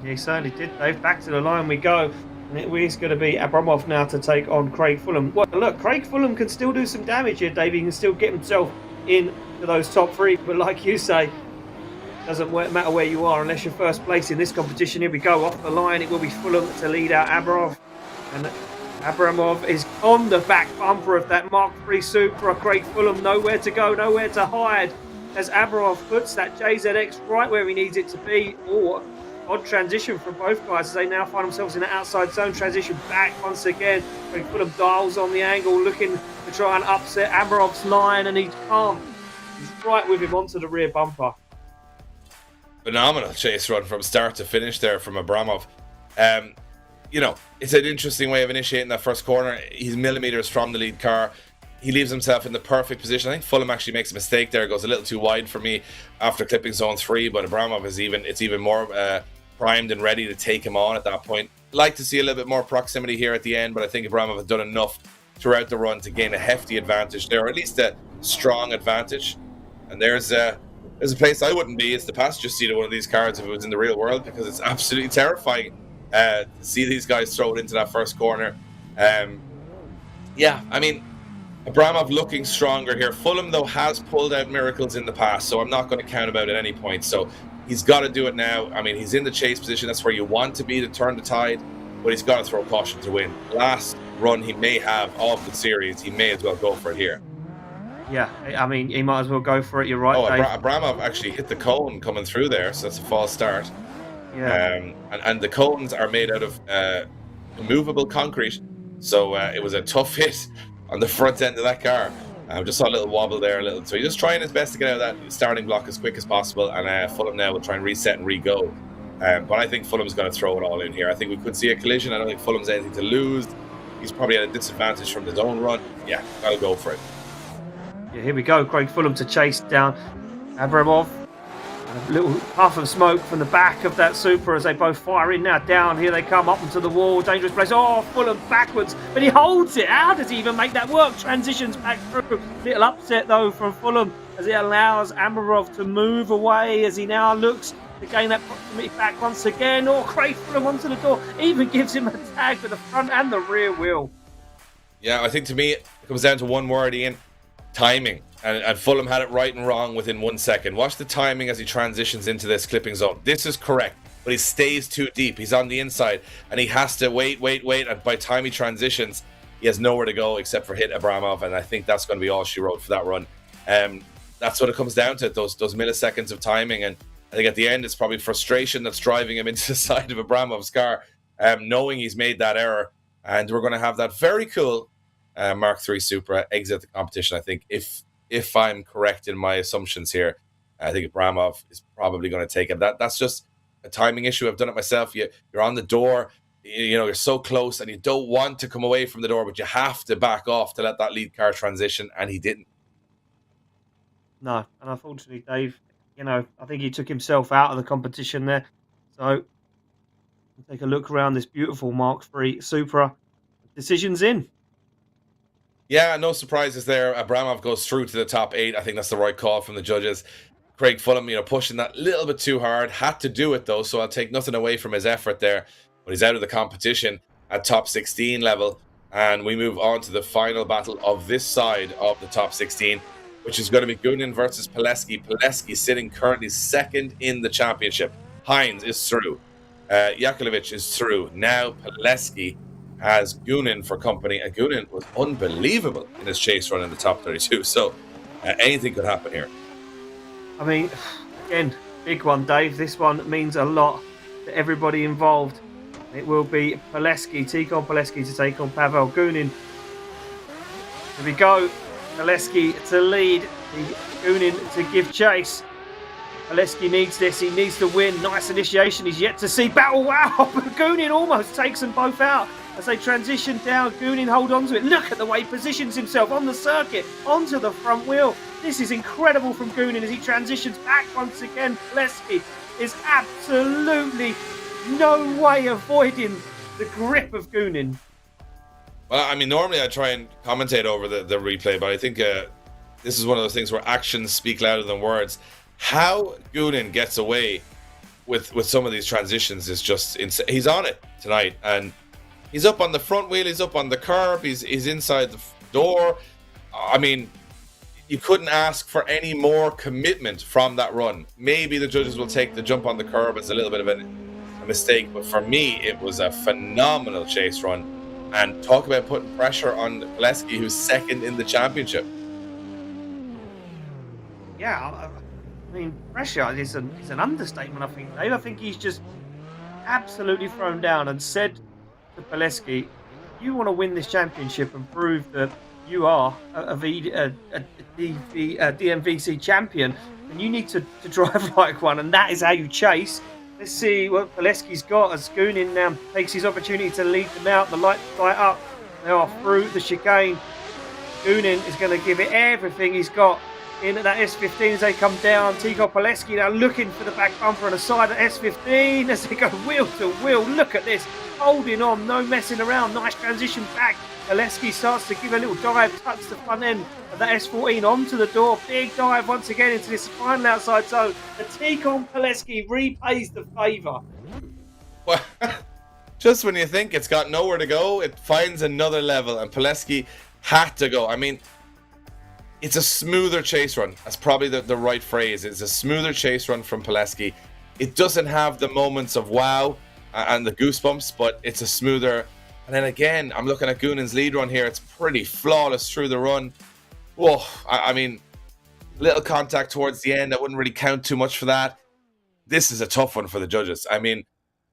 Yeah, he certainly did, Dave. Back to the line we go, and it is going to be Abramov now to take on Craig Fulham. Well, look, Craig Fulham can still do some damage here, Dave. He can still get himself into those top 3, but like you say, doesn't matter where you are unless you're first place in this competition. Here we go, off the line. It will be Fulham to lead out Abramov, and Abramov is on the back bumper of that Mark III Supra. Craig Fulham nowhere to go, nowhere to hide, as Abramov puts that JZX right where he needs it to be. Or odd transition from both guys as they now find themselves in an outside zone transition back once again. Craig Fulham dials on the angle, looking to try and upset Abramov's line, and he can't. He's right with him onto the rear bumper. Phenomenal chase run from start to finish there from Abramov. You know, it's an interesting way of initiating that first corner. He's millimeters from the lead car. He leaves himself in the perfect position. I think Fulham actually makes a mistake there, goes a little too wide for me after clipping zone 3, but Abramov is even more primed and ready to take him on at that point. Like to see a little bit more proximity here at the end, but I think Abramov has done enough throughout the run to gain a hefty advantage there, or at least a strong advantage. And there's a place I wouldn't be. It's the passenger seat of one of these cars if it was in the real world, because it's absolutely terrifying to see these guys throw it into that first corner. Yeah, I mean, Abramov looking stronger here. Fulham, though, has pulled out miracles in the past, so I'm not going to count him out at any point. So he's got to do it now. I mean, he's in the chase position. That's where you want to be to turn the tide, but he's got to throw caution to win. Last run he may have of the series, he may as well go for it here. Yeah, I mean, he might as well go for it. You're right, Dave. Abramov actually hit the cone coming through there, so that's a false start. Yeah. And the cones are made out of immovable concrete, so it was a tough hit on the front end of that car. Just saw a little wobble there, so he's just trying his best to get out of that starting block as quick as possible, and Fulham now will try and reset and re-go. But I think Fulham's going to throw it all in here. I think we could see a collision. I don't think Fulham's anything to lose. He's probably at a disadvantage from his own run. Yeah, got to go for it. Yeah, here we go. Craig Fulham to chase down Abramov. A little puff of smoke from the back of that Supra as they both fire in now. Down here they come up into the wall. Dangerous place. Oh, Fulham backwards. But he holds it. How does he even make that work? Transitions back through. Little upset though from Fulham as it allows Abramov to move away as he now looks to gain that proximity back once again. Oh, Craig Fulham onto the door. Even gives him a tag for the front and the rear wheel. Yeah, I think to me it comes down to one word, Ian. Timing. And Fulham had it right and wrong within 1 second. Watch the timing as he transitions into this clipping zone. This is correct, but he stays too deep. He's on the inside, and he has to wait. And by the time he transitions, he has nowhere to go except for hit Abramov, and I think that's going to be all she wrote for that run. That's what it comes down to, those milliseconds of timing. And I think at the end, it's probably frustration that's driving him into the side of Abramov's car, knowing he's made that error. And we're going to have that very cool Mark III Supra exit the competition, I think, if I'm correct in my assumptions here. I think Abramov is probably going to take it. That's just a timing issue. I've done it myself. You're on the door, you're so close, and you don't want to come away from the door, but you have to back off to let that lead car transition, and he didn't. No, and unfortunately, Dave, I think he took himself out of the competition there. So take a look around this beautiful Mark III Supra. Decision's in. Yeah, no surprises there. Abramov goes through to the top 8. I think that's the right call from the judges. Craig Fulham, pushing that a little bit too hard. Had to do it though, so I'll take nothing away from his effort there. But he's out of the competition at top 16 level. And we move on to the final battle of this side of the top 16, which is going to be Goonan versus Poleski. Poleski sitting currently second in the championship. Hines is through. Yakulovic is through. Now Poleski has Goonan for company, and Goonan was unbelievable in his chase run in the top 32. So anything could happen here. I mean, again, big one, Dave. This one means a lot to everybody involved. It will be Poleski, Tikhon Poleski to take on Pavel Goonan. Here we go. Poleski to lead, Goonan to give chase. Poleski needs this. He needs to win. Nice initiation. He's yet to see battle. Wow, but Goonan almost takes them both out. As they transition down, Goonan hold on to it. Look at the way he positions himself on the circuit, onto the front wheel. This is incredible from Goonan as he transitions back once again. Poleski is absolutely no way avoiding the grip of Goonan. Well, I mean, normally I try and commentate over the replay, but I think this is one of those things where actions speak louder than words. How Goonan gets away with some of these transitions is just insane. He's on it tonight, and he's up on the front wheel, he's up on the curb, he's inside the door. I mean, you couldn't ask for any more commitment from that run. Maybe the judges will take the jump on the curb as a little bit of a mistake, but for me, it was a phenomenal chase run. And talk about putting pressure on Poleski, who's second in the championship. Yeah, I mean, pressure is an understatement, I think, Dave. I think he's just absolutely thrown down and said to Poleski, you want to win this championship and prove that you are a DMVC champion, and you need to drive like one, and that is how you chase. Let's see what Poleski's got as Goonan now takes his opportunity to lead them out. The lights light up. They are through the chicane. Goonan is going to give it everything he's got in at that S15 as they come down. Tikhon Poleski now looking for the back bumper on the side of S15 as they go wheel to wheel. Look at this, holding on, no messing around. Nice transition back. Poleski starts to give a little dive, tucks the front end of that S14 onto the door. Big dive once again into this final outside zone. The Tikhon Poleski repays the favour. Well, just when you think it's got nowhere to go, it finds another level, and Poleski had to go. I mean, it's a smoother chase run. That's probably the right phrase. It's a smoother chase run from Poleski. It doesn't have the moments of wow and the goosebumps, but it's a smoother. And then again, I'm looking at Goonan's lead run here. It's pretty flawless through the run. Whoa, I mean, little contact towards the end. I wouldn't really count too much for that. This is a tough one for the judges. I mean,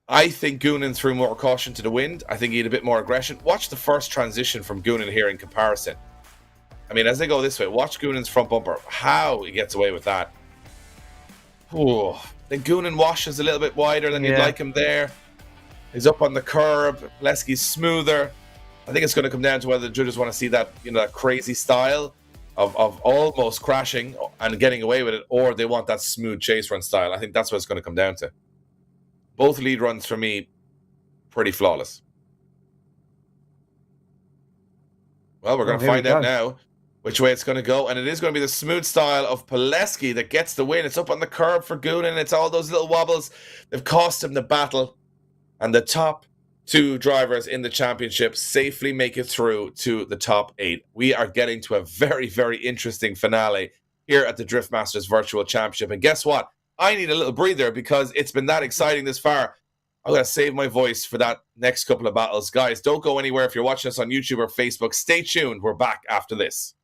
I think Goonan threw more caution to the wind. I think he had a bit more aggression. Watch the first transition from Goonan here in comparison. I mean, as they go this way, watch Goonan's front bumper. How he gets away with that. Oh, then Goonan washes a little bit wider than you'd like him there. He's up on the curb. Poleski's smoother. I think it's going to come down to whether the judges want to see that, that crazy style of almost crashing and getting away with it, or they want that smooth chase run style. I think that's what it's going to come down to. Both lead runs for me, pretty flawless. Well, we're going to find out now which way it's going to go, and it is going to be the smooth style of Poleski that gets the win. It's up on the curb for Goonan. It's all those little wobbles. They've cost him the battle. And the top two drivers in the championship safely make it through to the top 8. We are getting to a very, very interesting finale here at the Drift Masters Virtual Championship. And guess what? I need a little breather because it's been that exciting this far. I'm going to save my voice for that next couple of battles. Guys, don't go anywhere if you're watching us on YouTube or Facebook. Stay tuned. We're back after this.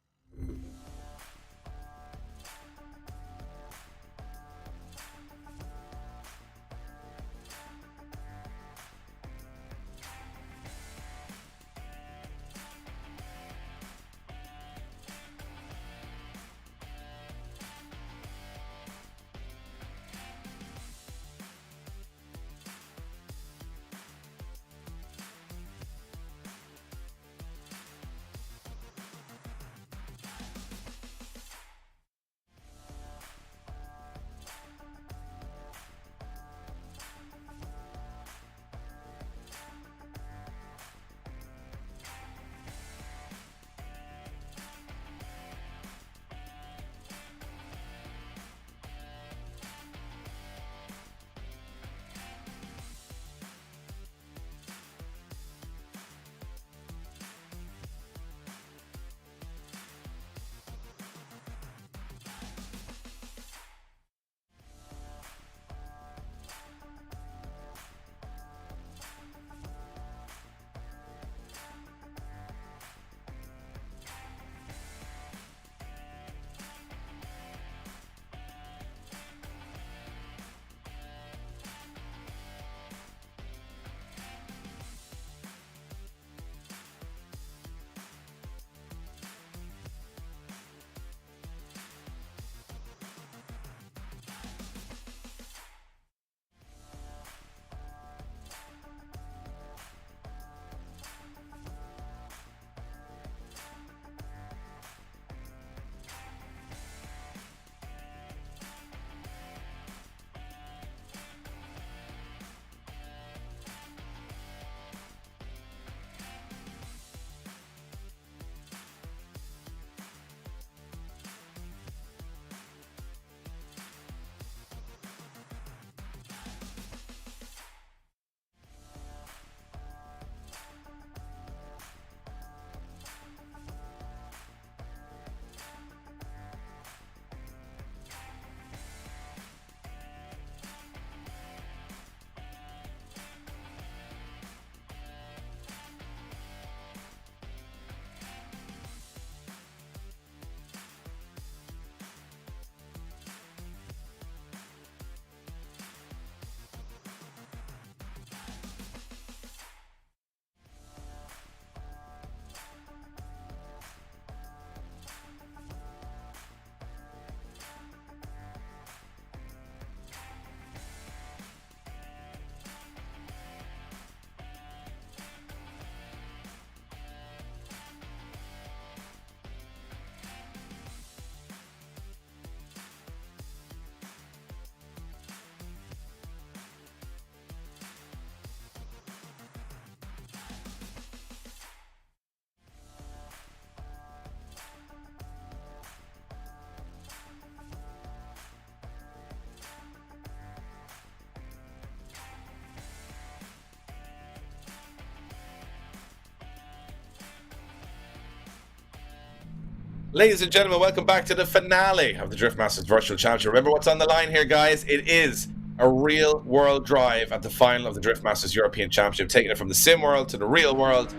Ladies and gentlemen, welcome back to the finale of the Drift Masters Virtual Championship. Remember what's on the line here, guys. It is a real world drive at the final of the Drift Masters European Championship, taking it from the sim world to the real world.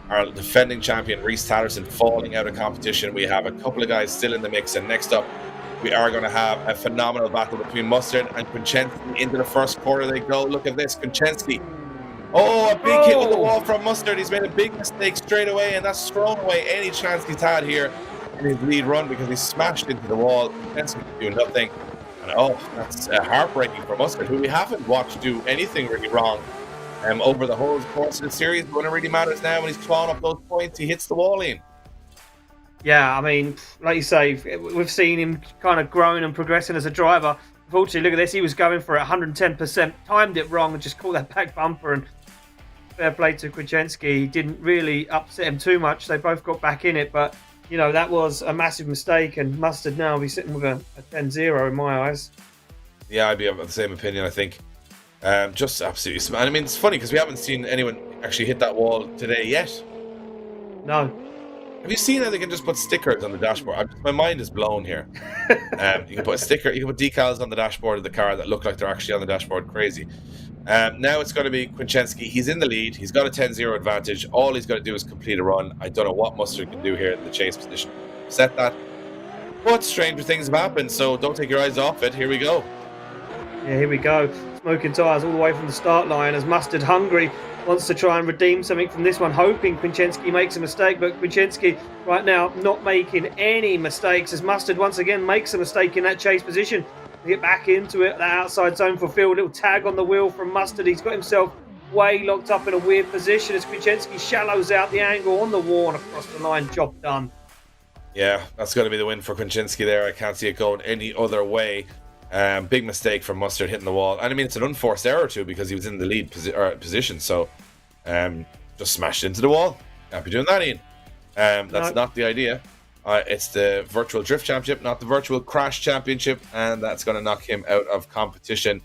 Our defending champion, Rhys Tatterson, falling out of competition. We have a couple of guys still in the mix, and next up, we are going to have a phenomenal battle between Mustard and Kuczynski. Into the first quarter they go. Look at this, Kuczynski. Oh, a big hit with the wall from Mustard. He's made a big mistake straight away, and that's thrown away any chance he's had here in his lead run because he smashed into the wall. Kuczynski doing nothing. And oh, that's heartbreaking for Mustard, who we haven't watched do anything really wrong over the whole course of the series. But when it really matters now, when he's clawing up those points, he hits the wall in. Yeah, I mean, like you say, we've seen him kind of growing and progressing as a driver. Unfortunately, look at this. He was going for 110%, timed it wrong and just caught that back bumper. And fair play to Kuczynski. He didn't really upset him too much. They both got back in it. But, you know, that was a massive mistake. And Mustard now be sitting with a 10-0 in my eyes. Yeah, I'd be of the same opinion, I think. Just absolutely smart. I mean, it's funny because we haven't seen anyone actually hit that wall today yet. No. Have you seen how they can just put stickers on the dashboard? My mind is blown here. You can put a sticker, you can put decals on the dashboard of the car that look like they're actually on the dashboard. Crazy. Now it's going to be Kuczynski. He's in the lead. He's got a 10-0 advantage. All he's got to do is complete a run. I don't know what Mustard can do here in the chase position. Set that. But stranger things have happened, so don't take your eyes off it. Here we go. Yeah, here we go. Smoking tyres all the way from the start line as Mustard, hungry, wants to try and redeem something from this one, hoping Kuczynski makes a mistake. But Kuczynski right now not making any mistakes as Mustard once again makes a mistake in that chase position. To get back into it, that outside zone for Phil. A little tag on the wheel from Mustard. He's got himself way locked up in a weird position as Kuczynski shallows out the angle on the wall and across the line. Job done. Yeah, that's going to be the win for Kuczynski there. I can't see it going any other way. Big mistake from Mustard hitting the wall, and I mean it's an unforced error too because he was in the lead position, so just smashed into the wall. Can't be doing that, Ian. That's not the idea. It's the Virtual Drift Championship, not the Virtual Crash Championship, and that's going to knock him out of competition.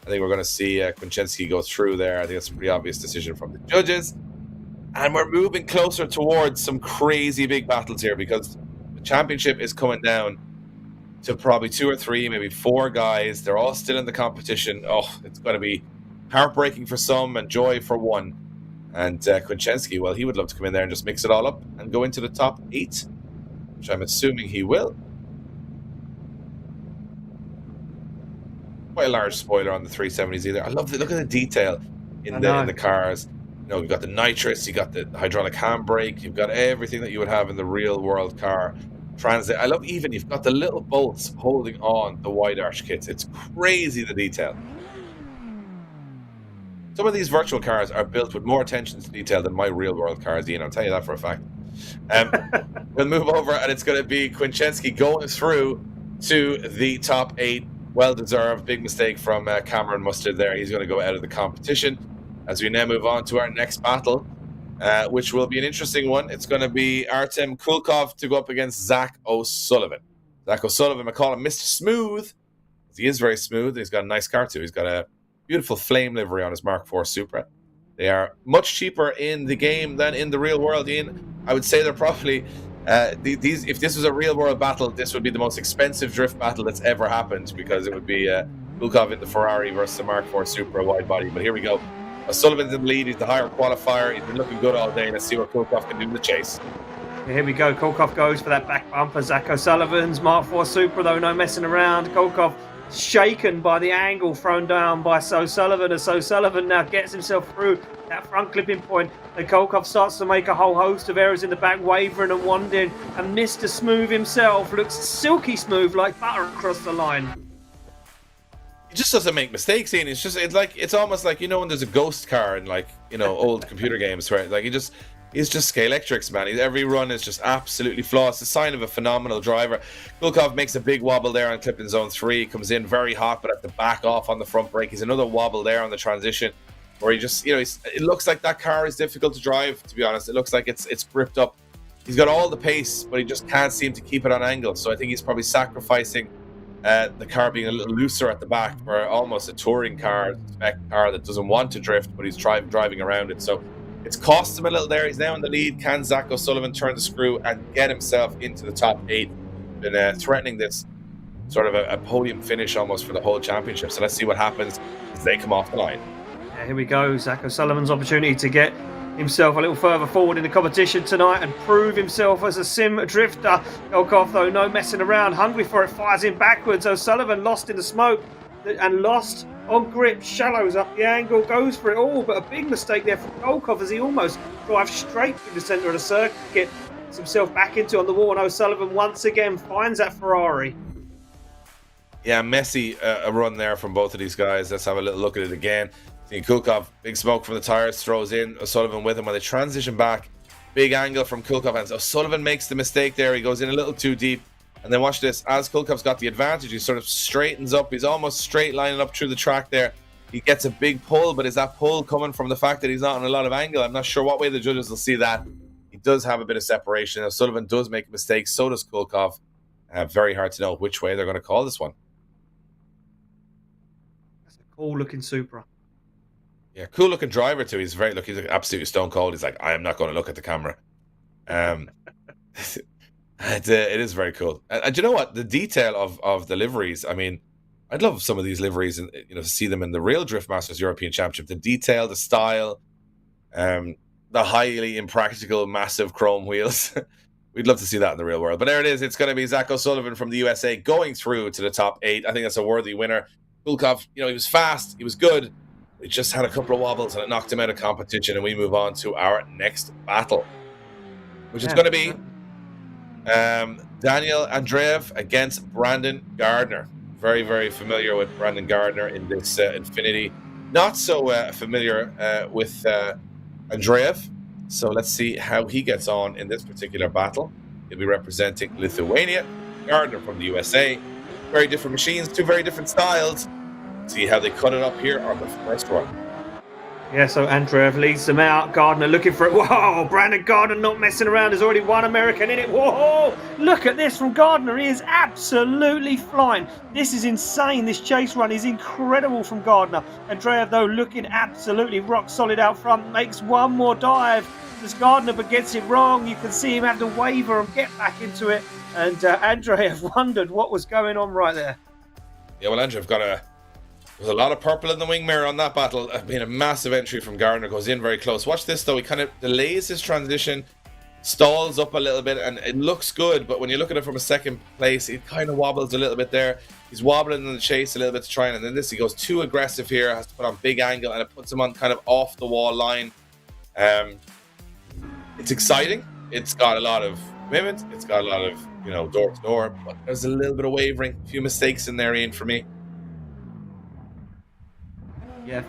I think we're going to see Kuczynski go through there. I think that's a pretty obvious decision from the judges, and we're moving closer towards some crazy big battles here because the championship is coming down to probably 2 or 3, maybe 4 guys. They're all still in the competition. Oh, it's going to be heartbreaking for some and joy for one. And Kuczynski, well, he would love to come in there and just mix it all up and go into the top 8, which I'm assuming he will. Quite a large spoiler on the 370s either. I love the look at the detail in the cars. You know, you've got the nitrous, you got the hydraulic handbrake, you've got everything that you would have in the real world car. Transit. I love even you've got the little bolts holding on the wide arch kits. It's crazy the detail. Some of these virtual cars are built with more attention to detail than my real world cars, Ian. I'll tell you that for a fact. We'll move over and it's going to be Kuczynski going through to the top 8. Well deserved. Big mistake from Cameron Mustard there. He's going to go out of the competition as we now move on to our next battle. Which will be an interesting one. It's going to be Artem Kolkov to go up against Zach O'Sullivan. Zach O'Sullivan, I call him Mr. Smooth. He is very smooth, and he's got a nice car too. He's got a beautiful flame livery on his Mark IV Supra. They are much cheaper in the game than in the real world, Ian. I would say they're probably, these. If this was a real world battle, this would be the most expensive drift battle that's ever happened because it would be Kolkov in the Ferrari versus the Mark IV Supra wide body. But here we go. O'Sullivan's in the lead. He's the higher qualifier. He's been looking good all day. Let's see what Kolkov can do in the chase. Here we go. Kolkov goes for that back bumper. Zach O'Sullivan's Mark IV Supra, though, no messing around. Kolkov shaken by the angle thrown down by O'Sullivan as O'Sullivan now gets himself through that front clipping point. And Kolkov starts to make a whole host of errors in the back, wavering and wandering. And Mr. Smooth himself looks silky smooth like butter across the line. He just doesn't make mistakes, Ian. It's almost like, you know, when there's a ghost car in, like, you know, old computer games where like he's just Scalextrics, man. Every run is just absolutely flawless. It's a sign of a phenomenal driver. Kolkov makes a big wobble there on clipping zone 3. Comes in very hot, but have to back off on the front brake. He's another wobble there on the transition where he just, you know, it looks like that car is difficult to drive, to be honest. It looks like it's gripped up. He's got all the pace, but he just can't seem to keep it on angle. So I think he's probably sacrificing the car being a little looser at the back for almost a touring car, spec car that doesn't want to drift, but he's driving around it. So It's cost him a little there. He's now in the lead. Can Zach O'Sullivan turn the screw and get himself into the top 8? Been threatening this sort of a podium finish almost for the whole championship. So let's see what happens as they come off the line. Yeah, here we go. Zach O'Sullivan's opportunity to get himself a little further forward in the competition tonight and prove himself as a sim drifter. Kolkov, though, no messing around, hungry for it, fires in backwards. O'Sullivan lost in the smoke and lost on grip, shallows up the angle, goes for it all, but a big mistake there from Kolkov as he almost drives straight through the centre of the circuit, gets himself back into on the wall, and O'Sullivan once again finds that Ferrari. Yeah, messy a run there from both of these guys. Let's have a little look at it again. Kulkov, big smoke from the tyres, throws in O'Sullivan with him. When they transition back, big angle from Kulkov, and O'Sullivan makes the mistake there. He goes in a little too deep. And then watch this, as Kulkov's got the advantage, he sort of straightens up. He's almost straight lining up through the track there. He gets a big pull, but is that pull coming from the fact that he's not on a lot of angle? I'm not sure what way the judges will see that. He does have a bit of separation. O'Sullivan does make mistakes, so does Kulkov. Very hard to know which way they're going to call this one. That's a cool looking Supra. Yeah, cool looking driver too. He's very he's absolutely stone cold. He's like, I am not going to look at the camera. It is very cool. And you know what? The detail of the liveries, I mean, I'd love some of these liveries and to see them in the real Drift Masters European Championship. The detail, the style, the highly impractical, massive chrome wheels. We'd love to see that in the real world. But there it is. It's going to be Zach O'Sullivan from the USA going through to the top 8. I think that's a worthy winner. Kulkov, he was fast. He was good. He just had a couple of wobbles and it knocked him out of competition. And we move on to our next battle, which is going to be Daniel Andreev against Brandon Gardner. Very, very familiar with Brandon Gardner in this Infinity. Not so familiar with Andreev. So let's see how he gets on in this particular battle. He'll be representing Lithuania. Gardner from the USA. Very different machines, two very different styles. See how they cut it up here on the first one. Yeah, so Andreev leads them out. Gardner looking for it. Whoa, Brandon Gardner not messing around. There's already one American in it. Whoa, look at this from Gardner. He is absolutely flying. This is insane. This chase run is incredible from Gardner. Andreev, though, looking absolutely rock solid out front. Makes one more dive. Does Gardner, but gets it wrong. You can see him have to waver and get back into it. And Andreev wondered what was going on right there. Yeah, well, Andreev there's a lot of purple in the wing mirror on that battle. Being a massive entry from Gardner, goes in very close. Watch this though, he kind of delays his transition, stalls up a little bit, and it looks good, but when you look at it from a second place, it kind of wobbles a little bit there. He's wobbling in the chase a little bit to try, and then he goes too aggressive here, has to put on big angle, and it puts him on kind of off the wall line. It's exciting. It's got a lot of commitment. It's got a lot of, door to door, but there's a little bit of wavering, a few mistakes in there, Ian, for me. Yeah,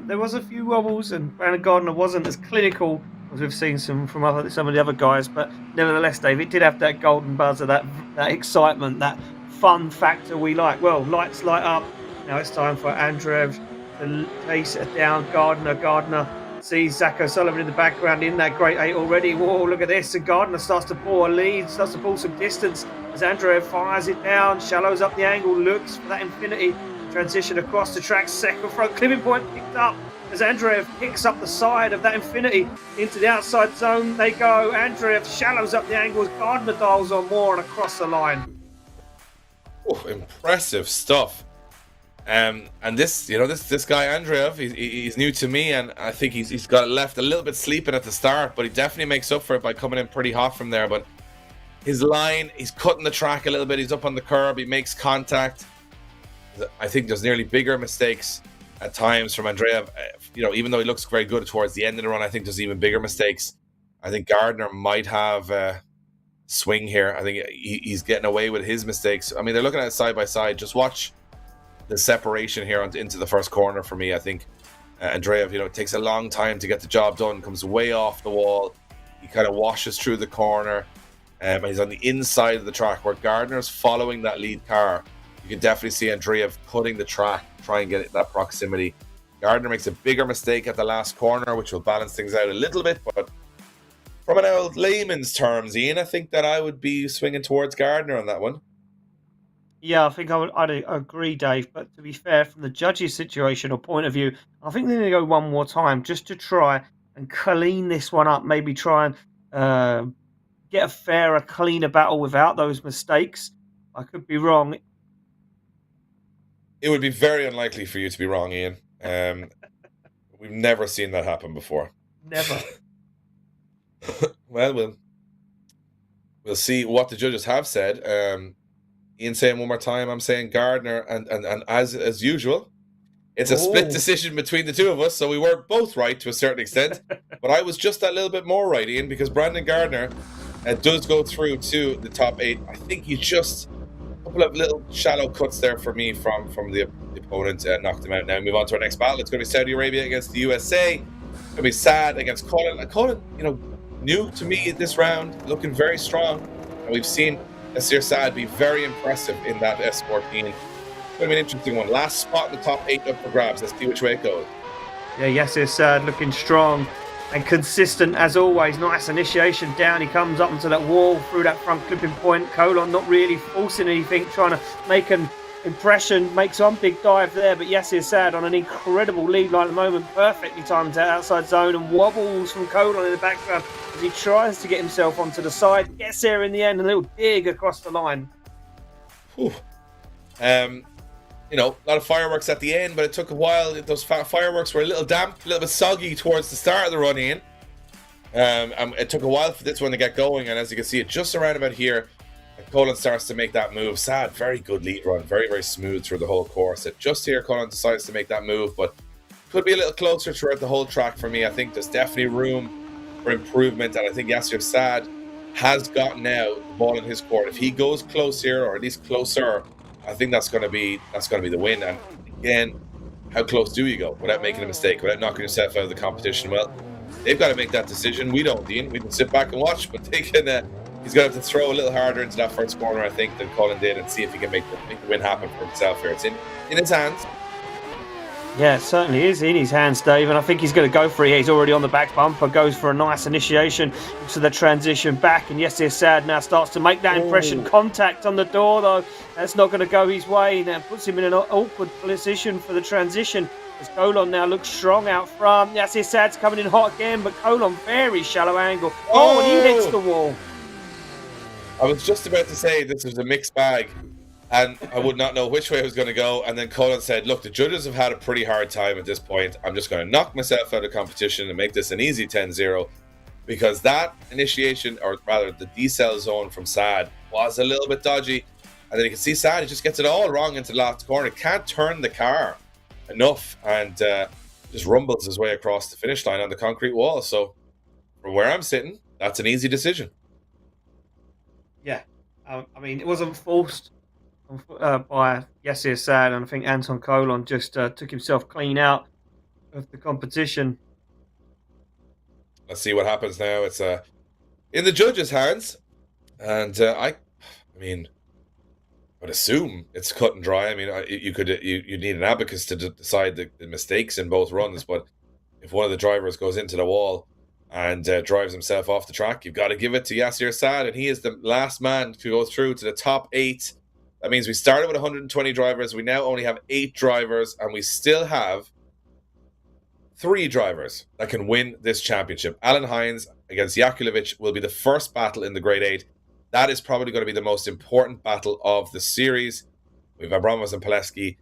there was a few wobbles, and Brandon Gardner wasn't as clinical as we've seen some of the other guys. But nevertheless, Dave, it did have that golden buzzer, that excitement, that fun factor we like. Well, lights light up. Now it's time for Andreev to chase it down. Gardner sees Zach O'Sullivan in the background in that great 8 already. Whoa, look at this! And Gardner starts to pull a lead, starts to pull some distance as Andreev fires it down, shallows up the angle, looks for that infinity. Transition across the track, second front clipping point picked up as Andreev picks up the side of that infinity into the outside zone. They go. Andreev shallows up the angles. Gardner dials on more and across the line. Oh, impressive stuff. And this guy Andreev, he's new to me, and I think he's got left a little bit sleeping at the start, but he definitely makes up for it by coming in pretty hot from there. But his line, he's cutting the track a little bit. He's up on the curb. He makes contact. I think there's nearly bigger mistakes at times from Andreev. Even though he looks very good towards the end of the run, I think there's even bigger mistakes. I think Gardner might have a swing here. I think he's getting away with his mistakes. I mean, they're looking at it side by side. Just watch the separation here into the first corner for me. I think Andreev, it takes a long time to get the job done. Comes way off the wall. He kind of washes through the corner. He's on the inside of the track where Gardner's following that lead car. You can definitely see Andreev cutting the track, try and get that proximity. Gardner makes a bigger mistake at the last corner, which will balance things out a little bit. But from an old layman's terms, Ian, I think that I would be swinging towards Gardner on that one. Yeah, I think I'd agree, Dave. But to be fair, from the judges' situation or point of view, I think they're going to go one more time just to try and clean this one up. Maybe try and get a fairer, cleaner battle without those mistakes. I could be wrong. It would be very unlikely for you to be wrong, Ian. We've never seen that happen before. Never. Well, we'll see what the judges have said. Ian saying one more time, I'm saying Gardner, and as usual, it's a split decision between the two of us, so we were both right to a certain extent. But I was just that little bit more right, Ian, because Brandon Gardner does go through to the top 8. I think he just a couple of little shallow cuts there for me from the opponent knocked him out. Now move on to our next battle. It's going to be Saudi Arabia against the USA. It's going to be sad against Colin. Colin, new to me this round, looking very strong, and we've seen Asir Saad be very impressive in that S14. It's going to be an interesting one. Last spot in the top 8 up for grabs. Let's see which way it goes. Yeah, Asir Saad looking strong and consistent as always. Nice initiation down. He comes up onto that wall through that front clipping point. Colon not really forcing anything, trying to make an impression, makes one big dive there, but Yassir Saad on an incredible lead line at the moment, perfectly timed out outside zone, and wobbles from Colon in the background as he tries to get himself onto the side, gets there in the end, a little dig across the line. Whew. A lot of fireworks at the end, but it took a while. Those fireworks were a little damp, a little bit soggy towards the start of the run in. It took a while for this one to get going, and as you can see, it just around about here, Colin starts to make that move. Sad, very good lead run, very, very smooth through the whole course. Just here, Colin decides to make that move, but could be a little closer throughout the whole track for me. I think there's definitely room for improvement, and I think Yassir Saad has got now the ball in his court. If he goes close here, or at least closer, I think that's going to be the win. And again, how close do you go without making a mistake, without knocking yourself out of the competition? Well, they've got to make that decision. We don't, Dean. We can sit back and watch, but they can. He's going to have to throw a little harder into that first corner, I think, than Colin did, and see if he can make the win happen for himself here. It's in his hands. Yeah, it certainly is in his hands, Dave, and I think he's going to go for it. He's already on the back bumper, goes for a nice initiation to the transition back, and Yassir Saad now starts to make that impression. Contact on the door, though. That's not going to go his way. Now puts him in an awkward position for the transition, as Colon now looks strong out front. Yassir Saad's coming in hot again, but Colon very shallow angle. And he hits the wall. I was just about to say this was a mixed bag, and I would not know which way it was going to go. And then Colin said, look, the judges have had a pretty hard time at this point. I'm just going to knock myself out of competition and make this an easy 10-0, because that initiation, or rather the decel zone from Saad, was a little bit dodgy. And then you can see Saad, he just gets it all wrong into the last corner. Can't turn the car enough, and just rumbles his way across the finish line on the concrete wall. So from where I'm sitting, that's an easy decision. Yeah, I mean, it wasn't forced by Yassir Saad, and I think Anton Colon just took himself clean out of the competition. Let's see what happens now. It's in the judges' hands, and I would assume it's cut and dry. I mean, you need an abacus to decide the mistakes in both runs, but if one of the drivers goes into the wall and drives himself off the track, you've got to give it to Yassir Saad, and he is the last man to go through to the top 8. That means we started with 120 drivers. We now only have 8 drivers, and we still have 3 drivers that can win this championship. Alan Hines against Yakulovic will be the first battle in the Grade 8. That is probably going to be the most important battle of the series. We have Abramov and Poleski,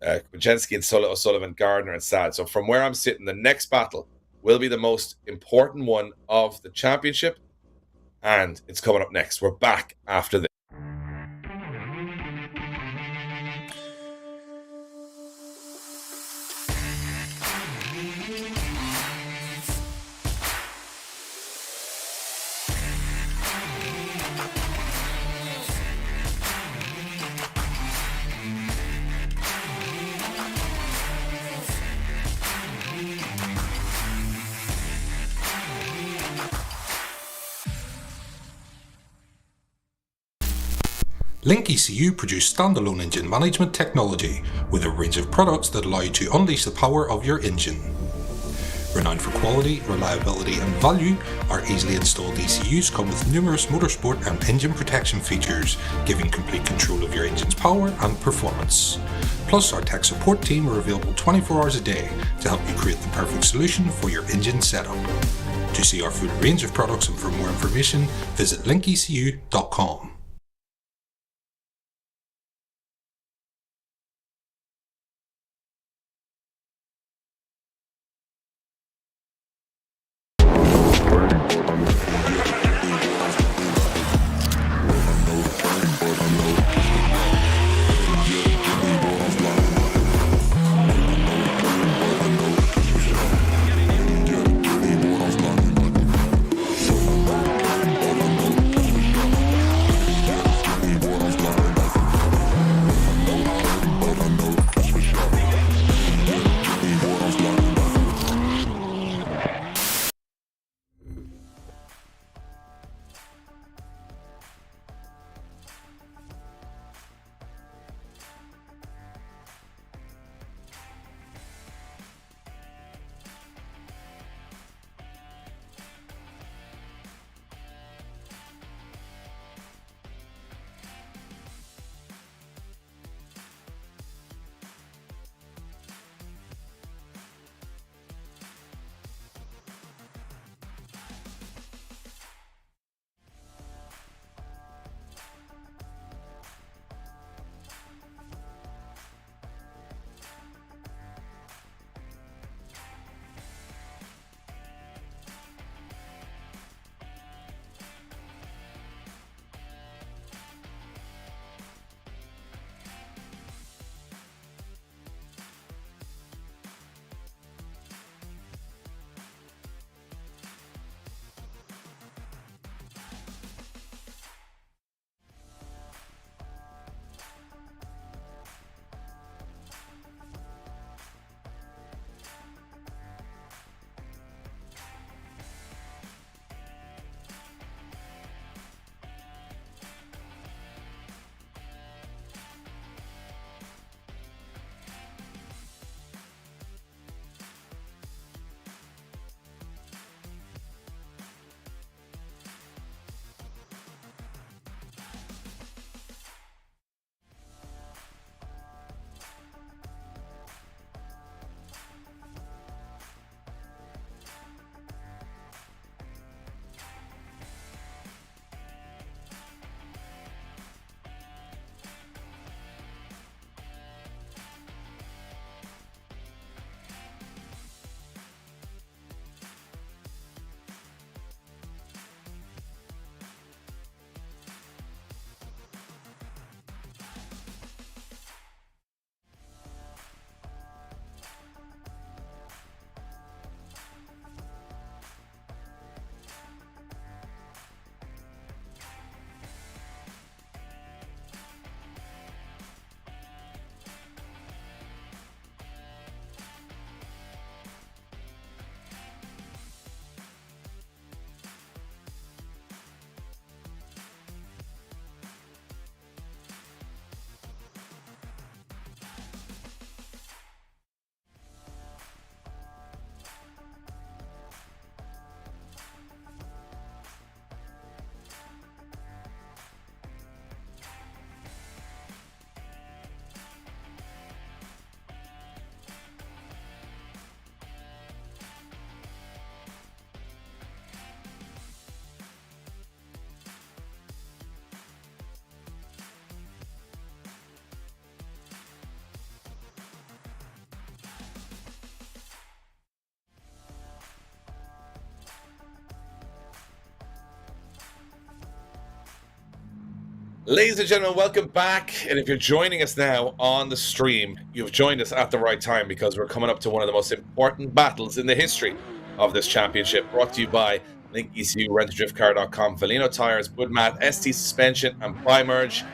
Kuczynski and O'Sullivan, Gardner and Saad. So from where I'm sitting, the next battle will be the most important one of the championship, and it's coming up next. We're back after this. LIQUI.EU produce standalone engine management technology with a range of products that allow you to unleash the power of your engine. Renowned for quality, reliability and value, our easily installed ECUs come with numerous motorsport and engine protection features, giving complete control of your engine's power and performance. Plus, our tech support team are available 24 hours a day to help you create the perfect solution for your engine setup. To see our full range of products and for more information, visit LIQUI.com. Ladies and gentlemen, welcome back. And if you're joining us now on the stream, you've joined us at the right time because we're coming up to one of the most important battles in the history of this championship, brought to you by LIQUI.EU, RentADriftCar.com, VALINO tires, Budmat, ST suspension, and Bimerg,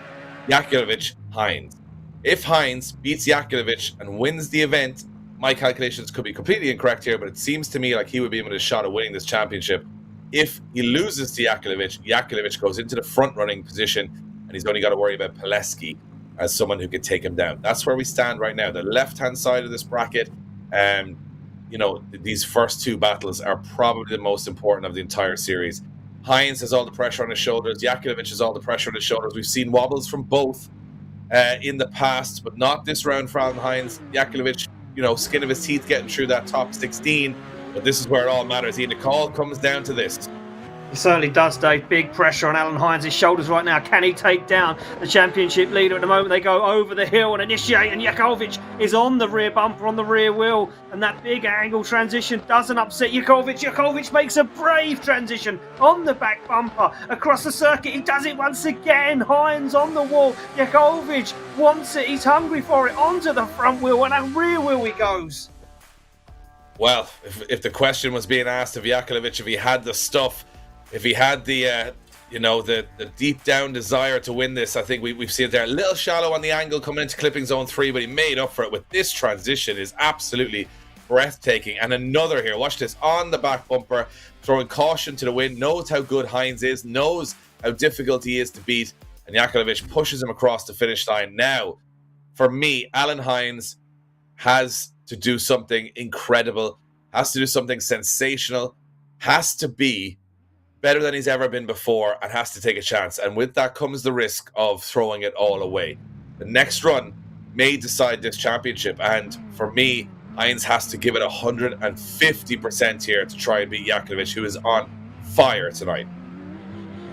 Yakulovic, Hines. If Hines beats Yakulovic and wins the event, my calculations could be completely incorrect here, but it seems to me like he would be able to shot at winning this championship. If he loses to Yakulovic, Yakulovic goes into the front-running position, and he's only got to worry about Poleski as someone who could take him down. That's where we stand right now. The left-hand side of this bracket, you know, these first two battles are probably the most important of the entire series. Hines has all the pressure on his shoulders. Yakulovic has all the pressure on his shoulders. We've seen wobbles from both in the past, but not this round for Alan Hines. Yakulovic, you know, skin of his teeth getting through that top 16, but this is where it all matters. Ian, the call comes down to this. It certainly does, Dave. Big pressure on Alan Hines' shoulders right now. Can he take down the championship leader? At the moment, they go over the hill and initiate, and Yakulovic is on the rear bumper, on the rear wheel, and that big angle transition doesn't upset Yakulovic. Yakulovic makes a brave transition on the back bumper across the circuit. He does it once again. Hines on the wall. Yakulovic wants it. He's hungry for it. Onto the front wheel, and that rear wheel he goes. Well, if the question was being asked of Yakulovic, if he had the stuff, if he had the, you know, the deep down desire to win this, I think we've seen it there. A little shallow on the angle coming into clipping zone 3, but he made up for it with this transition. Is absolutely breathtaking. And another here, watch this, on the back bumper, throwing caution to the wind, knows how good Hines is, knows how difficult he is to beat, and Yakulovic pushes him across the finish line. Now, for me, Alan Hines has to do something incredible, has to do something sensational, has to be better than he's ever been before, and has to take a chance. And with that comes the risk of throwing it all away. The next run may decide this championship, and for me, Hines has to give it 150% here to try and beat Yakulovic, who is on fire tonight.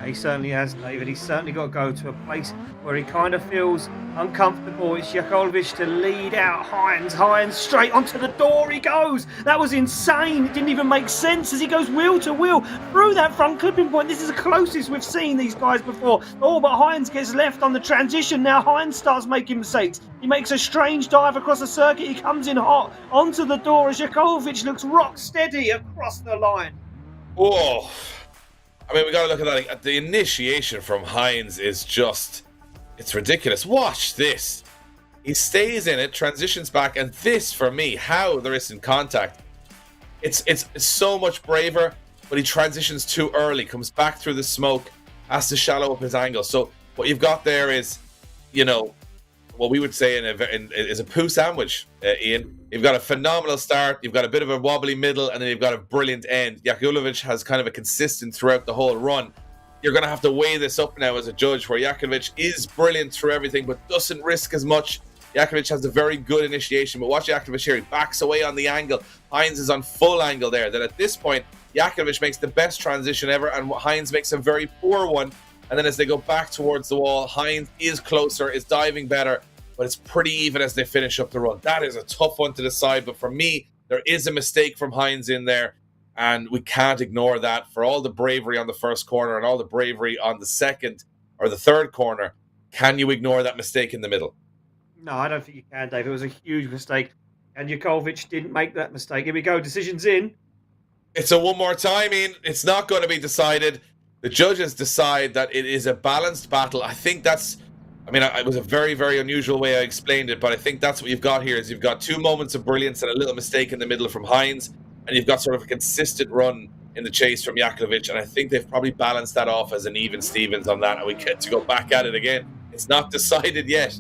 He certainly has, David. He's certainly got to go to a place where he kind of feels uncomfortable. It's Yakulovic to lead out Hines. Hines straight onto the door he goes. That was insane. It didn't even make sense as he goes wheel to wheel through that front clipping point. This is the closest we've seen these guys before. Oh, but Hines gets left on the transition. Now Hines starts making mistakes. He makes a strange dive across the circuit. He comes in hot onto the door as Yakulovic looks rock steady across the line. Oh, I mean, we got to look at that. The initiation from Hines is just, it's ridiculous. Watch this. He stays in it, transitions back, and this, for me, how there isn't contact. It's so much braver, but he transitions too early, comes back through the smoke, has to shallow up his angle. So what you've got there is, you know, what we would say is a poo sandwich, Ian. You've got a phenomenal start, you've got a bit of a wobbly middle, and then you've got a brilliant end. Yakulovic has kind of a consistent throughout the whole run. You're going to have to weigh this up now as a judge, where Yakulovic is brilliant through everything, but doesn't risk as much. Yakulovic has a very good initiation, but watch Yakulovic here. He backs away on the angle. Hines is on full angle there. Then at this point, Yakulovic makes the best transition ever, and Hines makes a very poor one. And then as they go back towards the wall, Hines is closer, is diving better, but it's pretty even as they finish up the run. That is a tough one to decide, but for me, there is a mistake from Hines in there, and we can't ignore that. For all the bravery on the first corner and all the bravery on the second or the third corner, can you ignore that mistake in the middle? No, I don't think you can, Dave. It was a huge mistake, and Yakulovic didn't make that mistake. Here we go, decisions in. It's a one more time, Ian. It's not going to be decided. The judges decide that it is a balanced battle. I think that's, I mean, it was a very, very unusual way I explained it, but I think that's what you've got here, is you've got two moments of brilliance and a little mistake in the middle from Hines, and you've got sort of a consistent run in the chase from Yakulovic, and I think they've probably balanced that off as an even Stevens on that, and we get to go back at it again. It's not decided yet.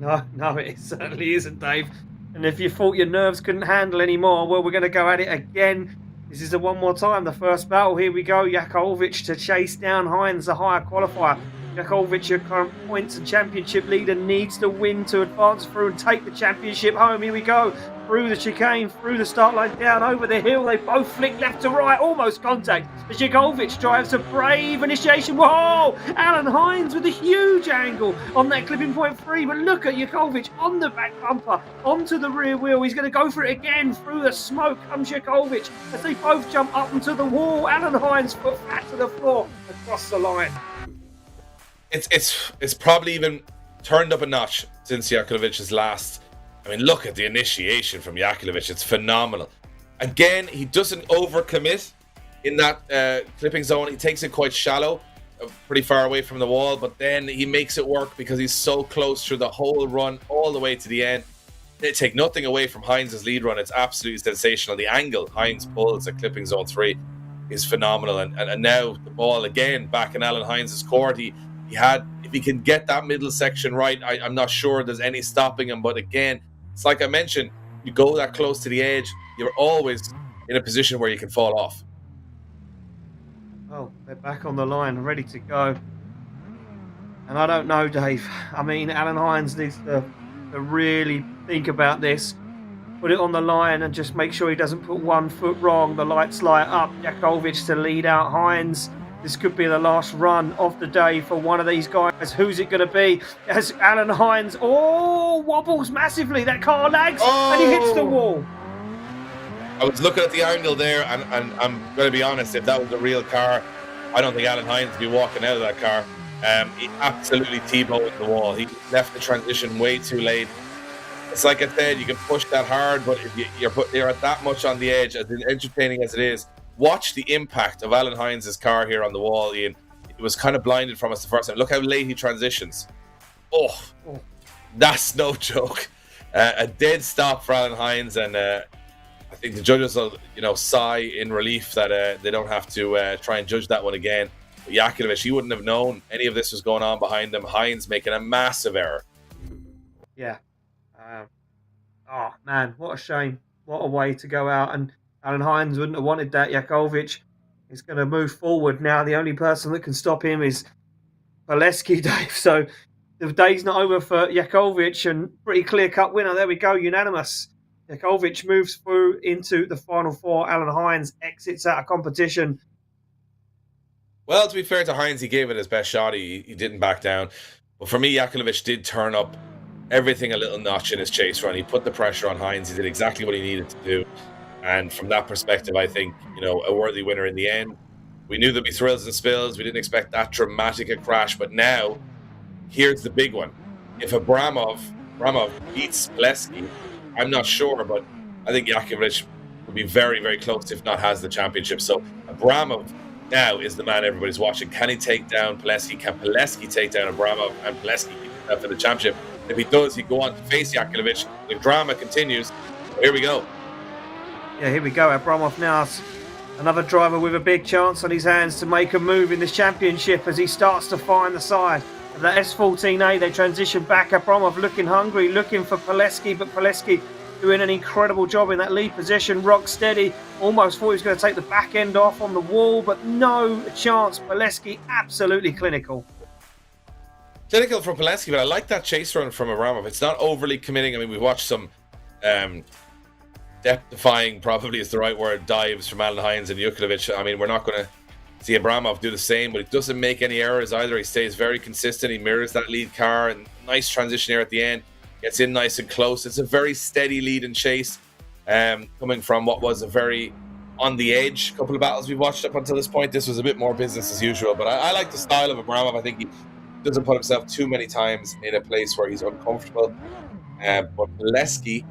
No, it certainly isn't, Dave. And if you thought your nerves couldn't handle anymore, well, we're going to go at it again. This is the one more time, the first battle. Here we go. Yakulovic to chase down Hines, the higher qualifier. Yakulovic, your current points and championship leader, needs to win to advance through and take the championship home. Here we go. Through the chicane, through the start line, down over the hill. They both flick left to right, almost contact. But Yakulovic drives a brave initiation. Whoa! Alan Hines with a huge angle on that clipping point 3. But look at Yakulovic on the back bumper, onto the rear wheel. He's going to go for it again. Through the smoke comes Yakulovic as they both jump up onto the wall. Alan Hines foot flat to the floor across the line. It's probably even turned up a notch since Yakulovic's last. I mean, look at the initiation from Yakulovic. It's phenomenal. Again, he doesn't overcommit in that clipping zone. He takes it quite shallow, pretty far away from the wall, but then he makes it work because he's so close through the whole run, all the way to the end. They take nothing away from Hines' lead run. It's absolutely sensational. The angle Hines pulls at clipping zone 3 is phenomenal. And now the ball again back in Alan Hines' court. He had, if he can get that middle section right, I'm not sure there's any stopping him. But again, it's like I mentioned, you go that close to the edge, you're always in a position where you can fall off. Oh, they're back on the line, ready to go. And I don't know, Dave. I mean, Alan Hines needs to really think about this. Put it on the line and just make sure he doesn't put 1 foot wrong. The lights light up. Yakulovic to lead out Hines. This could be the last run of the day for one of these guys. Who's it going to be? As Alan Hines, wobbles massively. That car lags and he hits the wall. I was looking at the angle there, and I'm going to be honest, if that was a real car, I don't think Alan Hines would be walking out of that car. He absolutely T-bowed the wall. He left the transition way too late. It's like I said, you can push that hard, but if you're at that much on the edge, as entertaining as it is, watch the impact of Alan Hines' car here on the wall, Ian. It was kind of blinded from us the first time. Look how late he transitions. Oh, that's no joke. A dead stop for Alan Hines, and I think the judges will, sigh in relief that they don't have to try and judge that one again. But Yakulovic, he wouldn't have known any of this was going on behind them. Hines making a massive error. Yeah. Oh, man, what a shame. What a way to go out. And Alan Hines wouldn't have wanted that. Yakulovic is going to move forward now. The only person that can stop him is Poleski, Dave. So the day's not over for Yakulovic, and pretty clear-cut winner. There we go, unanimous. Yakulovic moves through into the final four. Alan Hines exits out of competition. Well, to be fair to Hines, he gave it his best shot. He didn't back down. But for me, Yakulovic did turn up everything a little notch in his chase run. He put the pressure on Hines. He did exactly what he needed to do. And from that perspective, I think, a worthy winner in the end. We knew there'd be thrills and spills. We didn't expect that dramatic a crash. But now, here's the big one. If Abramov beats Poleski, I'm not sure, but I think Yakulovic will be very, very close, if not has the championship. So Abramov now is the man everybody's watching. Can he take down Poleski? Can Poleski take down Abramov and Poleski keep himself in the championship? If he does, he go on to face Yakulovic. The drama continues. Here we go. Yeah, here we go. Abramov now, another driver with a big chance on his hands to make a move in this championship as he starts to find the side of that S14A. They transition back. Abramov looking hungry, looking for Poleski, but Poleski doing an incredible job in that lead position, rock steady. Almost thought he was going to take the back end off on the wall, but no chance. Poleski absolutely clinical. Clinical from Poleski, but I like that chase run from Abramov. It's not overly committing. I mean, we've watched some depth-defying, probably is the right word, dives from Alan Hines and Yakulovic. I mean, we're not going to see Abramov do the same, but he doesn't make any errors either. He stays very consistent. He mirrors that lead car, and nice transition here at the end. Gets in nice and close. It's a very steady lead and chase, coming from what was a very on-the-edge couple of battles we've watched up until this point. This was a bit more business as usual, but I like the style of Abramov. I think he doesn't put himself too many times in a place where he's uncomfortable. But Poleski,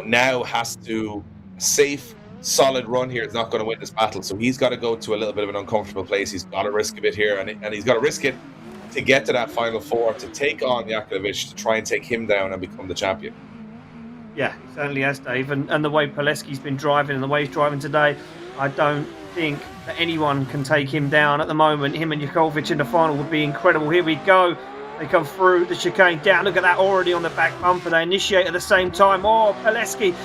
now has to safe, solid run here. Is not going to win this battle, so he's got to go to a little bit of an uncomfortable place. He's got to risk a bit here, and he's got to risk it to get to that final four, to take on Yakulovic, to try and take him down and become the champion. Yeah, he certainly has, Dave. And the way Poleski's been driving and the way he's driving today, I don't think that anyone can take him down at the moment. Him and Yakulovic in the final would be incredible. Here we go. They come through the chicane down. Look at that already on the back bumper. They initiate at the same time. Poleski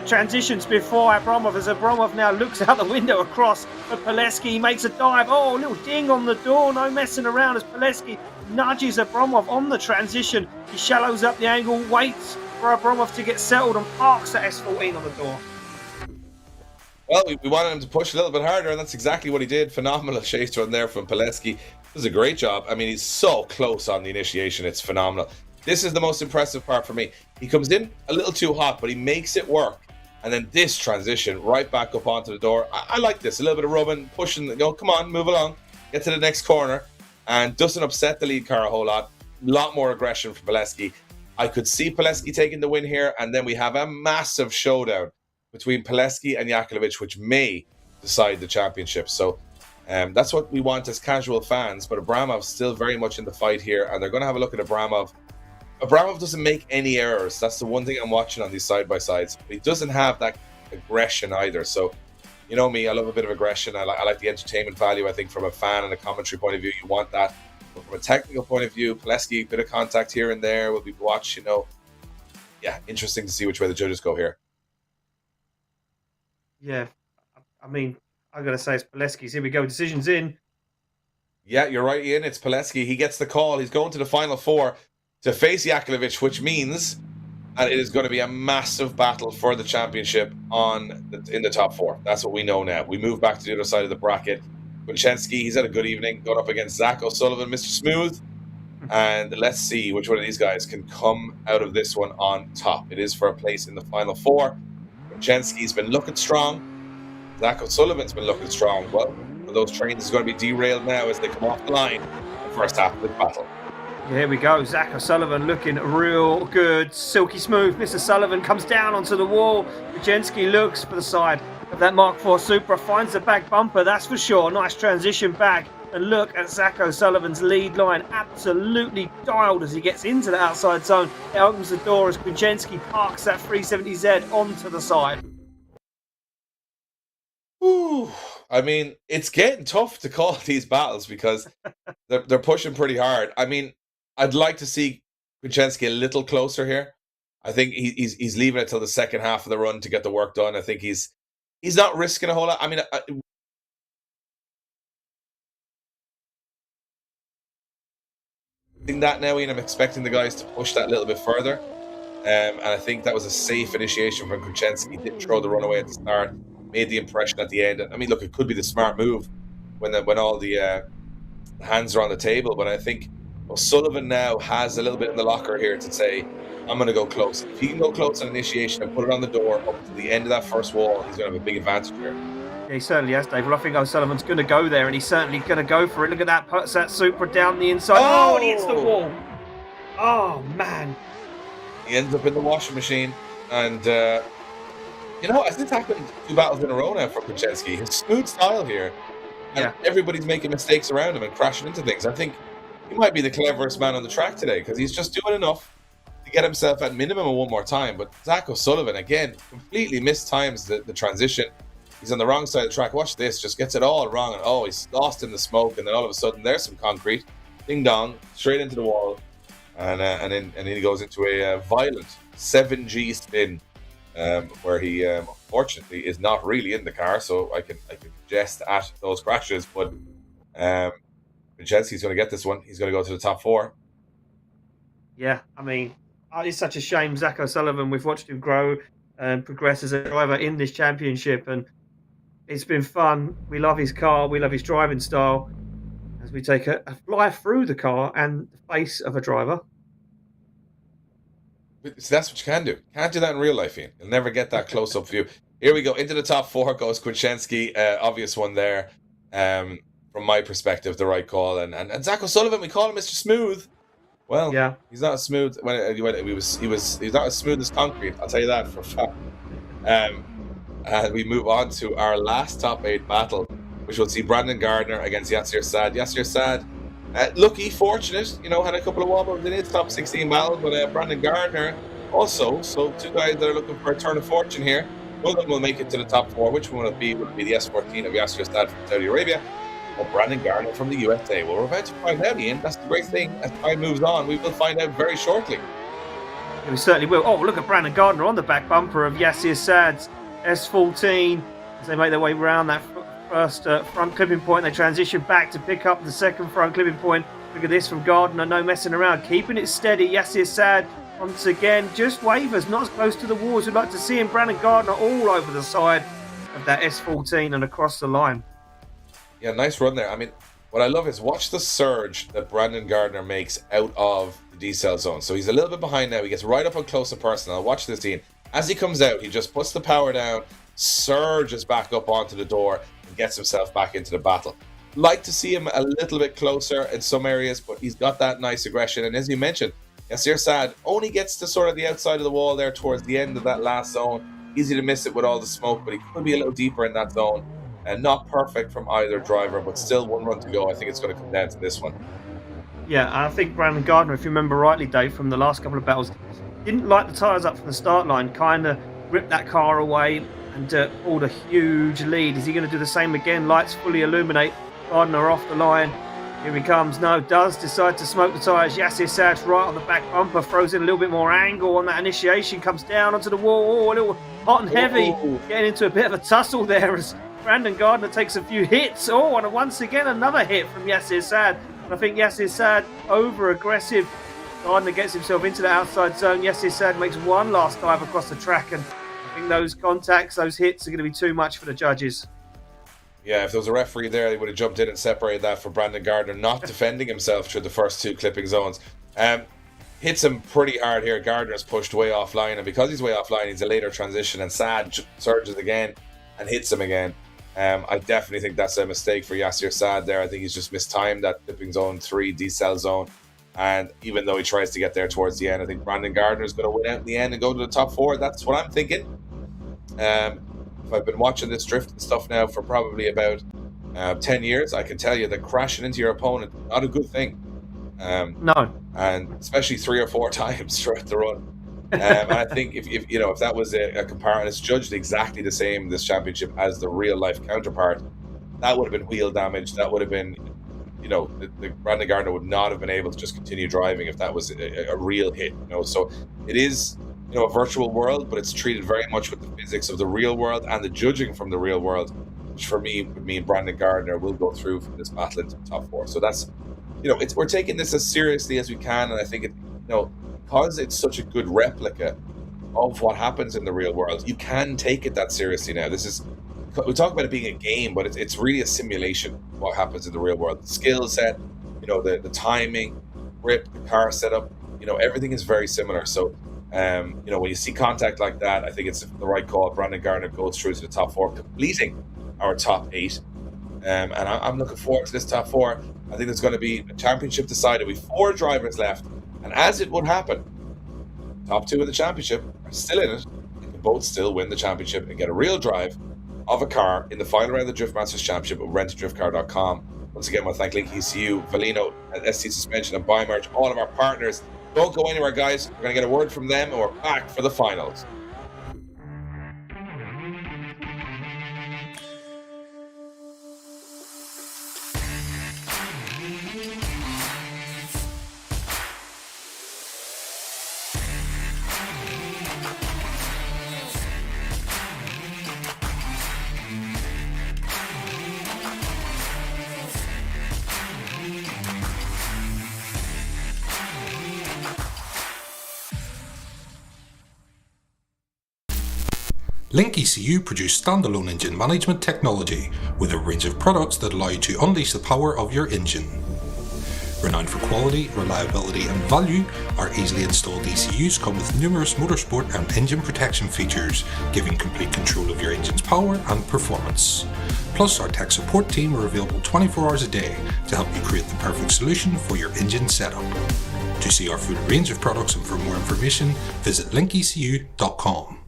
transitions before Abramov as Abramov now looks out the window across for Poleski. He makes a dive. A little ding on the door. No messing around as Poleski nudges Abramov on the transition. He shallows up the angle, waits for Abramov to get settled and parks the S14 on the door. Well, we wanted him to push a little bit harder, and that's exactly what he did. Phenomenal chase run there from Poleski. This is a great job. I mean, he's so close on the initiation. It's phenomenal. This is the most impressive part for me. He comes in a little too hot, but he makes it work. And then this transition right back up onto the door. I like this. A little bit of rubbing, pushing. Come on, move along. Get to the next corner. And doesn't upset the lead car a whole lot. A lot more aggression from Poleski. I could see Poleski taking the win here. And then we have a massive showdown between Poleski and Yakulovic, which may decide the championship. So that's what we want as casual fans. But Abramov's still very much in the fight here, and they're going to have a look at Abramov. Abramov doesn't make any errors. That's the one thing I'm watching on these side-by-sides. But he doesn't have that aggression either. So, you know me, I love a bit of aggression. I like the entertainment value. I think from a fan and a commentary point of view, you want that. But from a technical point of view, Poleski, a bit of contact here and there. We'll be watching, yeah, interesting to see which way the judges go here. Yeah, I mean, I got to say it's Poleski's. Here we go. Decisions in. Yeah, you're right, Ian. It's Poleski. He gets the call. He's going to the final four to face Yakulovic, which means that it is going to be a massive battle for the championship in the top four. That's what we know now. We move back to the other side of the bracket. Kuczynski, he's had a good evening, going up against Zach O'Sullivan, Mr. Smooth. And let's see which one of these guys can come out of this one on top. It is for a place in the final four. Kuczynski's been looking strong. Zach O'Sullivan's been looking strong. Well, those trains is going to be derailed now as they come off the line in the first half of the battle. Here we go. Zach O'Sullivan looking real good. Silky smooth. Mr. Sullivan comes down onto the wall. Kuczynski looks for the side of that Mark IV Supra. Finds the back bumper, that's for sure. Nice transition back. And look at Zach O'Sullivan's lead line. Absolutely dialed as he gets into the outside zone. It opens the door as Kuczynski parks that 370Z onto the side. Ooh. I mean, it's getting tough to call these battles because they're pushing pretty hard. I mean, I'd like to see Kuczynski a little closer here. I think he's leaving it till the second half of the run to get the work done. I think he's not risking a whole lot. I mean, I think that now, Ian, I'm expecting the guys to push that a little bit further. And I think that was a safe initiation from Kuczynski. He didn't throw the runaway at the start. Made the impression at the end. I mean, look, it could be the smart move when all the hands are on the table. But I think O'Sullivan now has a little bit in the locker here to say, I'm going to go close. If he can go close on initiation and put it on the door up to the end of that first wall, he's going to have a big advantage here. Yeah, he certainly has, Dave. Well, I think O'Sullivan's going to go there, and he's certainly going to go for it. Look at that. Puts that Supra down the inside. Oh, and he hits the wall. Oh, man. He ends up in the washing machine. And, you know, as this happened 2 battles in a row now for Kuczynski, his smooth style here, and everybody's making mistakes around him and crashing into things. I think he might be the cleverest man on the track today because he's just doing enough to get himself at minimum one more time. But Zach O'Sullivan, again, completely mistimes the transition. He's on the wrong side of the track. Watch this, just gets it all wrong. And he's lost in the smoke. And then all of a sudden, there's some concrete. Ding dong, straight into the wall. And then he goes into a violent 7G spin. Where he unfortunately is not really in the car, so I can jest at those crashes. But Kuczynski's going to get this one. He's going to go to the top four. Yeah, I mean, it's such a shame. Zach O'Sullivan, we've watched him grow and progress as a driver in this championship, and it's been fun. We love his car. We love his driving style. As we take a fly through the car and the face of a driver. So that's what you can do. Can't do that in real life, Ian. You'll never get that close-up view. Here we go. Into the top four goes Kuczynski. Obvious one there. From my perspective, the right call. And Zach O'Sullivan, we call him Mr. Smooth. Well, yeah, he's not as smooth. He's not as smooth as concrete. I'll tell you that for a fact. And we move on to our last top 8 battle, which will see Brandon Gardner against Yassir Sad. Yassir Sad, lucky, fortunate, had a couple of wobbles in his top 16 battles, but Brandon Gardner also. So 2 guys that are looking for a turn of fortune here. One of them will make it to the top 4. Which one will it be? Will it be the S14 of Yassir Sad from Saudi Arabia, or Brandon Gardner from the USA? Well, we're about to find out, Ian. That's the great thing. As time moves on, we will find out very shortly. Yeah, we certainly will. Oh, look at Brandon Gardner on the back bumper of Yassir Sad's S14 as they make their way around that first front clipping point. They transition back to pick up the second front clipping point. Look at this from Gardner, no messing around, keeping it steady. Yassir Sad once again just wavers, not as close to the wall as we'd like to see him. Brandon Gardner all over the side of that S14 and across the line. Yeah, nice run there. I mean, what I love is watch the surge that Brandon Gardner makes out of the decel zone. So he's a little bit behind now. He gets right up and close and personal. Watch this, Ian. As he comes out, he just puts the power down, surges back up onto the door, and gets himself back into the battle. Like to see him a little bit closer in some areas, but he's got that nice aggression. And as you mentioned, Yassir Sad only gets to sort of the outside of the wall there towards the end of that last zone. Easy to miss it with all the smoke, but he could be a little deeper in that zone. And not perfect from either driver, but still 1 run to go. I think it's going to come down to this one. Yeah, I think Brandon Gardner, if you remember rightly, Dave, from the last couple of battles, didn't light the tyres up from the start line, kind of ripped that car away and pulled a huge lead. Is he going to do the same again? Lights fully illuminate. Gardner off the line. Here he comes. No, does decide to smoke the tyres. Yassir Sad's right on the back bumper, throws in a little bit more angle on that initiation, comes down onto the wall. Oh, a little hot and heavy, getting into a bit of a tussle there as Brandon Gardner takes a few hits. Oh, and once again another hit from Yassir Sad. And I think Yassir Sad over aggressive. Gardner gets himself into the outside zone. Yassir Sad makes one last dive across the track, and I think those contacts, those hits are going to be too much for the judges. Yeah, if there was a referee there, he would have jumped in and separated that for Brandon Gardner, not defending himself through the first two clipping zones. Hits him pretty hard here. Gardner's pushed way offline, and because he's way offline, he's a later transition, and Sad surges again and hits him again. I definitely think that's a mistake for Yassir Sad there. I think he's just mistimed that clipping zone 3 decel zone, and even though he tries to get there towards the end, I think Brandon Gardner's going to win out in the end and go to the top 4. That's what I'm thinking. I've been watching this drift and stuff now for probably about 10 years. I can tell you that crashing into your opponent is not a good thing. No. And especially 3 or 4 times throughout the run. And I think if that was a comparison, it's judged exactly the same in this championship as the real life counterpart, that would have been wheel damage. That would have been, the Brandon Gardner would not have been able to just continue driving if that was a real hit. So it is, a virtual world, but it's treated very much with the physics of the real world and the judging from the real world, which for me would mean Brandon Gardner will go through from this battle into the top 4. So that's, we're taking this as seriously as we can, and I think because it's such a good replica of what happens in the real world, you can take it that seriously now. We talk about it being a game, but it's really a simulation of what happens in the real world. The skill set, the timing, grip, the car setup, everything is very similar. So when you see contact like that, I think it's the right call. Brandon Gardner goes through to the top 4, completing our top 8. And I'm looking forward to this top 4. I think there's going to be a championship decided with 4 drivers left. And as it would happen, top 2 of the championship are still in it. They can both still win the championship and get a real drive of a car in the final round of the Drift Masters Championship at RentADriftCar.com. Once again, I want to thank LIQUI, VALINO, ST Suspension, and Bimerg, all of our partners. Don't go anywhere, guys. We're going to get a word from them, and we're back for the finals. LIQUI.EU produce standalone engine management technology with a range of products that allow you to unleash the power of your engine. Renowned for quality, reliability and value, our easily installed ECUs come with numerous motorsport and engine protection features, giving complete control of your engine's power and performance. Plus, our tech support team are available 24 hours a day to help you create the perfect solution for your engine setup. To see our full range of products and for more information, visit LIQUI.EU.com.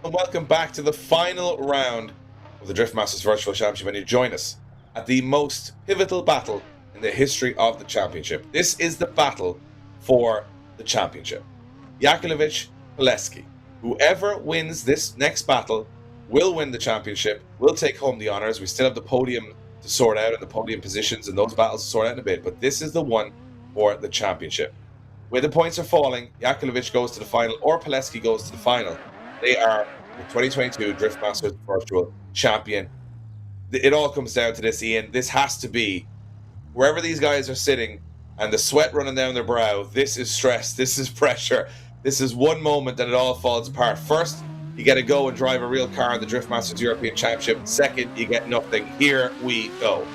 And welcome back to the final round of the Drift Masters Virtual Championship, and you join us at the most pivotal battle in the history of the championship. This is the battle for the championship. Yakulovic, Poleski. Whoever wins this next battle will win the championship, will take home the honours. We still have the podium to sort out and the podium positions and those battles to sort out in a bit, but this is the one for the championship. When the points are falling, Yakulovic goes to the final or Poleski goes to the final. They are the 2022 Drift Masters Virtual Champion. It all comes down to this, Ian. This has to be, wherever these guys are sitting and the sweat running down their brow, this is stress, this is pressure. This is one moment that it all falls apart. First, you get to go and drive a real car in the Drift Masters European Championship. Second, you get nothing. Here we go.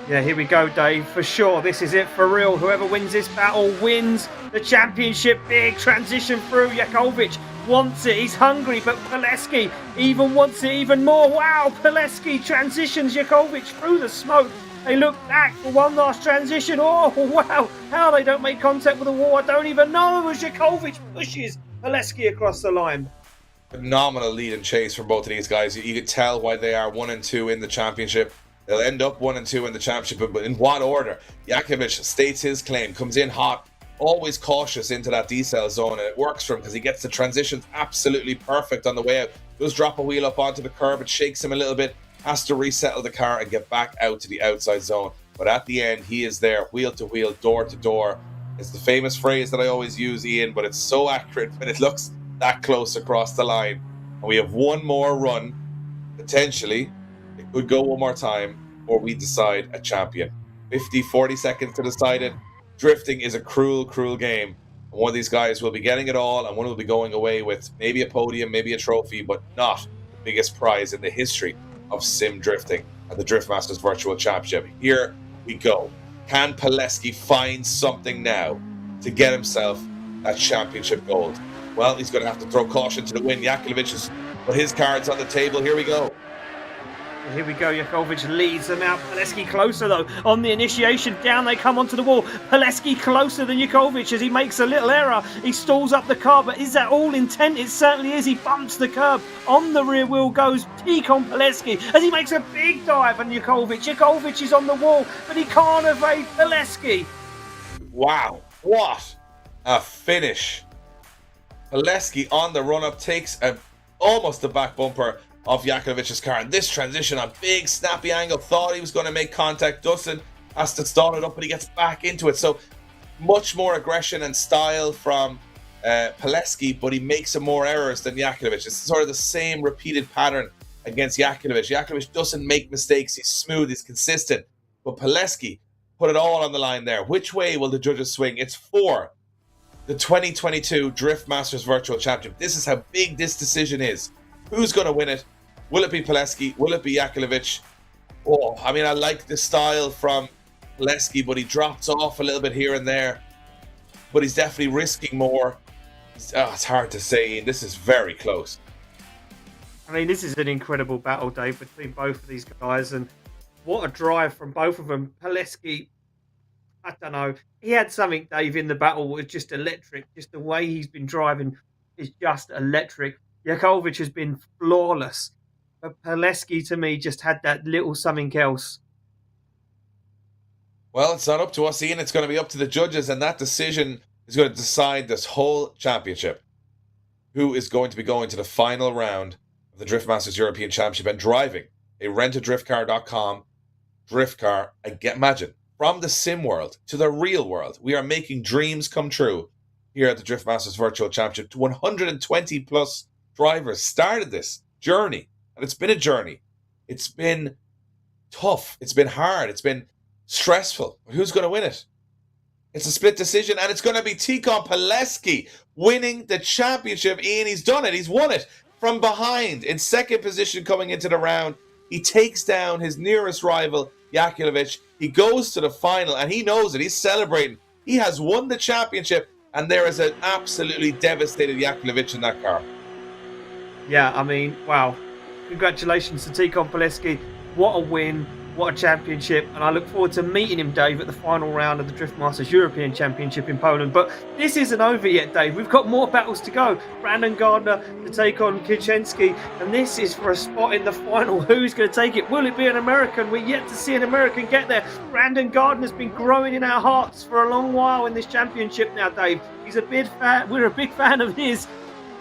Yeah, here we go, Dave. For sure, this is it for real. Whoever wins this battle wins the championship. Big transition through. Yakulovic wants it. He's hungry, but Poleski even wants it even more. Wow, Poleski transitions Yakulovic through the smoke. They look back for one last transition. Oh, wow. How they don't make contact with the wall, I don't even know, as Yakulovic pushes Poleski across the line. Phenomenal lead and chase from both of these guys. You can tell why they are 1 and 2 in the championship. They'll end up 1 and 2 in the championship, but in what order? Yakulovic states his claim, comes in hot, always cautious into that decel zone, and it works for him because he gets the transitions absolutely perfect on the way out. Does drop a wheel up onto the curb, it shakes him a little bit, has to resettle the car and get back out to the outside zone. But at the end, he is there, wheel to wheel, door to door. It's the famous phrase that I always use, Ian, but it's so accurate when it looks that close across the line. And we have one more run, potentially. It could go one more time, or we decide a champion. 40 seconds to decide it. Drifting is a cruel, cruel game. And one of these guys will be getting it all, and one will be going away with maybe a podium, maybe a trophy, but not the biggest prize in the history of sim drifting at the Drift Masters Virtual Championship. Here we go. Can Poleski find something now to get himself that championship gold? Well, he's going to have to throw caution to the wind. Yakulovic has put his cards on the table. Here we go. Here we go, Yakulovic leads them out. Poleski closer though, on the initiation, down they come onto the wall. Poleski closer than Yakulovic as he makes a little error. He stalls up the car, but is that all intent? It certainly is. He bumps the curb. On the rear wheel goes Tikon Poleski as he makes a big dive on Yakulovic. Yakulovic is on the wall, but he can't evade Poleski. Wow, what a finish. Poleski on the run-up takes almost the back bumper of Yakulovic's car, and this transition on big snappy angle, thought he was going to make contact, doesn't, has to stall it up, but he gets back into it. So much more aggression and style from Poleski, but he makes some more errors than Yakulovic. It's sort of the same repeated pattern against Yakulovic. Yakulovic doesn't make mistakes, he's smooth, he's consistent, but Poleski put it all on the line there. Which way will the judges swing? It's for the 2022 Drift Masters Virtual Championship. This is how big this decision is. Who's going to win it? Will it be Poleski? Will it be Yakulovic? Oh, I mean, I like the style from Poleski, but he drops off a little bit here and there. But he's definitely risking more. It's hard to say. This is very close. I mean, this is an incredible battle, Dave, between both of these guys. And what a drive from both of them. Poleski, I don't know. He had something, Dave, in the battle was just electric. Just the way he's been driving is just electric. Yakulovic has been flawless, but Poleski to me just had that little something else. Well, it's not up to us, Ian. It's going to be up to the judges, and that decision is going to decide this whole championship. Who is going to be going to the final round of the Drift Masters European Championship and driving a RentADriftCar.com drift car? Imagine, from the sim world to the real world, we are making dreams come true here at the Drift Masters Virtual Championship. 120 plus drivers started this journey, and it's been a journey. It's been tough, it's been hard, it's been stressful. Who's going to win it? It's a split decision, and it's going to be Tikon Poleski winning the championship. Ian, he's done it. He's won it from behind in second position coming into the round. He takes down his nearest rival, Yakulovic. He goes to the final, and he knows it. He's celebrating. He has won the championship, and there is an absolutely devastated Yakulovic in that car. Yeah, I mean, wow. Congratulations to Tikon Poleski. What a win. What a championship. And I look forward to meeting him, Dave, at the final round of the Drift Masters European Championship in Poland. But this isn't over yet, Dave. We've got more battles to go. Brandon Gardner to take on Kuczynski. And this is for a spot in the final. Who's going to take it? Will it be an American? We're yet to see an American get there. Brandon Gardner's been growing in our hearts for a long while in this championship now, Dave. He's a big fan. We're a big fan of his.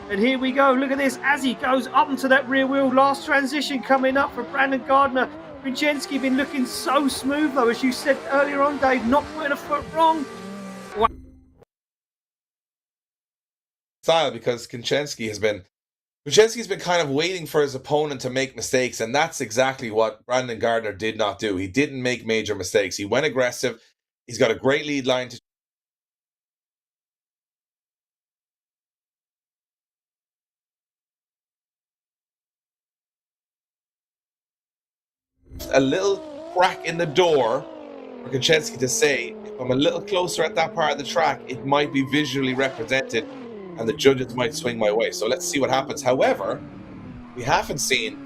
And here we go. Look at this as he goes up into that rear wheel. Last transition coming up for Brandon Gardner. Kuczynski been looking so smooth, though, as you said earlier on, Dave, not putting a foot wrong. Wow. Style, because Kuczynski's been kind of waiting for his opponent to make mistakes, and that's exactly what Brandon Gardner did not do. He didn't make major mistakes. He went aggressive. He's got a great lead line to a little crack in the door for Kuczynski to say, if I'm a little closer at that part of the track, it might be visually represented and the judges might swing my way. So let's see what happens. However, we haven't seen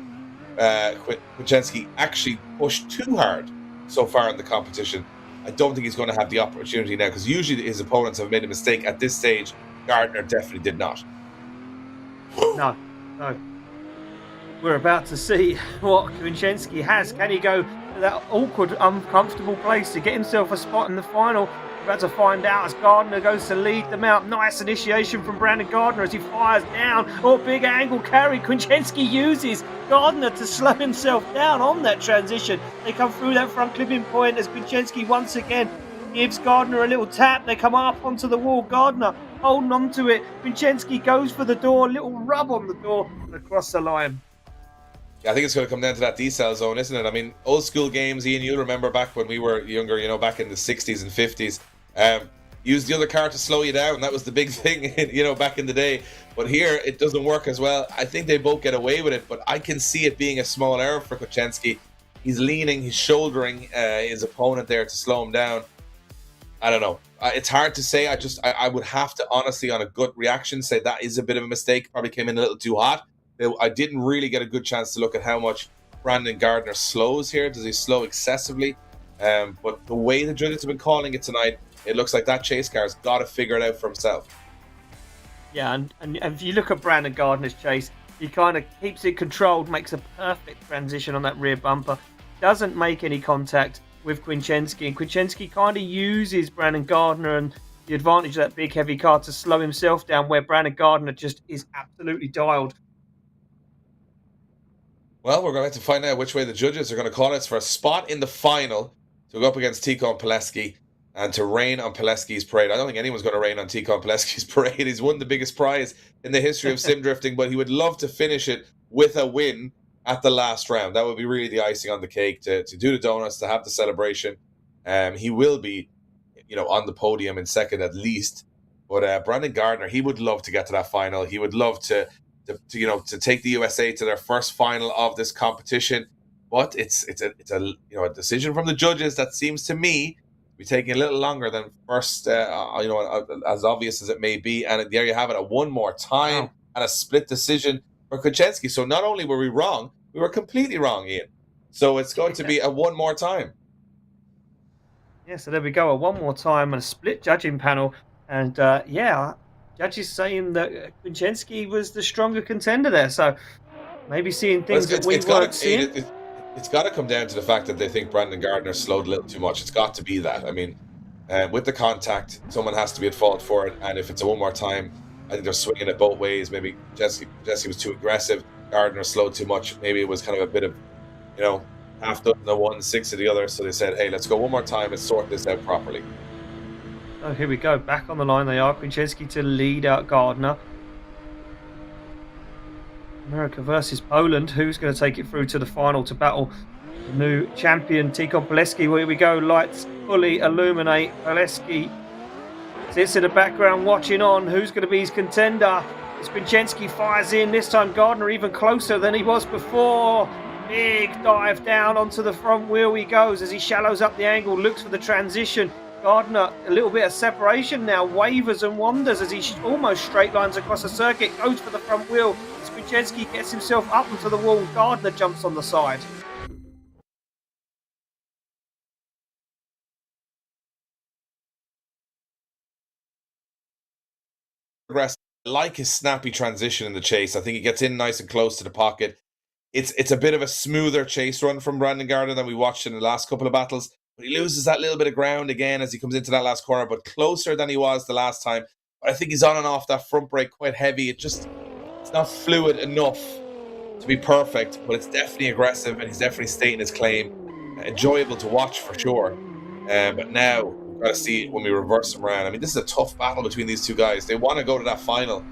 Kuczynski actually push too hard so far in the competition. I don't think he's going to have the opportunity now, because usually his opponents have made a mistake. At this stage, Gardner definitely did not. No. We're about to see what Kuczynski has. Can he go to that awkward, uncomfortable place to get himself a spot in the final? We're about to find out as Gardner goes to lead them out. Nice initiation from Brandon Gardner as he fires down. Oh, big angle carry. Kuczynski uses Gardner to slow himself down on that transition. They come through that front clipping point as Kuczynski once again gives Gardner a little tap. They come up onto the wall. Gardner holding on to it. Kuczynski goes for the door. Little rub on the door and across the line. I think it's going to come down to that decel zone, isn't it? I mean, old school games, Ian, you'll remember back when we were younger, you know, back in the 60s and 50s, use the other car to slow you down. That was the big thing, you know, back in the day. But here, it doesn't work as well. I think they both get away with it, but I can see it being a small error for Kuczynski. He's leaning, he's shouldering his opponent there to slow him down. I don't know. It's hard to say. I would have to honestly, on a gut reaction, say that is a bit of a mistake. Probably came in a little too hot. I didn't really get a good chance to look at how much Brandon Gardner slows here. Does he slow excessively? But the way the judges have been calling it tonight, it looks like that chase car's got to figure it out for himself. Yeah, and if you look at Brandon Gardner's chase, he kind of keeps it controlled, makes a perfect transition on that rear bumper, doesn't make any contact with Kuczynski, and Kuczynski kind of uses Brandon Gardner and the advantage of that big heavy car to slow himself down, where Brandon Gardner just is absolutely dialed. Well, we're going to have to find out which way the judges are going to call it. It's for a spot in the final to go up against Tico and Poleski and to rain on Poleski's parade. I don't think anyone's going to rain on Tico and Poleski's parade. He's won the biggest prize in the history of sim drifting, but he would love to finish it with a win at the last round. That would be really the icing on the cake, to do the donuts, to have the celebration. He will be, you know, on the podium in second at least. But Brandon Gardner, he would love to get to that final. He would love to take the USA to their first final of this competition. But it's a decision from the judges that seems to me to be taking a little longer than first, as obvious as it may be. And there you have it, a one more time and a split decision for Kuczynski. So not only were we wrong, we were completely wrong, Ian. So it's going to be a one more time. Yeah, so there we go, a one more time and a split judging panel. And judges saying that Kuczynski was the stronger contender there. So maybe seeing things that we weren't seeing. It's got to come down to the fact that they think Brandon Gardner slowed a little too much. It's got to be that. I mean, with the contact, someone has to be at fault for it. And if it's a one more time, I think they're swinging it both ways. Maybe Jesse was too aggressive. Gardner slowed too much. Maybe it was kind of a bit of, half dozen of one, six of the other. So they said, hey, let's go one more time and sort this out properly. Oh, here we go. Back on the line they are. Kuczynski to lead out Gardner. America versus Poland. Who's going to take it through to the final to battle the new champion, Tico Poleski? Here we go. Lights fully illuminate. Poleski sits in the background watching on. Who's going to be his contender? As Kuczynski fires in. This time Gardner even closer than he was before. Big dive down onto the front wheel he goes as he shallows up the angle, looks for the transition. Gardner, a little bit of separation now, wavers and wanders as he almost straight lines across the circuit, goes for the front wheel. Kuczynski gets himself up onto the wall. Gardner jumps on the side. aggressive. I like his snappy transition in the chase. I think he gets in nice and close to the pocket. It's a bit of a smoother chase run from Brandon Gardner than we watched in the last couple of battles. But he loses that little bit of ground again as he comes into that last corner, but closer than he was the last time. But I think he's on and off that front brake quite heavy. It's not fluid enough to be perfect, but it's definitely aggressive and he's definitely stating his claim. Enjoyable to watch for sure. But now we've got to see when we reverse him around. I mean, this is a tough battle between these two guys. They want to go to that final.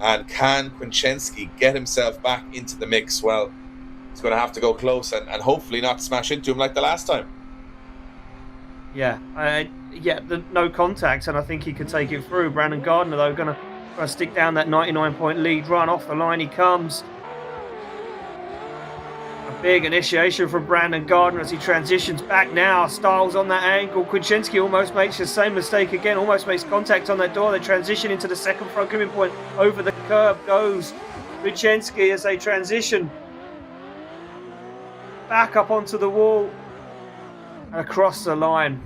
And can Kuczynski get himself back into the mix? Well, he's going to have to go close and hopefully not smash into him like the last time. Yeah, no contact, and I think he could take it through. Brandon Gardner, though, going to stick down that 99-point lead run. Off the line he comes. A big initiation from Brandon Gardner as he transitions back now. Styles on that angle. Kuczynski almost makes the same mistake again, almost makes contact on that door. They transition into the second front coming point. Over the curb goes Kuczynski as they transition back up onto the wall and across the line.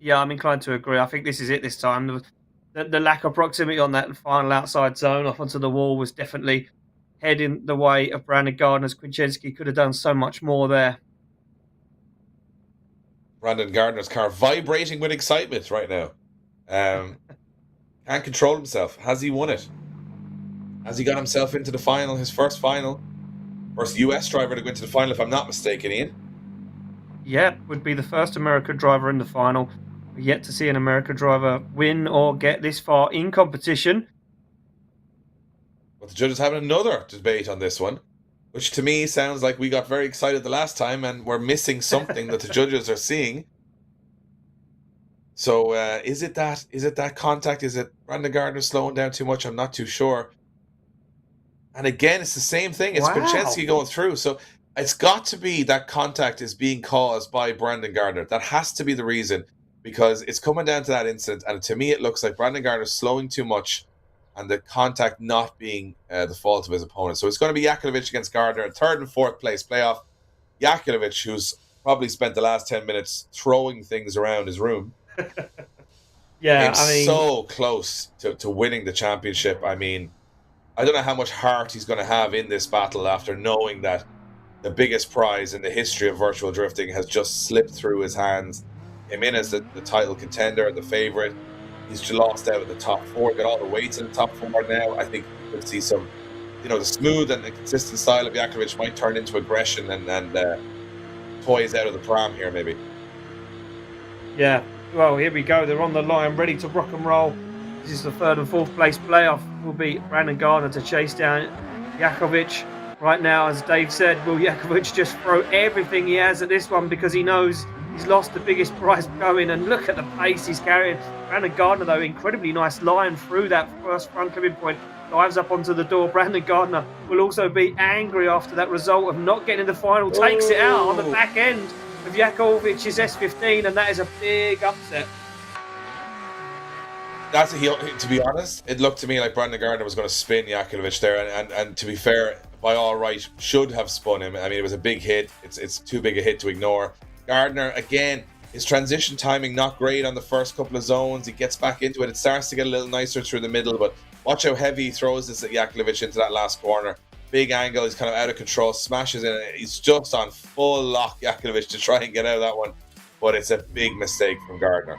Yeah, I'm inclined to agree. I think this is it this time. The lack of proximity on that final outside zone off onto the wall was definitely heading the way of Brandon Gardner's. Kuczynski could have done so much more there. Brandon Gardner's car vibrating with excitement right now. Can't control himself. Has he won it? Has he got himself into the final, his first final? First US driver to go into the final, if I'm not mistaken, Ian. Yeah, would be the first American driver in the final. We're yet to see an American driver win or get this far in competition. But the judges having another debate on this one, which to me sounds like we got very excited the last time and we're missing something that the judges are seeing. So is it that contact? Is it Brandon Gardner slowing down too much? I'm not too sure. And again, it's the same thing. It's Kuczynski going through. So it's got to be that contact is being caused by Brandon Gardner. That has to be the reason, because it's coming down to that incident. And to me, it looks like Brandon Gardner slowing too much and the contact not being the fault of his opponent. So it's going to be Yakulovic against Gardner, third and fourth place playoff. Yakulovic, who's probably spent the last 10 minutes throwing things around his room. Yeah, I mean, so close to winning the championship. I mean, I don't know how much heart he's going to have in this battle after knowing that the biggest prize in the history of virtual drifting has just slipped through his hands. Came in as the title contender, the favourite. He's lost out of the top four, got all the weights in the top four now. I think we'll see some, the smooth and the consistent style of Yakulovic might turn into aggression and toys out of the pram here, maybe. Yeah, well, here we go. They're on the line, ready to rock and roll. This is the third and fourth place playoff. Will be Brandon Gardner to chase down Yakulovic. Right now, as Dave said, will Yakulovic just throw everything he has at this one because he knows he's lost the biggest prize going, and look at the pace he's carrying. Brandon Gardner, though, incredibly nice line through that first front coming point. Dives up onto the door. Brandon Gardner will also be angry after that result of not getting in the final. Takes it out on the back end of Yakulovic's S15, and that is a big upset. To be honest, it looked to me like Brandon Gardner was going to spin Yakulovic there, and to be fair, by all right, should have spun him. I mean, it was a big hit. It's too big a hit to ignore. Gardner, again, his transition timing not great on the first couple of zones. He gets back into it. It starts to get a little nicer through the middle, but watch how heavy he throws this at Yakulovic into that last corner. Big angle. He's kind of out of control. Smashes in it. He's just on full lock, Yakulovic, to try and get out of that one. But it's a big mistake from Gardner.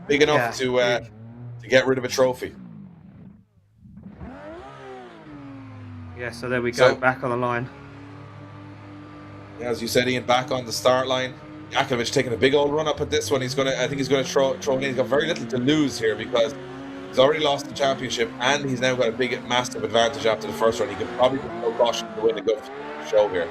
Big enough to get rid of a trophy. Yeah, so there we go, back on the line. Yeah, as you said, Ian, back on the start line. Yakulovic taking a big old run up at this one. I think he's going to throw it in. He's got very little to lose here because he's already lost the championship and he's now got a massive advantage after the first run. He could probably go gosh to win the go show here.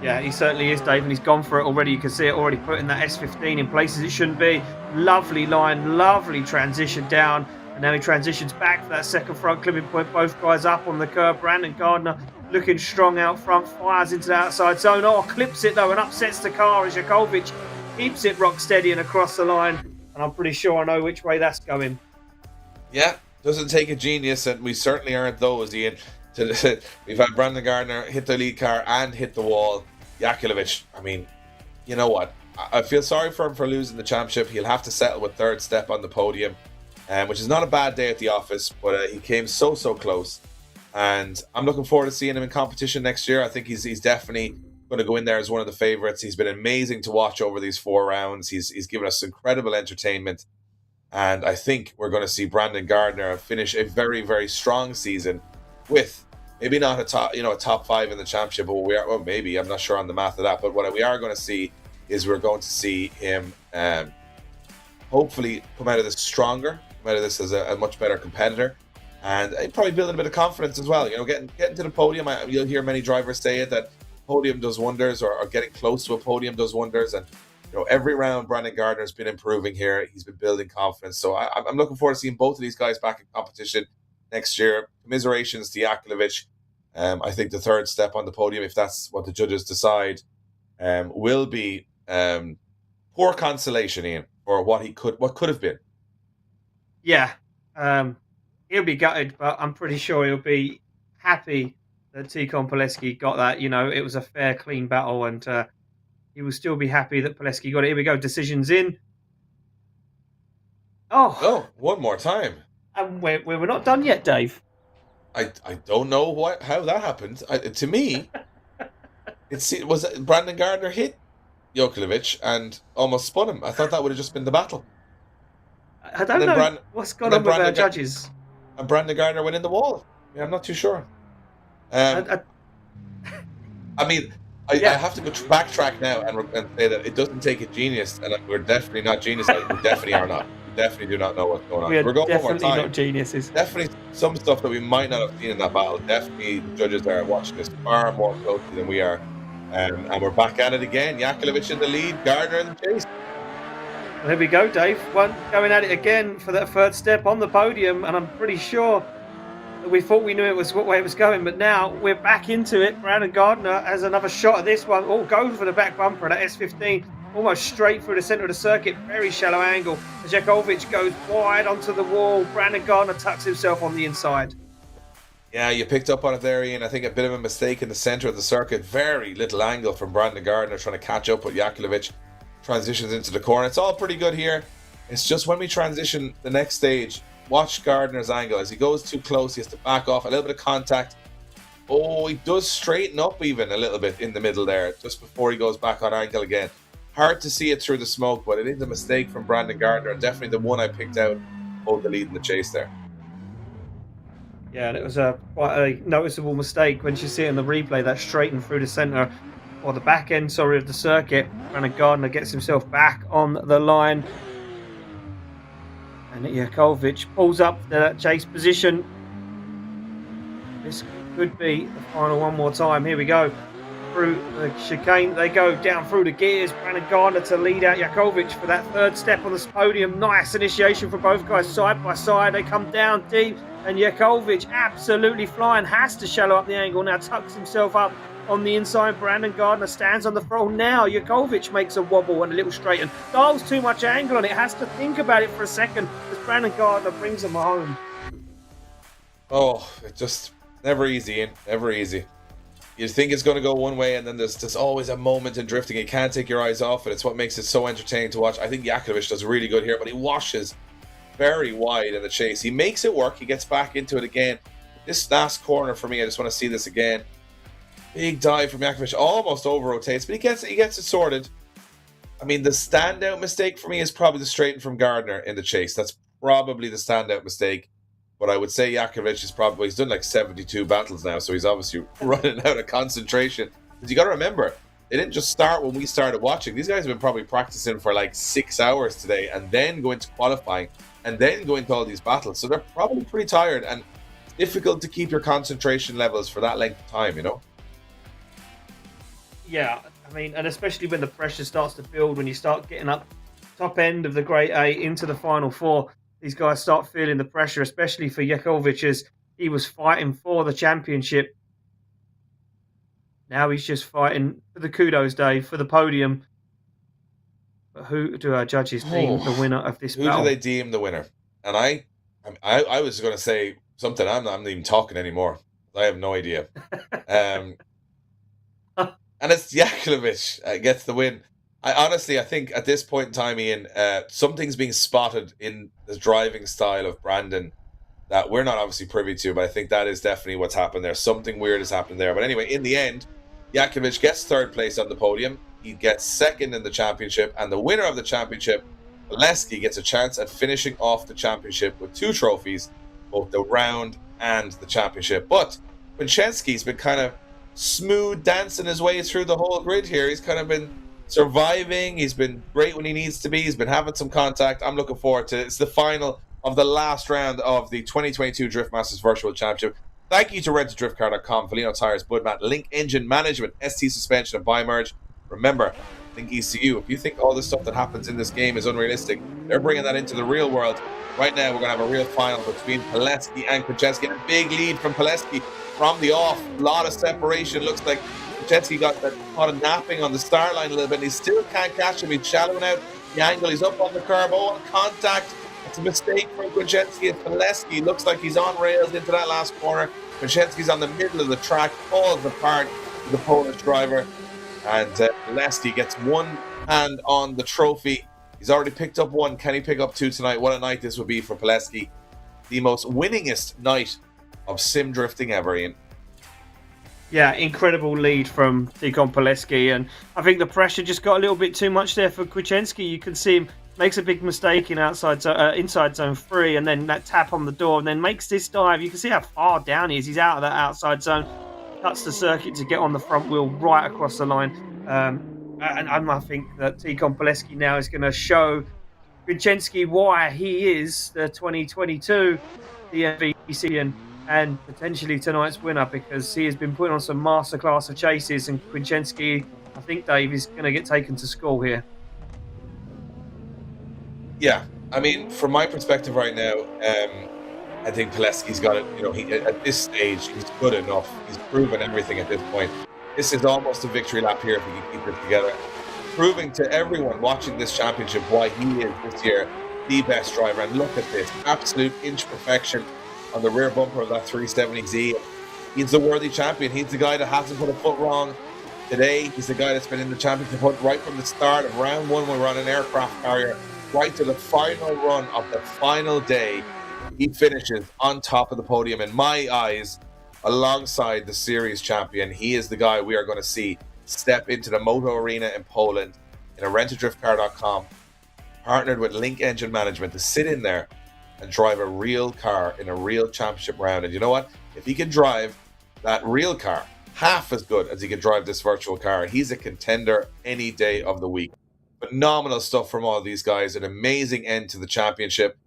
Yeah, he certainly is, Dave, and he's gone for it already. You can see it already putting that S15 in places it shouldn't be. Lovely line, lovely transition down. And now he transitions back for that second front clipping point. Both guys up on the curb. Brandon Gardner looking strong out front, fires into the outside zone. Oh, clips it though and upsets the car as Yakulovic keeps it rock steady and across the line. And I'm pretty sure I know which way that's going. Yeah, doesn't take a genius, and we certainly aren't those, Ian. We've had Brandon Gardner hit the lead car and hit the wall. Yakulovic, I mean, you know what? I feel sorry for him for losing the championship. He'll have to settle with third step on the podium, which is not a bad day at the office, but he came so close. And I'm looking forward to seeing him in competition next year. I think he's definitely going to go in there as one of the favourites. He's been amazing to watch over these 4 rounds. He's given us incredible entertainment. And I think we're going to see Brandon Gardner finish a very, very strong season with maybe not a top 5 in the championship, but maybe, I'm not sure on the math of that. But what we are going to see is we're going to see him hopefully come out of this stronger, come out of this as a much better competitor, and probably building a bit of confidence as well. Getting to the podium, you'll hear many drivers say it, that podium does wonders, or getting close to a podium does wonders. And every round Brandon Gardner's been improving here. He's been building confidence. So I'm looking forward to seeing both of these guys back in competition next year. Commiserations to Yakulovic. I think the third step on the podium, if that's what the judges decide, will be poor consolation, Ian, for what could have been. Yeah, he'll be gutted, but I'm pretty sure he'll be happy that Tikhon Poleski got that. It was a fair, clean battle, and he will still be happy that Poleski got it. Here we go, decisions in. Oh, one more time. And we're not done yet, Dave. I don't know how that happened. To me, was Brandon Gardner hit Yakulovic and almost spun him. I thought that would have just been the battle. I don't know what's gone on with our judges. And Brandon Gardner went in the wall. Yeah, I'm not too sure. I have to go backtrack now and say that it doesn't take a genius, and we're definitely not geniuses. We definitely are not. We definitely do not know what's going on. We're going definitely one more time. Not geniuses. Definitely some stuff that we might not have seen in that battle. Definitely judges are watching this far more closely than we are. And we're back at it again. Yakulovic in the lead, Gardner in the chase. Well, here we go, Dave. One going at it again for that third step on the podium, and I'm pretty sure that we thought we knew what way it was going, but now we're back into it. Brandon Gardner has another shot at this one. Oh, goes for the back bumper of that S15, almost straight through the centre of the circuit. Very shallow angle. As Yakulovic goes wide onto the wall, Brandon Gardner tucks himself on the inside. Yeah, you picked up on it there, Ian. I think a bit of a mistake in the centre of the circuit. Very little angle from Brandon Gardner trying to catch up with Yakulovic. Transitions into the corner. It's all pretty good here. It's just when we transition the next stage, watch Gardner's angle. As he goes too close, he has to back off. A little bit of contact. Oh, he does straighten up even a little bit in the middle there, just before he goes back on angle again. Hard to see it through the smoke, but it is a mistake from Brandon Gardner. Definitely the one I picked out, hold the lead in the chase there. Yeah, and it was quite a noticeable mistake when you see it in the replay, that straightened through the centre, or the back end, of the circuit. Brandon Gardner gets himself back on the line. And Yakulovic pulls up the chase position. This could be the final one more time. Here we go. Through the chicane they go, down through the gears. Brandon Gardner to lead out Yakulovic for that third step on the podium. Nice initiation for both guys side by side. They come down deep, and Yakulovic absolutely flying, has to shallow up the angle now, tucks himself up on the inside. Brandon Gardner stands on the throttle now. Yakulovic makes a wobble and a little straighten. Dials too much angle on it, has to think about it for a second as Brandon Gardner brings him home. Oh, it just never easy, Ian. Never easy. You think it's going to go one way, and then there's always a moment in drifting. You can't take your eyes off it. It's what makes it so entertaining to watch. I think Yakulovic does really good here, but he washes very wide in the chase. He makes it work. He gets back into it again. This last corner for me, I just want to see this again. Big dive from Yakulovic, almost over-rotates, but he gets it sorted. I mean, the standout mistake for me is probably the straighten from Gardner in the chase. That's probably the standout mistake. But I would say Yakulovic is he's done like 72 battles now, so he's obviously running out of concentration. Because you got to remember, it didn't just start when we started watching. These guys have been probably practicing for like 6 hours today, and then go into qualifying, and then go into all these battles. So they're probably pretty tired, and it's difficult to keep your concentration levels for that length of time, you know? Yeah, I mean, and especially when the pressure starts to build, when you start getting up top end of the Grade A into the Final Four, these guys start feeling the pressure, especially for Yakulovic, as he was fighting for the championship. Now he's just fighting for the kudos day, for the podium. But who do our judges deem the winner of this battle? Who do they deem the winner? And I was going to say something. I'm not even talking anymore. I have no idea. And it's Yakulovic gets the win. I think at this point in time, Ian, something's being spotted in the driving style of Brandon that we're not obviously privy to, but I think that is definitely what's happened there. Something weird has happened there. But anyway, in the end, Yakulovic gets third place on the podium. He gets second in the championship, and the winner of the championship, Poleski, gets a chance at finishing off the championship with 2 trophies, both the round and the championship. But Kuczynski's been kind of smooth dancing his way through the whole grid here. He's kind of been surviving. He's been great when he needs to be. He's been having some contact. I'm looking forward to it. It's the final of the last round of the 2022 Drift Masters Virtual Championship. Thank you to RentADriftCar.com, VALINO Tires, Budmat, Link Engine Management, ST Suspension, and Bimerg. Remember, LIQUI.EU. If you think all the stuff that happens in this game is unrealistic, they're bringing that into the real world. Right now, we're going to have a real final between Poleski and Kuczynski. A big lead from Poleski from the off. A lot of separation. Looks like Kuczynski got caught napping on the start line a little bit, and he still can't catch him. He's shallowing out the angle. He's up on the curb. Oh, contact. It's a mistake from Kuczynski. And Poleski looks like he's on rails into that last corner. Kuczynski's on the middle of the track, falls apart to the Polish driver. And Poleski gets one hand on the trophy. He's already picked up 1. Can he pick up 2 tonight? What a night this would be for Poleski. The most winningest night of sim drifting ever, Ian. Yeah, incredible lead from Tikhon Poleski. And I think the pressure just got a little bit too much there for Kuczynski. You can see him makes a big mistake in inside zone 3, and then that tap on the door, and then makes this dive. You can see how far down he is. He's out of that outside zone. Cuts the circuit to get on the front wheel right across the line. And I think that Tikhon Poleski now is going to show Kuczynski why he is the 2022 DMVC and potentially tonight's winner, because he has been putting on some masterclass of chases, and Kuczynski, I think, Dave, is going to get taken to school here. Yeah, I mean, from my perspective right now, I think Poleski's got it. You know, at this stage, he's good enough. He's proven everything at this point. This is almost a victory lap here if we can keep it together. Proving to everyone watching this championship why he is this year the best driver. And look at this, absolute inch perfection on the rear bumper of that 370Z. He's the worthy champion. He's the guy that hasn't put a foot wrong today. He's the guy that's been in the championship hunt right from the start of round 1 when we're on an aircraft carrier, right to the final run of the final day. He finishes on top of the podium in my eyes, alongside the series champion. He is the guy we are going to see step into the Moto Arena in Poland in a RentADriftCar.com, partnered with Link Engine Management, to sit in there and drive a real car in a real championship round. And you know what? If he can drive that real car half as good as he can drive this virtual car, he's a contender any day of the week. Phenomenal stuff from all these guys. An amazing end to the championship.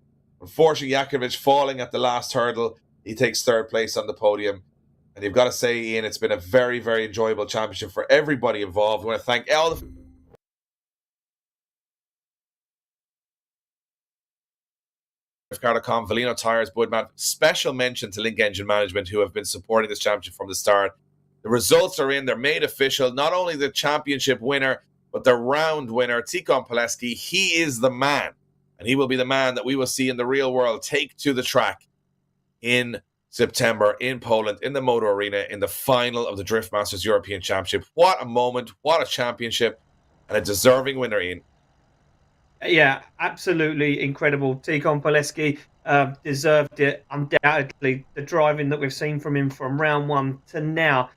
Unfortunately, Yakulovic falling at the last hurdle. He takes third place on the podium. And you've got to say, Ian, it's been a very, very enjoyable championship for everybody involved. I want to thank all the Car.com, VALINO Tires, Budmat. Special mention to Link Engine Management, who have been supporting this championship from the start. The results are in. They're made official. Not only the championship winner, but the round winner, Tikhon Poleski. He is the man. And he will be the man that we will see in the real world take to the track in September in Poland, in the Moto Arena, in the final of the Drift Masters European Championship. What a moment, what a championship, and a deserving winner, Ian. Yeah, absolutely incredible. Tikhon Poleski deserved it, undoubtedly. The driving that we've seen from him from round 1 to now,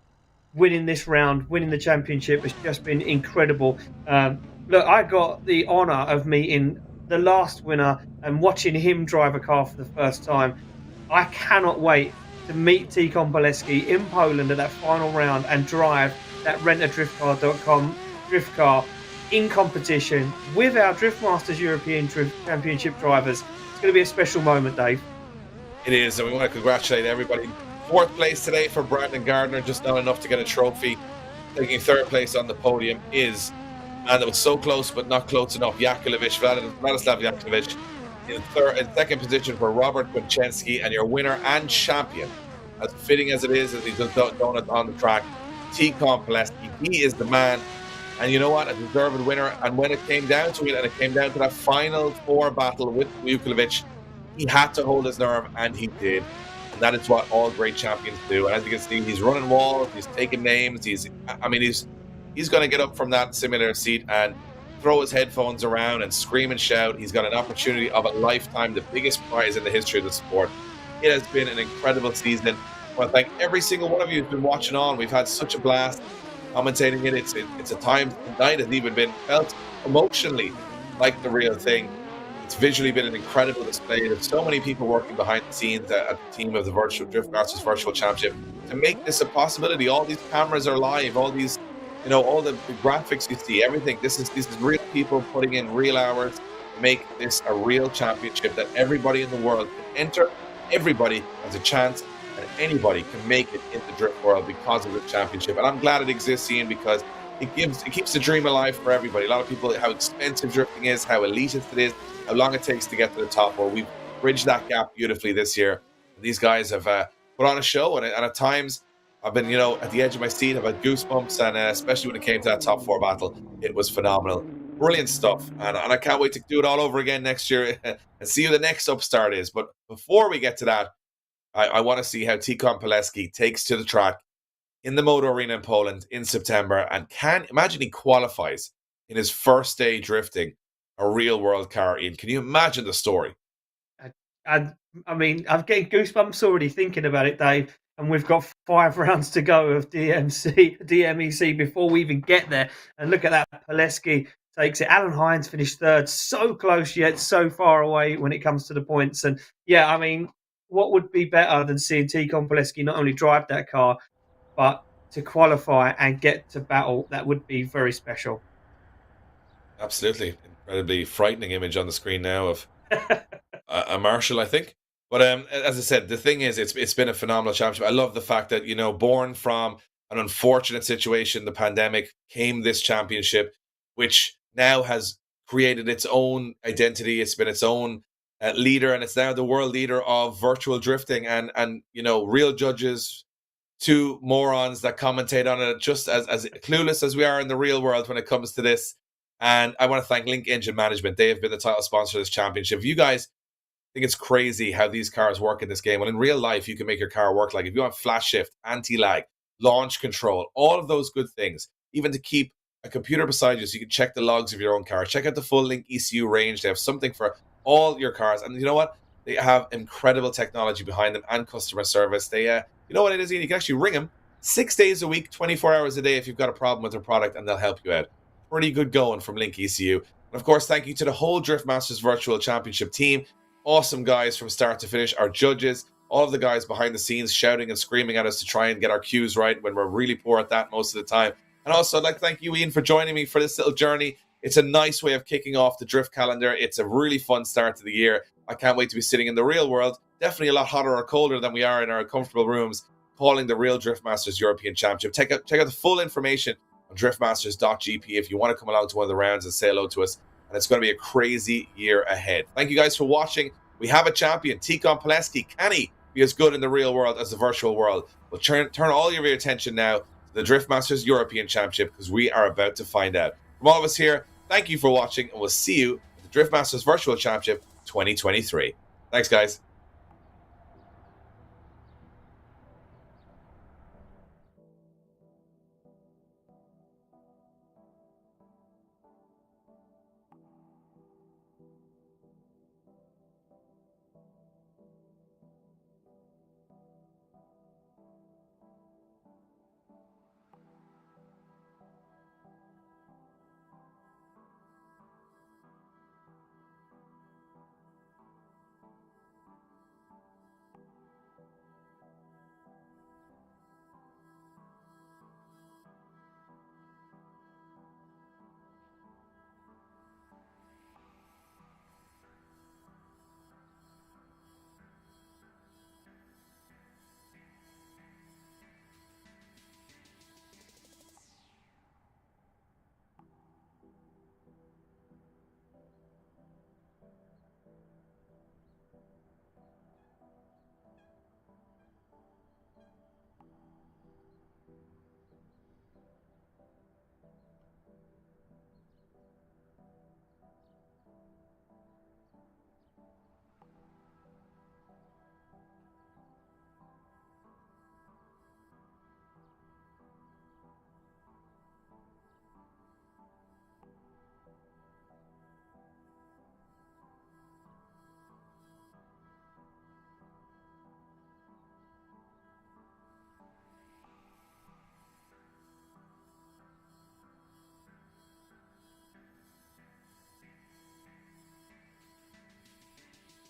winning this round, winning the championship, has just been incredible. Look, I got the honour of meeting the last winner and watching him drive a car for the first time. I cannot wait to meet Tikhon Poleski in Poland at that final round and drive that RentADriftCar.com drift car in competition with our Drift Masters European Drift Championship drivers. It's going to be a special moment, Dave. It is, and we want to congratulate everybody. 4th place today for Brandon Gardner, just not enough to get a trophy. Taking 3rd place on the podium is, and it was so close but not close enough, Yakulovic, Vladislav Yakulovic. in second position for Robert Kuczynski, and your winner and champion, as fitting as it is, as he does donuts on the track, Tikhon Poleski. He is the man, and you know what? A deserved winner. And when it came down to it, and it came down to that final four battle with Yakulovic, he had to hold his nerve, and he did. And that is what all great champions do. And as you can see, he's running walls, he's taking names. He's going to get up from that simulator seat and throw his headphones around and scream and shout. He's got an opportunity of a lifetime, the biggest prize in the history of the sport. It has been an incredible season. I want to thank every single one of you who's been watching on. We've had such a blast commentating it. It's a time tonight has even been felt emotionally like the real thing. It's visually been an incredible display. There's so many people working behind the scenes at the team of the Virtual Drift Masters Virtual Championship to make this a possibility. All these cameras are live, all these, all the graphics you see, everything. This is real people putting in real hours to make this a real championship that everybody in the world can enter. Everybody has a chance, and anybody can make it in the drift world because of the championship. And I'm glad it exists, Ian, because it keeps the dream alive for everybody. A lot of people, how expensive drifting is, how elitist it is, how long it takes to get to the top. Well, we've bridged that gap beautifully this year. These guys have put on a show, and at times I've been, at the edge of my seat. I've had goosebumps, and especially when it came to that top four battle, it was phenomenal. Brilliant stuff, and I can't wait to do it all over again next year and see who the next upstart is. But before we get to that, I want to see how Tikhon Poleski takes to the track in the Motor Arena in Poland in September, and imagine he qualifies in his first day drifting a real world car. Ian, can you imagine the story? And I mean, I'm getting goosebumps already thinking about it, Dave. And we've got 5 rounds to go of DMEC before we even get there. And look at that, Poleski takes it. Alan Hines finished third, so close yet so far away when it comes to the points. And yeah, I mean, what would be better than seeing Tikhon Poleski not only drive that car, but to qualify and get to battle? That would be very special. Absolutely. Incredibly frightening image on the screen now of a Marshall, I think. But as I said, the thing is, it's been a phenomenal championship. I love the fact that, born from an unfortunate situation, the pandemic, came this championship, which now has created its own identity. It's been its own leader, and it's now the world leader of virtual drifting. And real judges, 2 morons that commentate on it, just as clueless as we are in the real world when it comes to this. And I want to thank Link Engine Management. They have been the title sponsor of this championship. You guys think it's crazy how these cars work in this game. Well, in real life, you can make your car work. Like if you want flash shift, anti-lag, launch control, all of those good things, even to keep a computer beside you so you can check the logs of your own car. Check out the full Link.EU range. They have something for all your cars. And you know what? They have incredible technology behind them and customer service. They, you know what it is, Ian? You can actually ring them 6 days a week, 24 hours a day if you've got a problem with their product, and they'll help you out. Pretty good going from Link.EU. And of course, thank you to the whole Drift Masters Virtual Championship team. Awesome guys from start to finish. Our judges, all of the guys behind the scenes shouting and screaming at us to try and get our cues right when we're really poor at that most of the time. And also, I'd like to thank you, Ian, for joining me for this little journey. It's a nice way of kicking off the drift calendar. It's a really fun start to the year. I can't wait to be sitting in the real world. Definitely a lot hotter or colder than we are in our comfortable rooms, calling the real Drift Masters European Championship. Check out the full information on driftmasters.gp if you want to come along to one of the rounds and say hello to us. And it's going to be a crazy year ahead. Thank you guys for watching. We have a champion, Tikhon Poleski. Can he be as good in the real world as the virtual world? Well, turn all of your attention now to the Drift Masters European Championship, because we are about to find out. From all of us here, thank you for watching, and we'll see you at the Drift Masters Virtual Championship 2023. Thanks, guys.